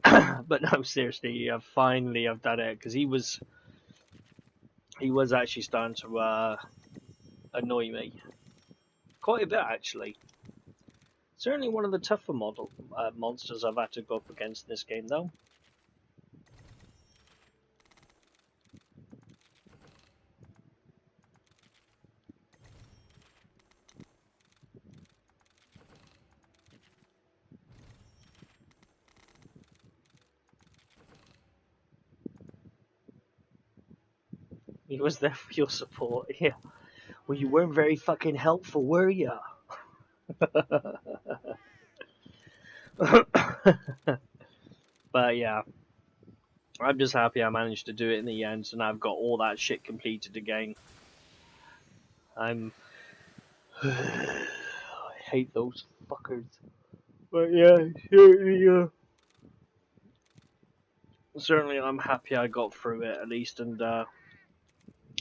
But no, seriously, finally I've done it because he was actually starting to annoy me quite a bit actually. Certainly one of the tougher monsters I've had to go up against in this game though. He was there for your support, yeah. Well, you weren't very fucking helpful, were ya? But yeah, I'm just happy I managed to do it in the end, and I've got all that shit completed again. I hate those fuckers. But yeah, certainly I'm happy I got through it at least, and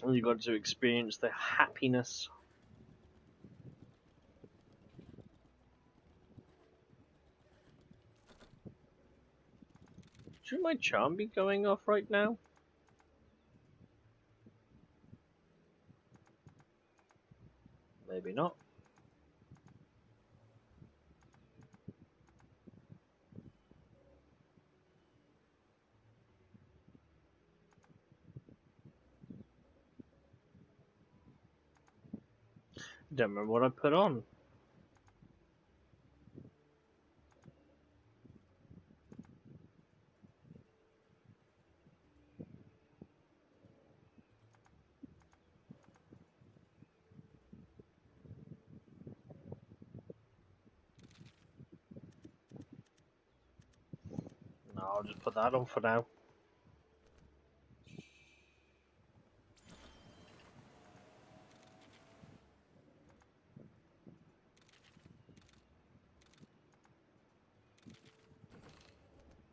you got to experience the happiness. Should my charm be going off right now? Maybe not. Don't remember what I put on. No, I'll just put that on for now.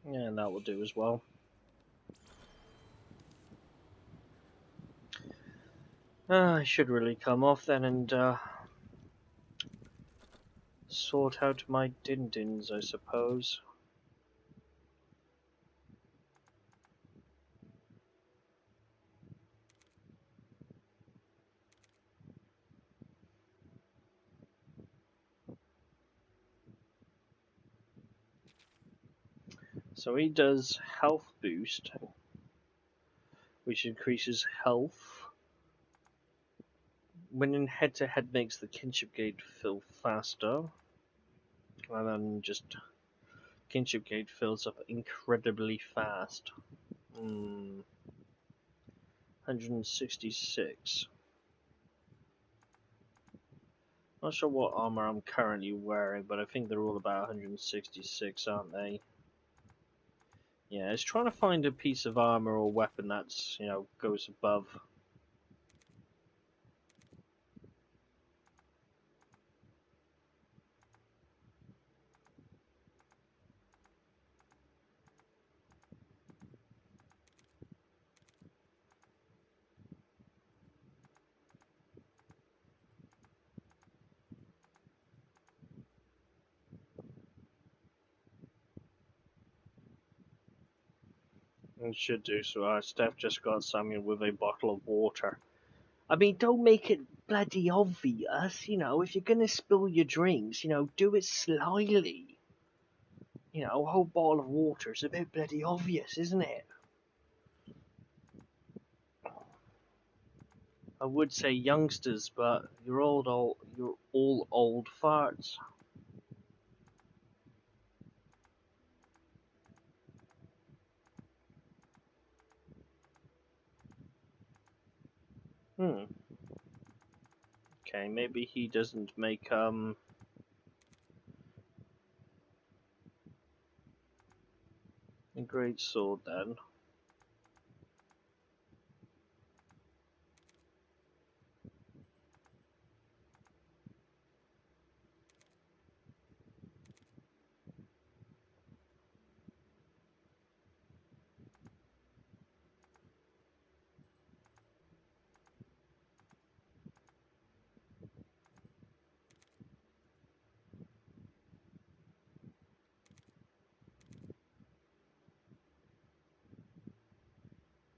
Yeah, that will do as well. I should really come off then and sort out my din-dins, I suppose. So he does health boost, which increases health. When in head-to-head makes the kinship gate fill faster. And then just kinship gate fills up incredibly fast. 166. Not sure what armor I'm currently wearing, but I think they're all about 166, aren't they? Yeah, it's trying to find a piece of armor or weapon that's, goes above. It should do so. Steph just got something with a bottle of water. I mean, don't make it bloody obvious, if you're gonna spill your drinks, do it slyly. A whole bottle of water is a bit bloody obvious, isn't it? I would say youngsters, but you're all old farts. Okay, maybe he doesn't make a great sword then.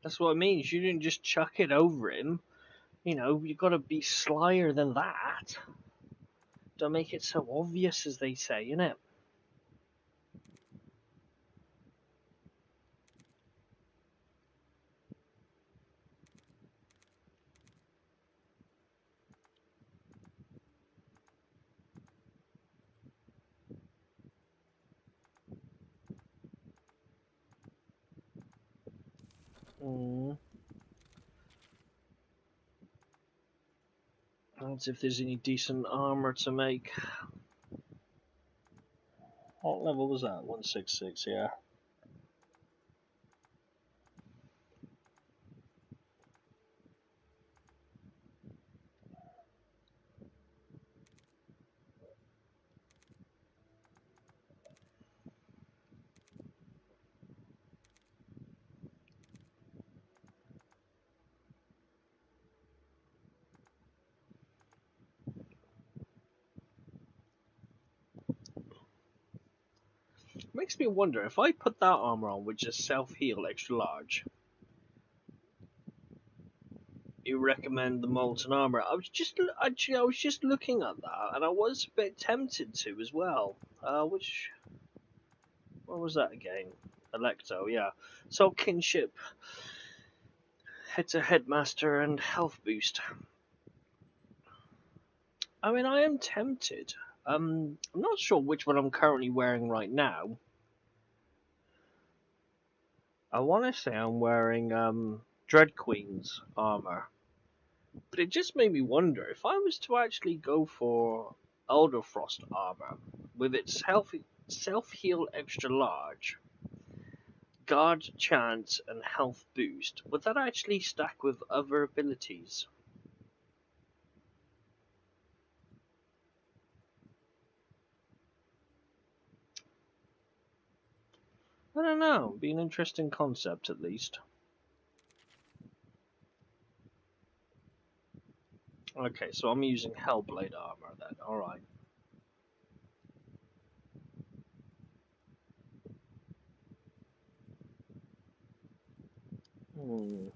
That's what I mean. You didn't just chuck it over him. You know, you got to be slyer than that. Don't make it so obvious, as they say, innit? Mm. Let's see if there's any decent armor to make. What level was that? 166, yeah. Makes me wonder, if I put that armor on, which is self-heal extra large, you recommend the molten armor? I was just looking at that, and I was a bit tempted to as well. What was that again? Electo, yeah. So kinship, head-to-head master, and health boost. I mean, I am tempted. I'm not sure which one I'm currently wearing right now. I want to say I'm wearing Dread Queen's armor. But it just made me wonder, if I was to actually go for Elder Frost armor, with its self-heal extra large, guard chance, and health boost, would that actually stack with other abilities? I don't know. It'd be an interesting concept, at least. Okay, so I'm using Hellblade armor then. Alright. Hmm.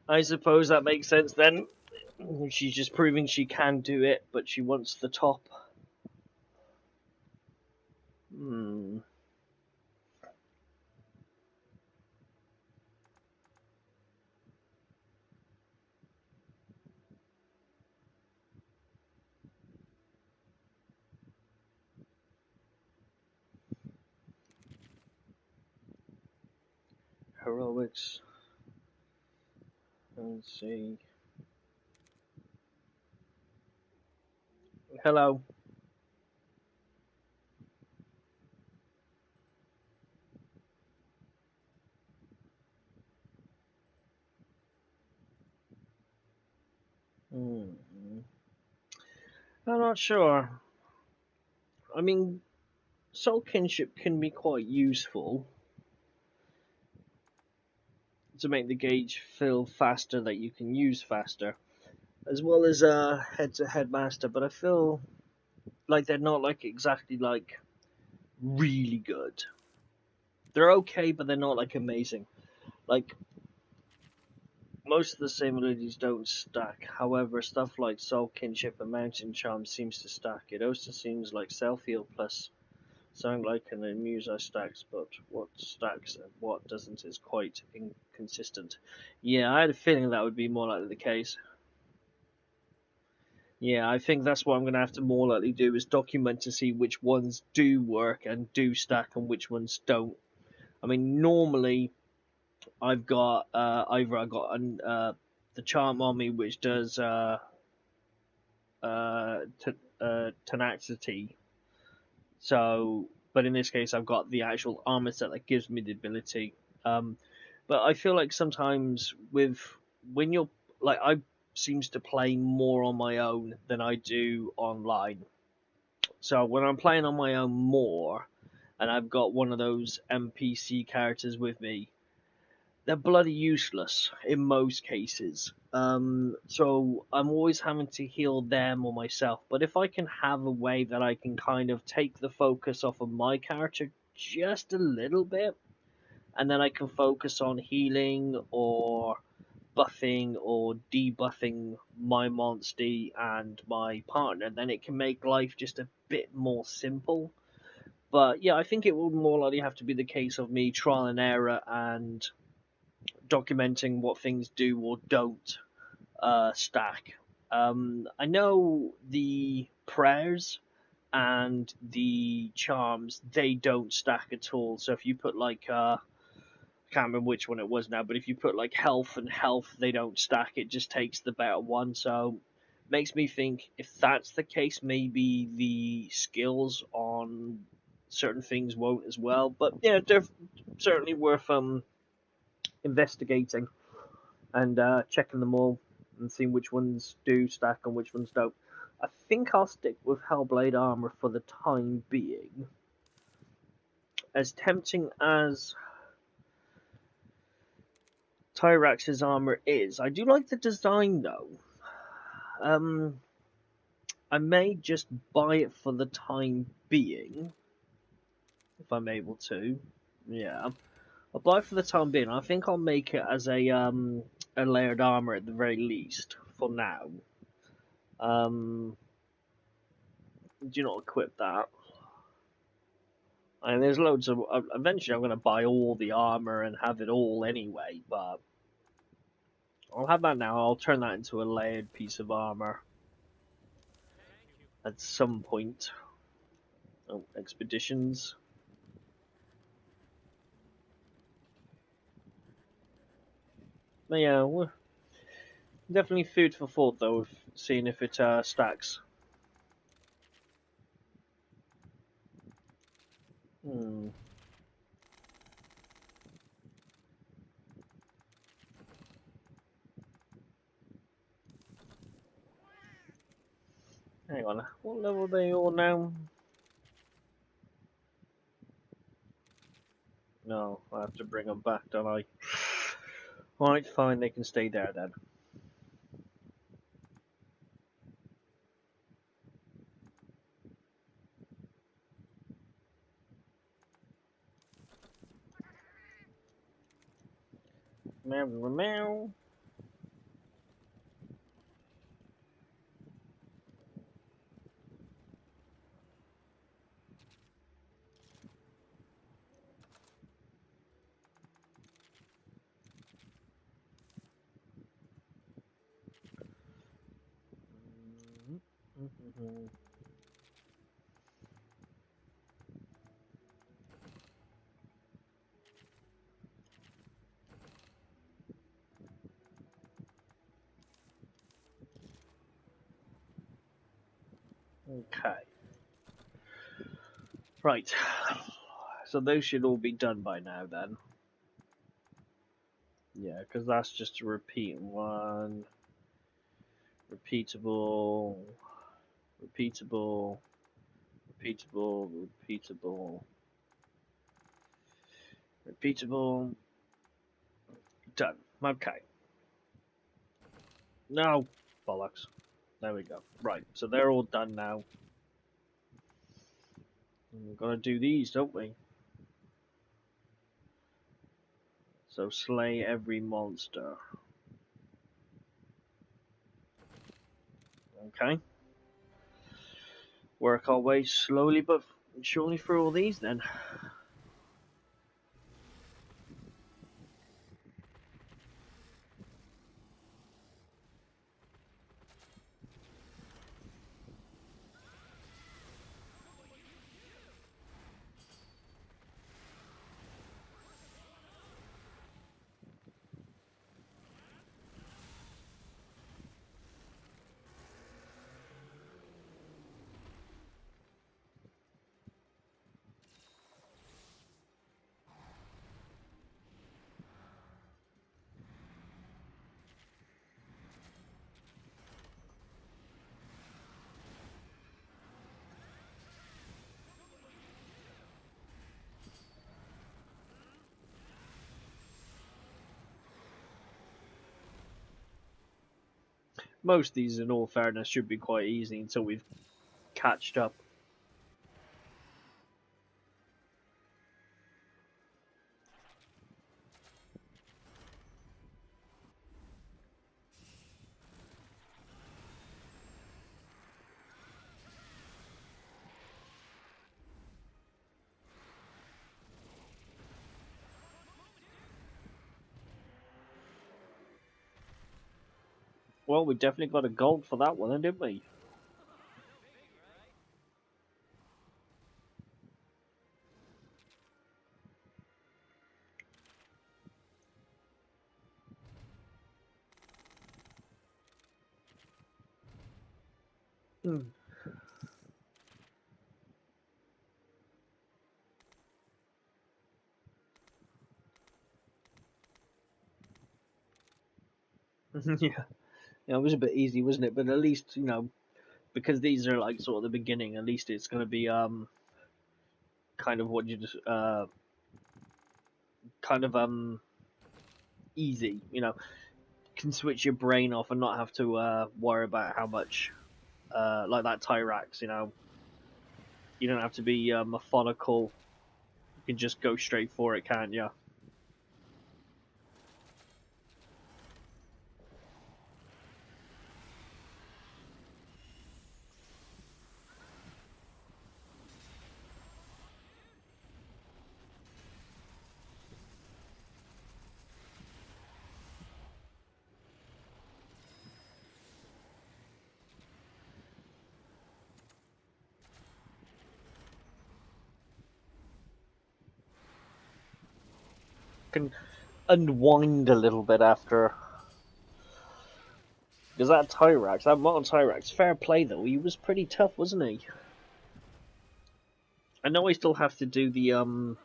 I suppose that makes sense then. She's just proving she can do it, but she wants the top. Hmm. Heroics. Let's see. Hello. Hmm. I'm not sure. I mean, soul kinship can be quite useful to make the gauge fill faster that you can use faster, as well as head-to-head master. But I feel like they're not like exactly like really good. They're okay, but they're not like amazing. Like, most of the same abilities don't stack. However, stuff like Soul Kinship and Mountain Charm seems to stack. It also seems like Self Heal plus Sound Like and Amuse stacks, but what stacks and what doesn't is quite inconsistent. Yeah, I had a feeling that would be more likely the case. Yeah, I think that's what I'm going to have to more likely do, is document to see which ones do work and do stack and which ones don't. I mean, normally I've got either I got the charm on me, which does tenacity. So, but in this case, I've got the actual armor set that gives me the ability. But I feel like sometimes when you're like, I seems to play more on my own than I do online. So when I'm playing on my own more, and I've got one of those NPC characters with me, they're bloody useless in most cases. So I'm always having to heal them or myself. But if I can have a way that I can kind of take the focus off of my character just a little bit, and then I can focus on healing or buffing or debuffing my monster and my partner, then it can make life just a bit more simple. But yeah, I think it will more likely have to be the case of me trial and error and documenting what things do or don't stack. I know the prayers and the charms, they don't stack at all. So if you put like I can't remember which one it was now, but if you put like health and health, they don't stack. It just takes the better one. So makes me think if that's the case, maybe the skills on certain things won't as well. But yeah, they're certainly worth investigating and checking them all and seeing which ones do stack and which ones don't. I think I'll stick with Hellblade armor for the time being. As tempting as Tyrax's armor is, I do like the design though. I may just buy it for the time being, if I'm able to. Yeah, I'll buy it for the time being. I think I'll make it as a layered armor at the very least for now. Do not equip that. And there's loads of. Eventually, I'm going to buy all the armor and have it all anyway, but I'll have that now. I'll turn that into a layered piece of armor at some point. Oh, expeditions. But yeah, definitely food for thought though, seeing if it stacks. Hmm. Hang on, what level are they all now? No, I have to bring them back, don't I? Alright, fine, they can stay there then. Meow, meow, meow. Okay. Right. So those should all be done by now then. Yeah, because that's just a repeat one. Repeatable. Repeatable. Repeatable. Repeatable. Repeatable. Done. Okay. No. Bollocks. There we go. Right, so they're all done now. And we're gonna do these, don't we? So slay every monster. Okay. Work our way slowly but surely through all these then. Most of these, in all fairness, should be quite easy until we've catched up. Well, we definitely got a gold for that one, didn't we? Yeah. Yeah, it was a bit easy, wasn't it? But at least, because these are like sort of the beginning, at least it's going to be kind of what you just kind of easy, can switch your brain off and not have to worry about how much like that Tyrax, you don't have to be methodical. You can just go straight for it, can't you? Can unwind a little bit after. Because that Tyrax, that Modern Tyrax, fair play though, he was pretty tough, wasn't he? I know I still have to do the oh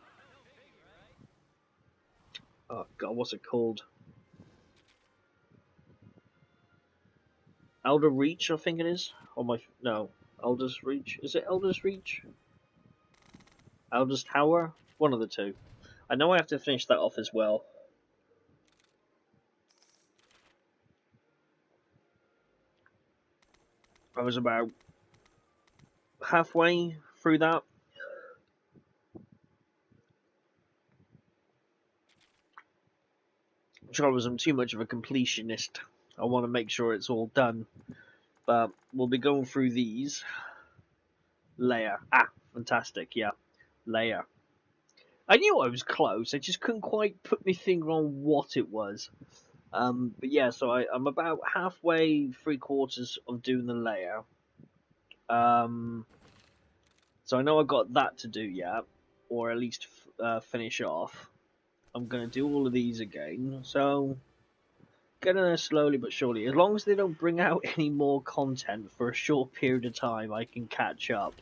god, what's it called? Elder Reach, I think it is. No, Elder's Reach. Is it Elder's Reach? Elder's Tower? One of the two. I know I have to finish that off as well. I was about halfway through that. Because I'm too much of a completionist. I want to make sure it's all done. But we'll be going through these. Layer. Ah, fantastic, yeah. Layer. I knew I was close, I just couldn't quite put my finger on what it was. But yeah, so I'm about halfway, 3/4 of doing the layer. So I know I got that to do yet, or at least finish off. I'm gonna do all of these again, so getting there slowly but surely. As long as they don't bring out any more content for a short period of time, I can catch up.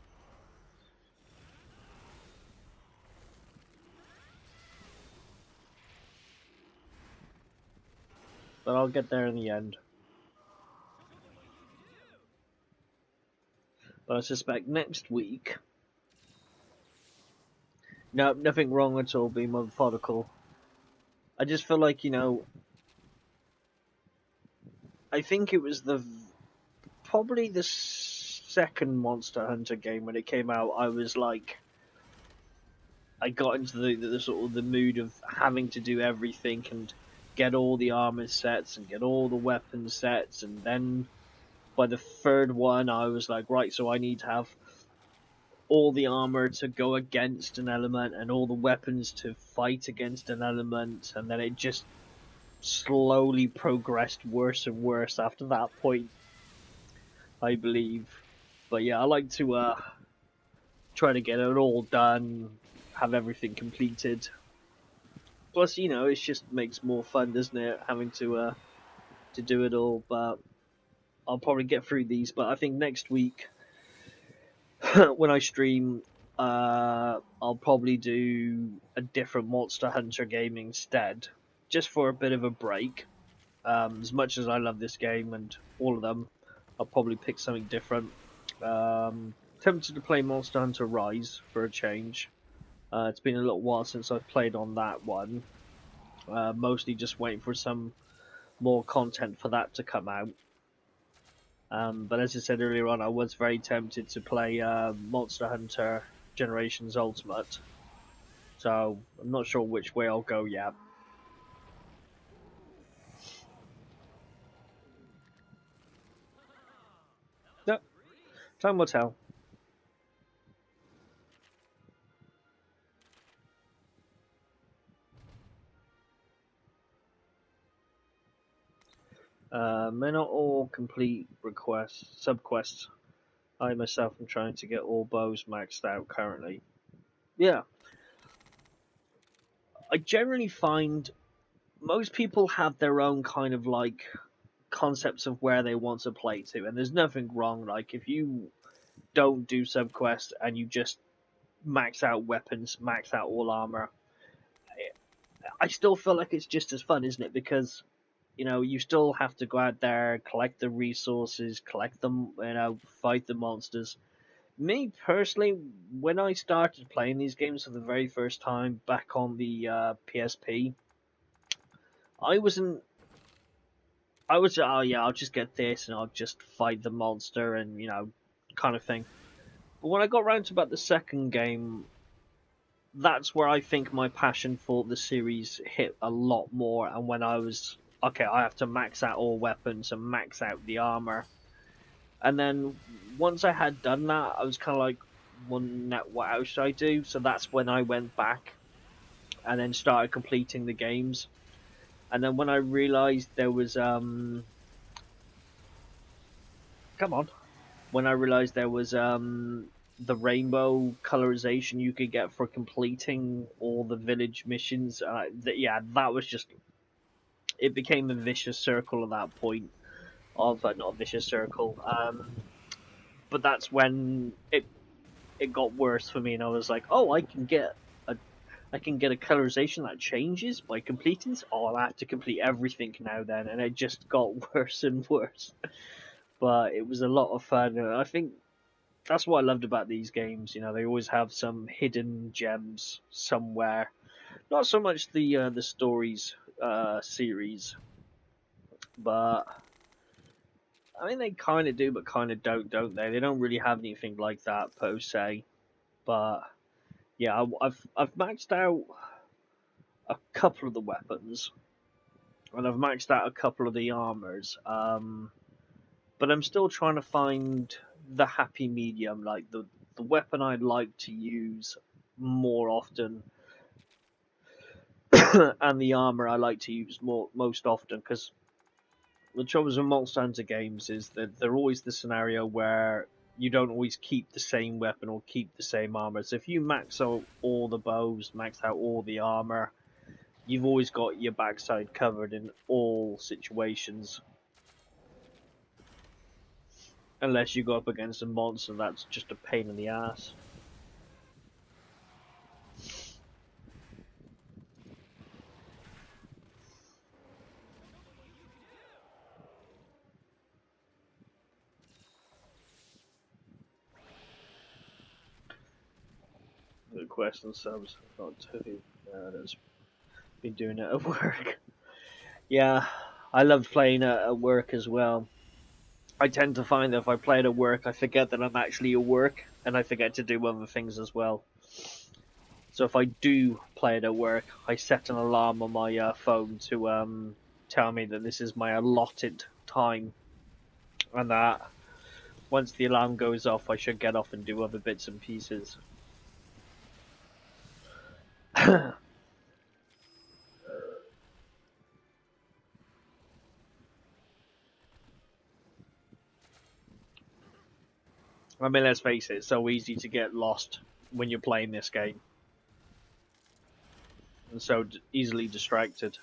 But I'll get there in the end. But I suspect next week. No, nothing wrong at all being methodical. I just feel like, I think it was probably the second Monster Hunter game when it came out. I was like, I got into the sort of the mood of having to do everything and get all the armor sets and get all the weapon sets, and then by the third one I was like, right, so I need to have all the armor to go against an element and all the weapons to fight against an element, and then it just slowly progressed worse and worse after that point, I believe. But yeah, I like to try to get it all done, have everything completed. Plus, it just makes more fun, doesn't it, having to do it all. But I'll probably get through these. But I think next week, when I stream, I'll probably do a different Monster Hunter game instead, just for a bit of a break. As much as I love this game and all of them, I'll probably pick something different. Tempted to play Monster Hunter Rise for a change. It's been a little while since I've played on that one. Mostly just waiting for some more content for that to come out. But as I said earlier on, I was very tempted to play Monster Hunter Generations Ultimate. So I'm not sure which way I'll go yet. Yep, time will tell. May not all complete requests, subquests. I myself am trying to get all bows maxed out currently. Yeah, I generally find most people have their own kind of like concepts of where they want to play to, and there's nothing wrong. Like if you don't do subquest and you just max out weapons, max out all armor, I still feel like it's just as fun, isn't it? Because you still have to go out there, collect the resources, collect them, fight the monsters. Me personally, when I started playing these games for the very first time back on the PSP, I wasn't. I was, oh yeah, I'll just get this and I'll just fight the monster and kind of thing. But when I got round to about the second game, that's where I think my passion for the series hit a lot more. And when I was okay, I have to max out all weapons and max out the armor. And then once I had done that, I was kind of like, well, now what else should I do? So that's when I went back and then started completing the games. And then when I realized there was come on, when I realized there was the rainbow colorization you could get for completing all the village missions, that was just, it became a vicious circle at that point of not a vicious circle, but that's when it got worse for me, and I was like, oh, I can get a colorization that changes by completing this. Oh, I have to complete everything now then, and it just got worse and worse. But it was a lot of fun, and I think that's what I loved about these games. They always have some hidden gems somewhere. Not so much the stories series, but I mean they kind of do, but kind of don't they? They don't really have anything like that per se. But yeah, I've maxed out a couple of the weapons, and I've maxed out a couple of the armors. But I'm still trying to find the happy medium, like the weapon I'd like to use more often, and the armor I like to use most often. Because the troubles with Monster Hunter games is that they're always the scenario where you don't always keep the same weapon or keep the same armor. So if you max out all the bows, max out all the armor, you've always got your backside covered in all situations. Unless you go up against a monster, that's just a pain in the ass. The quest and subs, not too. That's been doing it at work. Yeah, I love playing at work as well. I tend to find that if I play it at work, I forget that I'm actually at work, and I forget to do other things as well. So if I do play it at work, I set an alarm on my phone to tell me that this is my allotted time, and that once the alarm goes off, I should get off and do other bits and pieces. I mean, let's face it, it's so easy to get lost when you're playing this game. And so easily distracted.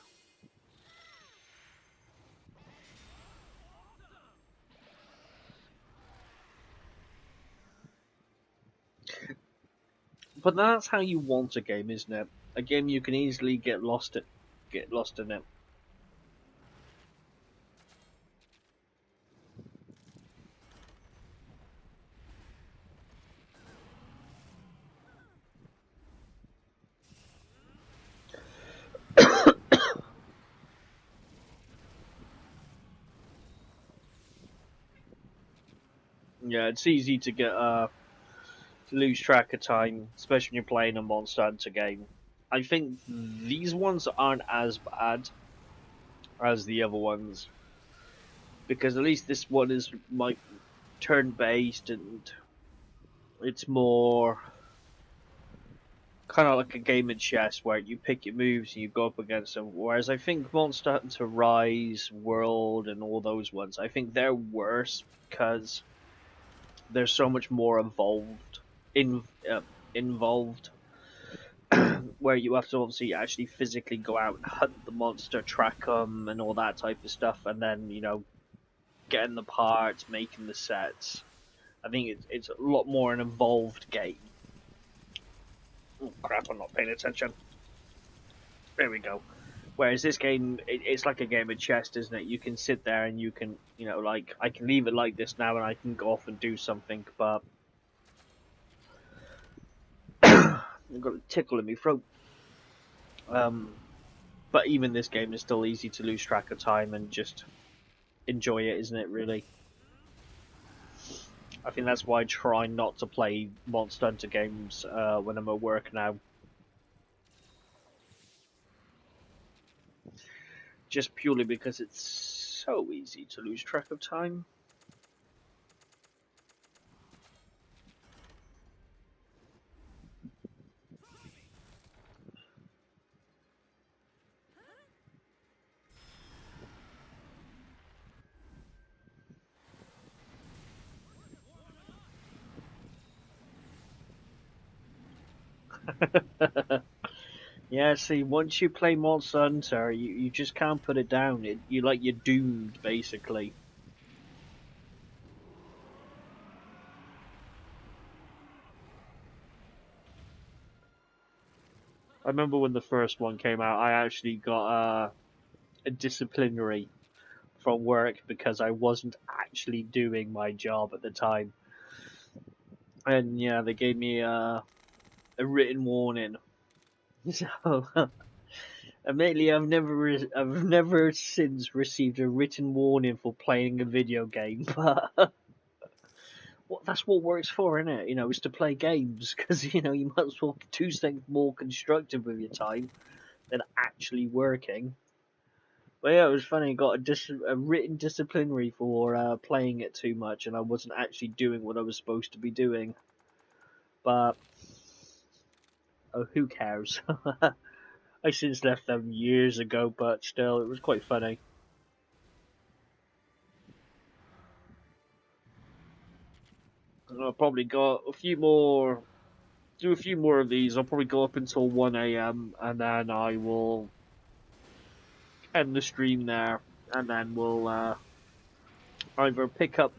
But that's how you want a game, isn't it? A game you can easily get lost in it. Yeah, it's easy to get to lose track of time, especially when you're playing a Monster Hunter game. I think these ones aren't as bad as the other ones, because at least this one is like turn based and it's more kind of like a game of chess where you pick your moves and you go up against them. Whereas I think Monster Hunter Rise, World, and all those ones, I think they're worse because they're so much more involved. Involved, where you have to obviously actually physically go out and hunt the monster, track them, and all that type of stuff, and then getting the parts, making the sets. I think it's a lot more an involved game. Oh crap! I'm not paying attention. There we go. Whereas this game, it's like a game of chess, isn't it? You can sit there and you can, like, I can leave it like this now and I can go off and do something, but I've got a tickle in my throat. But even this game is still easy to lose track of time and just enjoy it, isn't it, really? I think that's why I try not to play Monster Hunter games when I'm at work now. Just purely because it's so easy to lose track of time. Yeah, see, once you play Monster Hunter, you just can't put it down. You're doomed, basically. I remember when the first one came out, I actually got a disciplinary from work because I wasn't actually doing my job at the time. And yeah, they gave me a written warning. So, admittedly, I've never since received a written warning for playing a video game, but that's what work's for, isn't it? Is to play games because you might as well do something more constructive with your time than actually working. But yeah, it was funny. I got a written disciplinary for playing it too much, and I wasn't actually doing what I was supposed to be doing. But oh, who cares? I since left them years ago, but still, it was quite funny. I'll probably got a few more. Do a few more of these. I'll probably go up until 1 a.m. and then I will end the stream there, and then we'll either pick up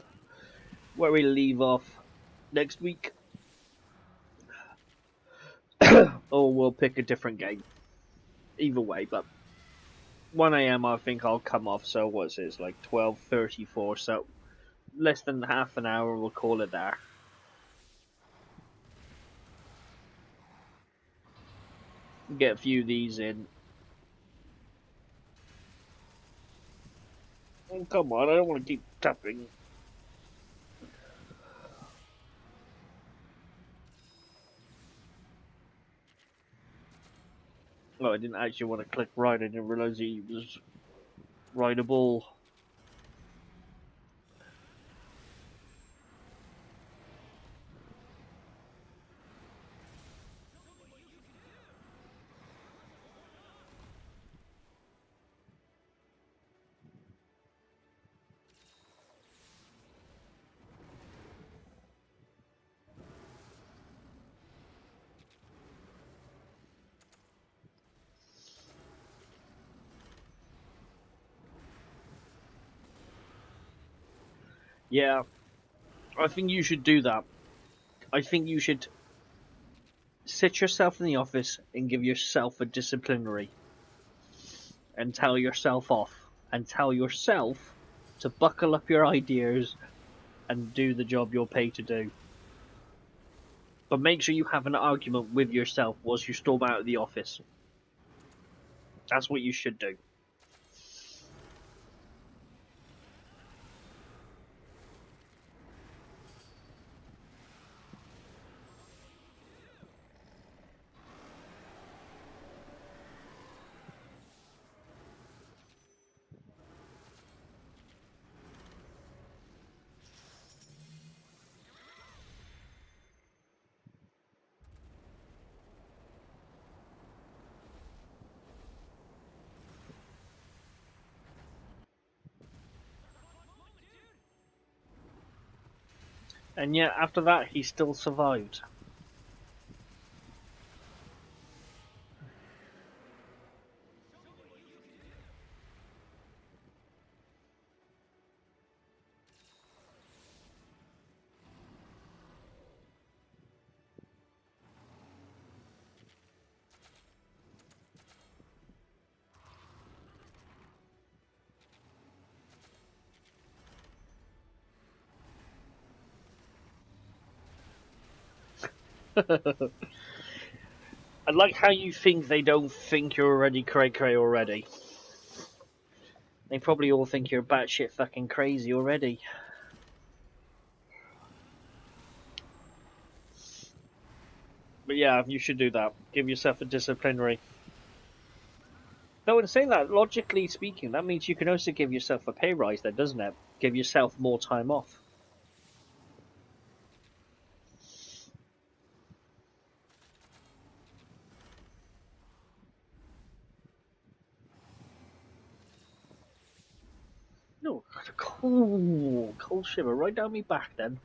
where we leave off next week, or we'll pick a different game. Either way, but 1 a.m. I think I'll come off. So what's it? It's like 12:34. So less than half an hour. We'll call it there. Get a few of these in. Oh, come on, I don't want to keep tapping. Oh, I didn't actually want to click right. I didn't realize he was rideable. Yeah, I think you should do that. I think you should sit yourself in the office and give yourself a disciplinary and tell yourself off and tell yourself to buckle up your ideas and do the job you're paid to do. But make sure you have an argument with yourself whilst you storm out of the office. That's what you should do. And yet, after that, he still survived. I like how you think they don't think you're already cray-cray already. They probably all think you're batshit fucking crazy already. But yeah, you should do that. Give yourself a disciplinary. Though in saying that, logically speaking, that means you can also give yourself a pay rise then, doesn't it? Give yourself more time off. No, cold shiver right down me back then.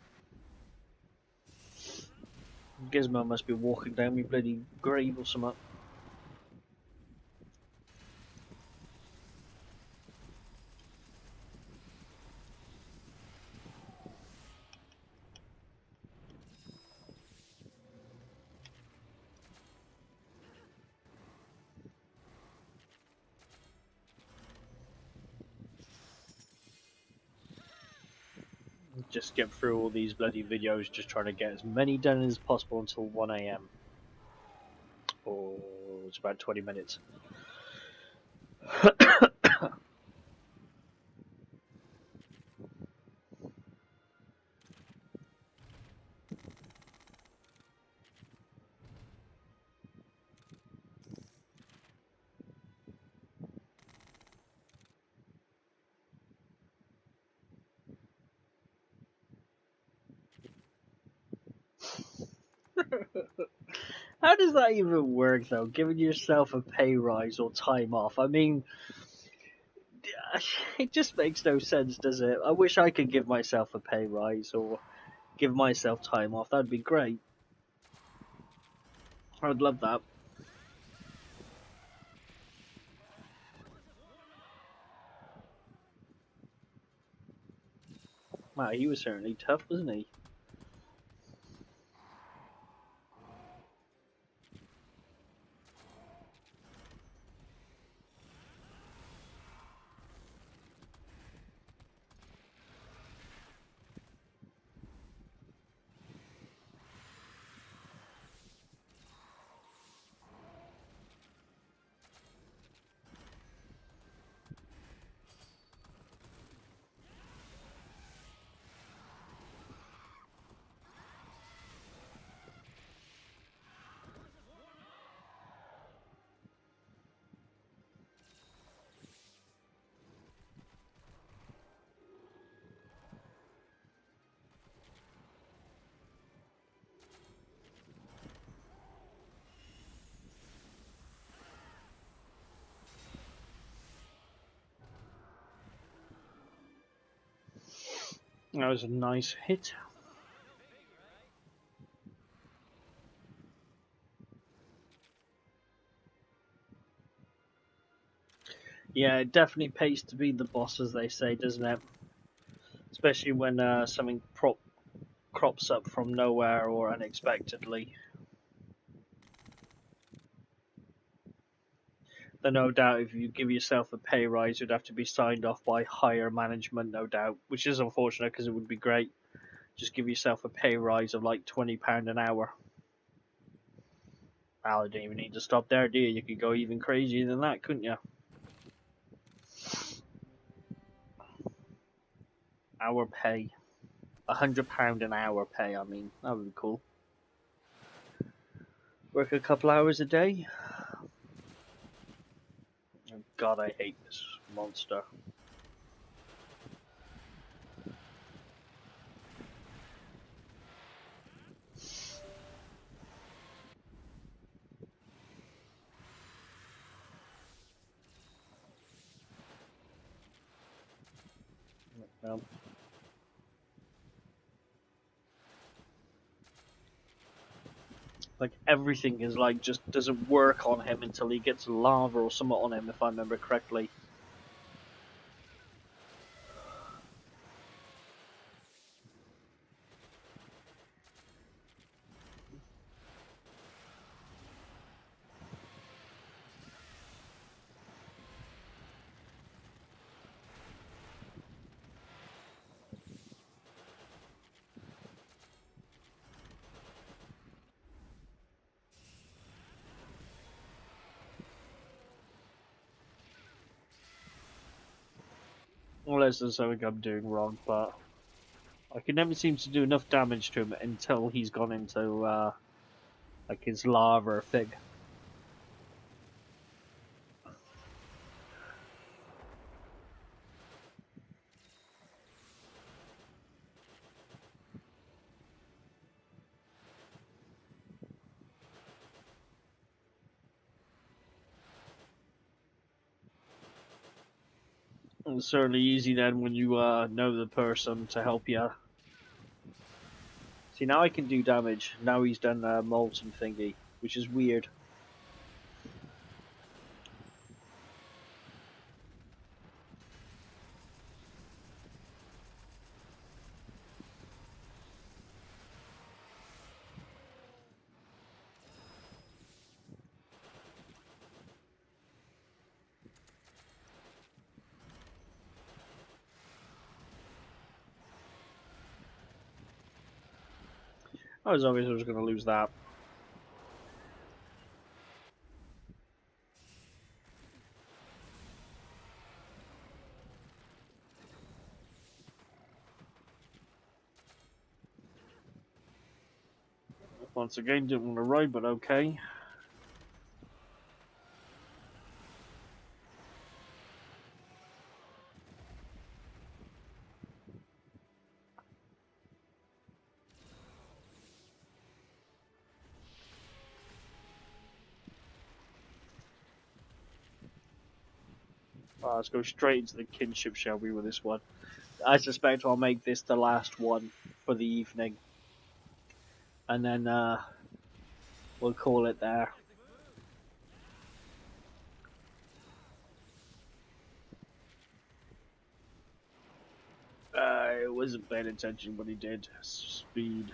Gizmo must be walking down me bloody grave or something. Just get through all these bloody videos, just trying to get as many done as possible until 1 AM. Or it's about 20 minutes. How does that even work though? Giving yourself a pay rise or time off? I mean, it just makes no sense, does it? I wish I could give myself a pay rise or give myself time off. That'd be great. I would love that. Wow, he was certainly tough, wasn't he? That was a nice hit. Yeah, it definitely pays to be the boss, as they say, doesn't it? Especially when something crops up from nowhere or unexpectedly. Then no doubt if you give yourself a pay rise, you'd have to be signed off by higher management, no doubt, which is unfortunate because it would be great. Just give yourself a pay rise of like £20 an hour. Well, you don't even need to stop there, do you? You could go even crazier than that, couldn't you? Hour pay. £100 an hour pay, I mean. That would be cool. Work a couple hours a day. Oh, God, I hate this monster. Well, Like everything is like just doesn't work on him until he gets lava or something on him, if I remember correctly. Unless there's something I'm doing wrong, but I can never seem to do enough damage to him until he's gone into like his lava thing. It's certainly easy then when you know the person to help you. See, now I can do damage. Now he's done molten thingy, which is weird. I was always going to lose that. Once again, didn't want to ride, but okay. Let's go straight into the kinship, shall we, with this one. I suspect I'll make this the last one for the evening. And then we'll call it there. I wasn't paying attention when he did. Speed.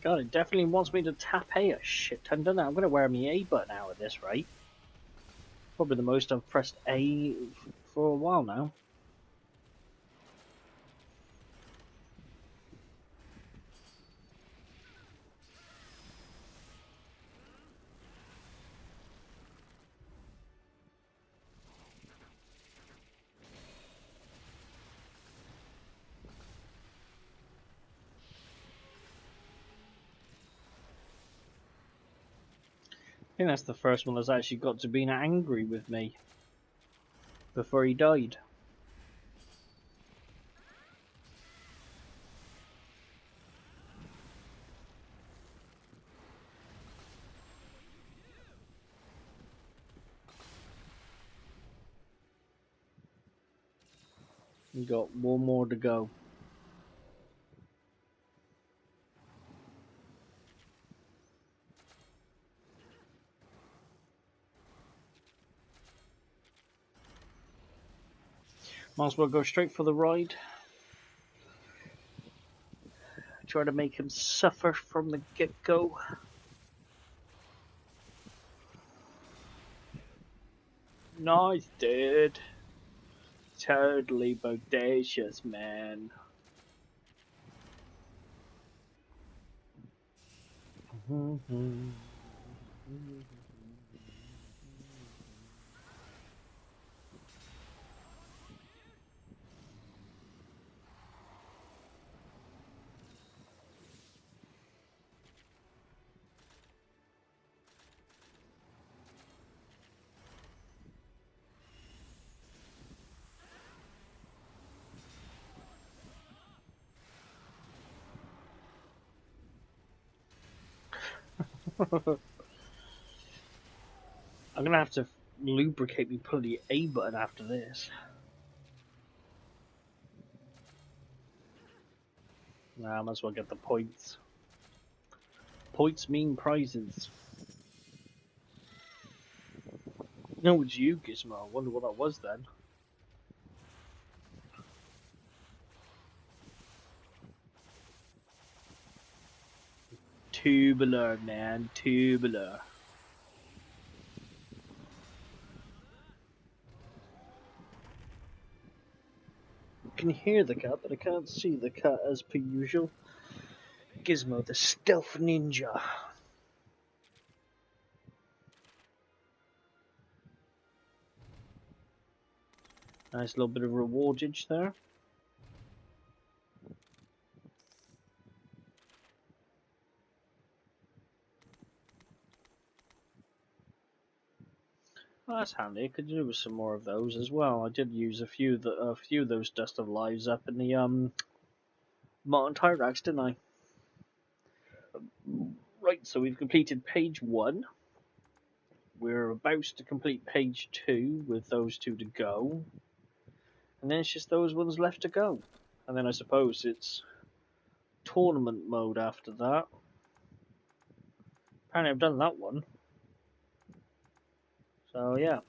God, it definitely wants me to tap A a shit ton, doesn't it? I'm going to wear my A button out at this rate. Probably the most I've pressed A for a while now. I think that's the first one that's actually got to being angry with me before he died. We got one more to go. Might as well go straight for the ride. Try to make him suffer from the get-go. Nice, dude. Totally bodacious, man. I'm gonna have to lubricate me pulling the A button after this. Nah, I might as well get the points. Points mean prizes. No, it's you, Gizmo. I wonder what that was then. Tubular, man. Tubular. I can hear the cat, but I can't see the cat as per usual. Gizmo, the stealth ninja. Nice little bit of rewardage there. Well, that's handy. I could do with some more of those as well. I did use a few of those Dust of Lives up in the Martin Tyrax, didn't I? Right, so we've completed page 1. We're about to complete page 2 with those 2 to go. And then it's just those ones left to go. And then I suppose it's tournament mode after that. Apparently I've done that one. So yeah.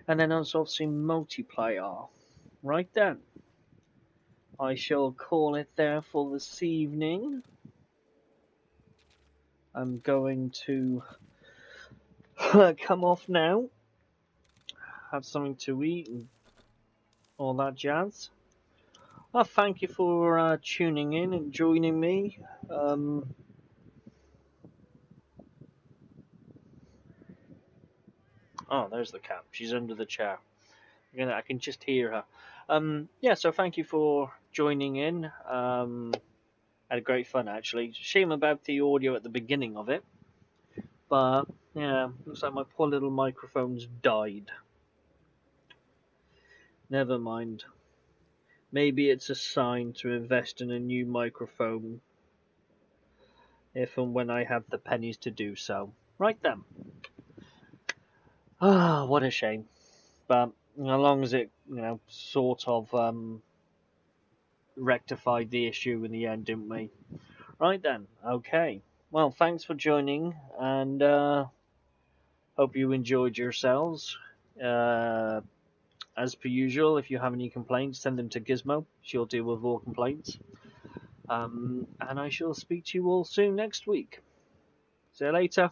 And then there's obviously multiplayer. Right then. I shall call it there for this evening. I'm going to come off now. Have something to eat and all that jazz. Thank you for tuning in and joining me. Oh, there's the cat. She's under the chair. I can just hear her. Yeah, so thank you for joining in. Had a great fun, actually. Shame about the audio at the beginning of it. But, yeah, looks like my poor little microphone's died. Never mind. Maybe it's a sign to invest in a new microphone if and when I have the pennies to do so. Right then. What a shame. But as long as it, sort of rectified the issue in the end, didn't we? Right then. Okay. Well, thanks for joining, and hope you enjoyed yourselves. As per usual, if you have any complaints, send them to Gizmo. She'll deal with all complaints. And I shall speak to you all soon next week. See you later.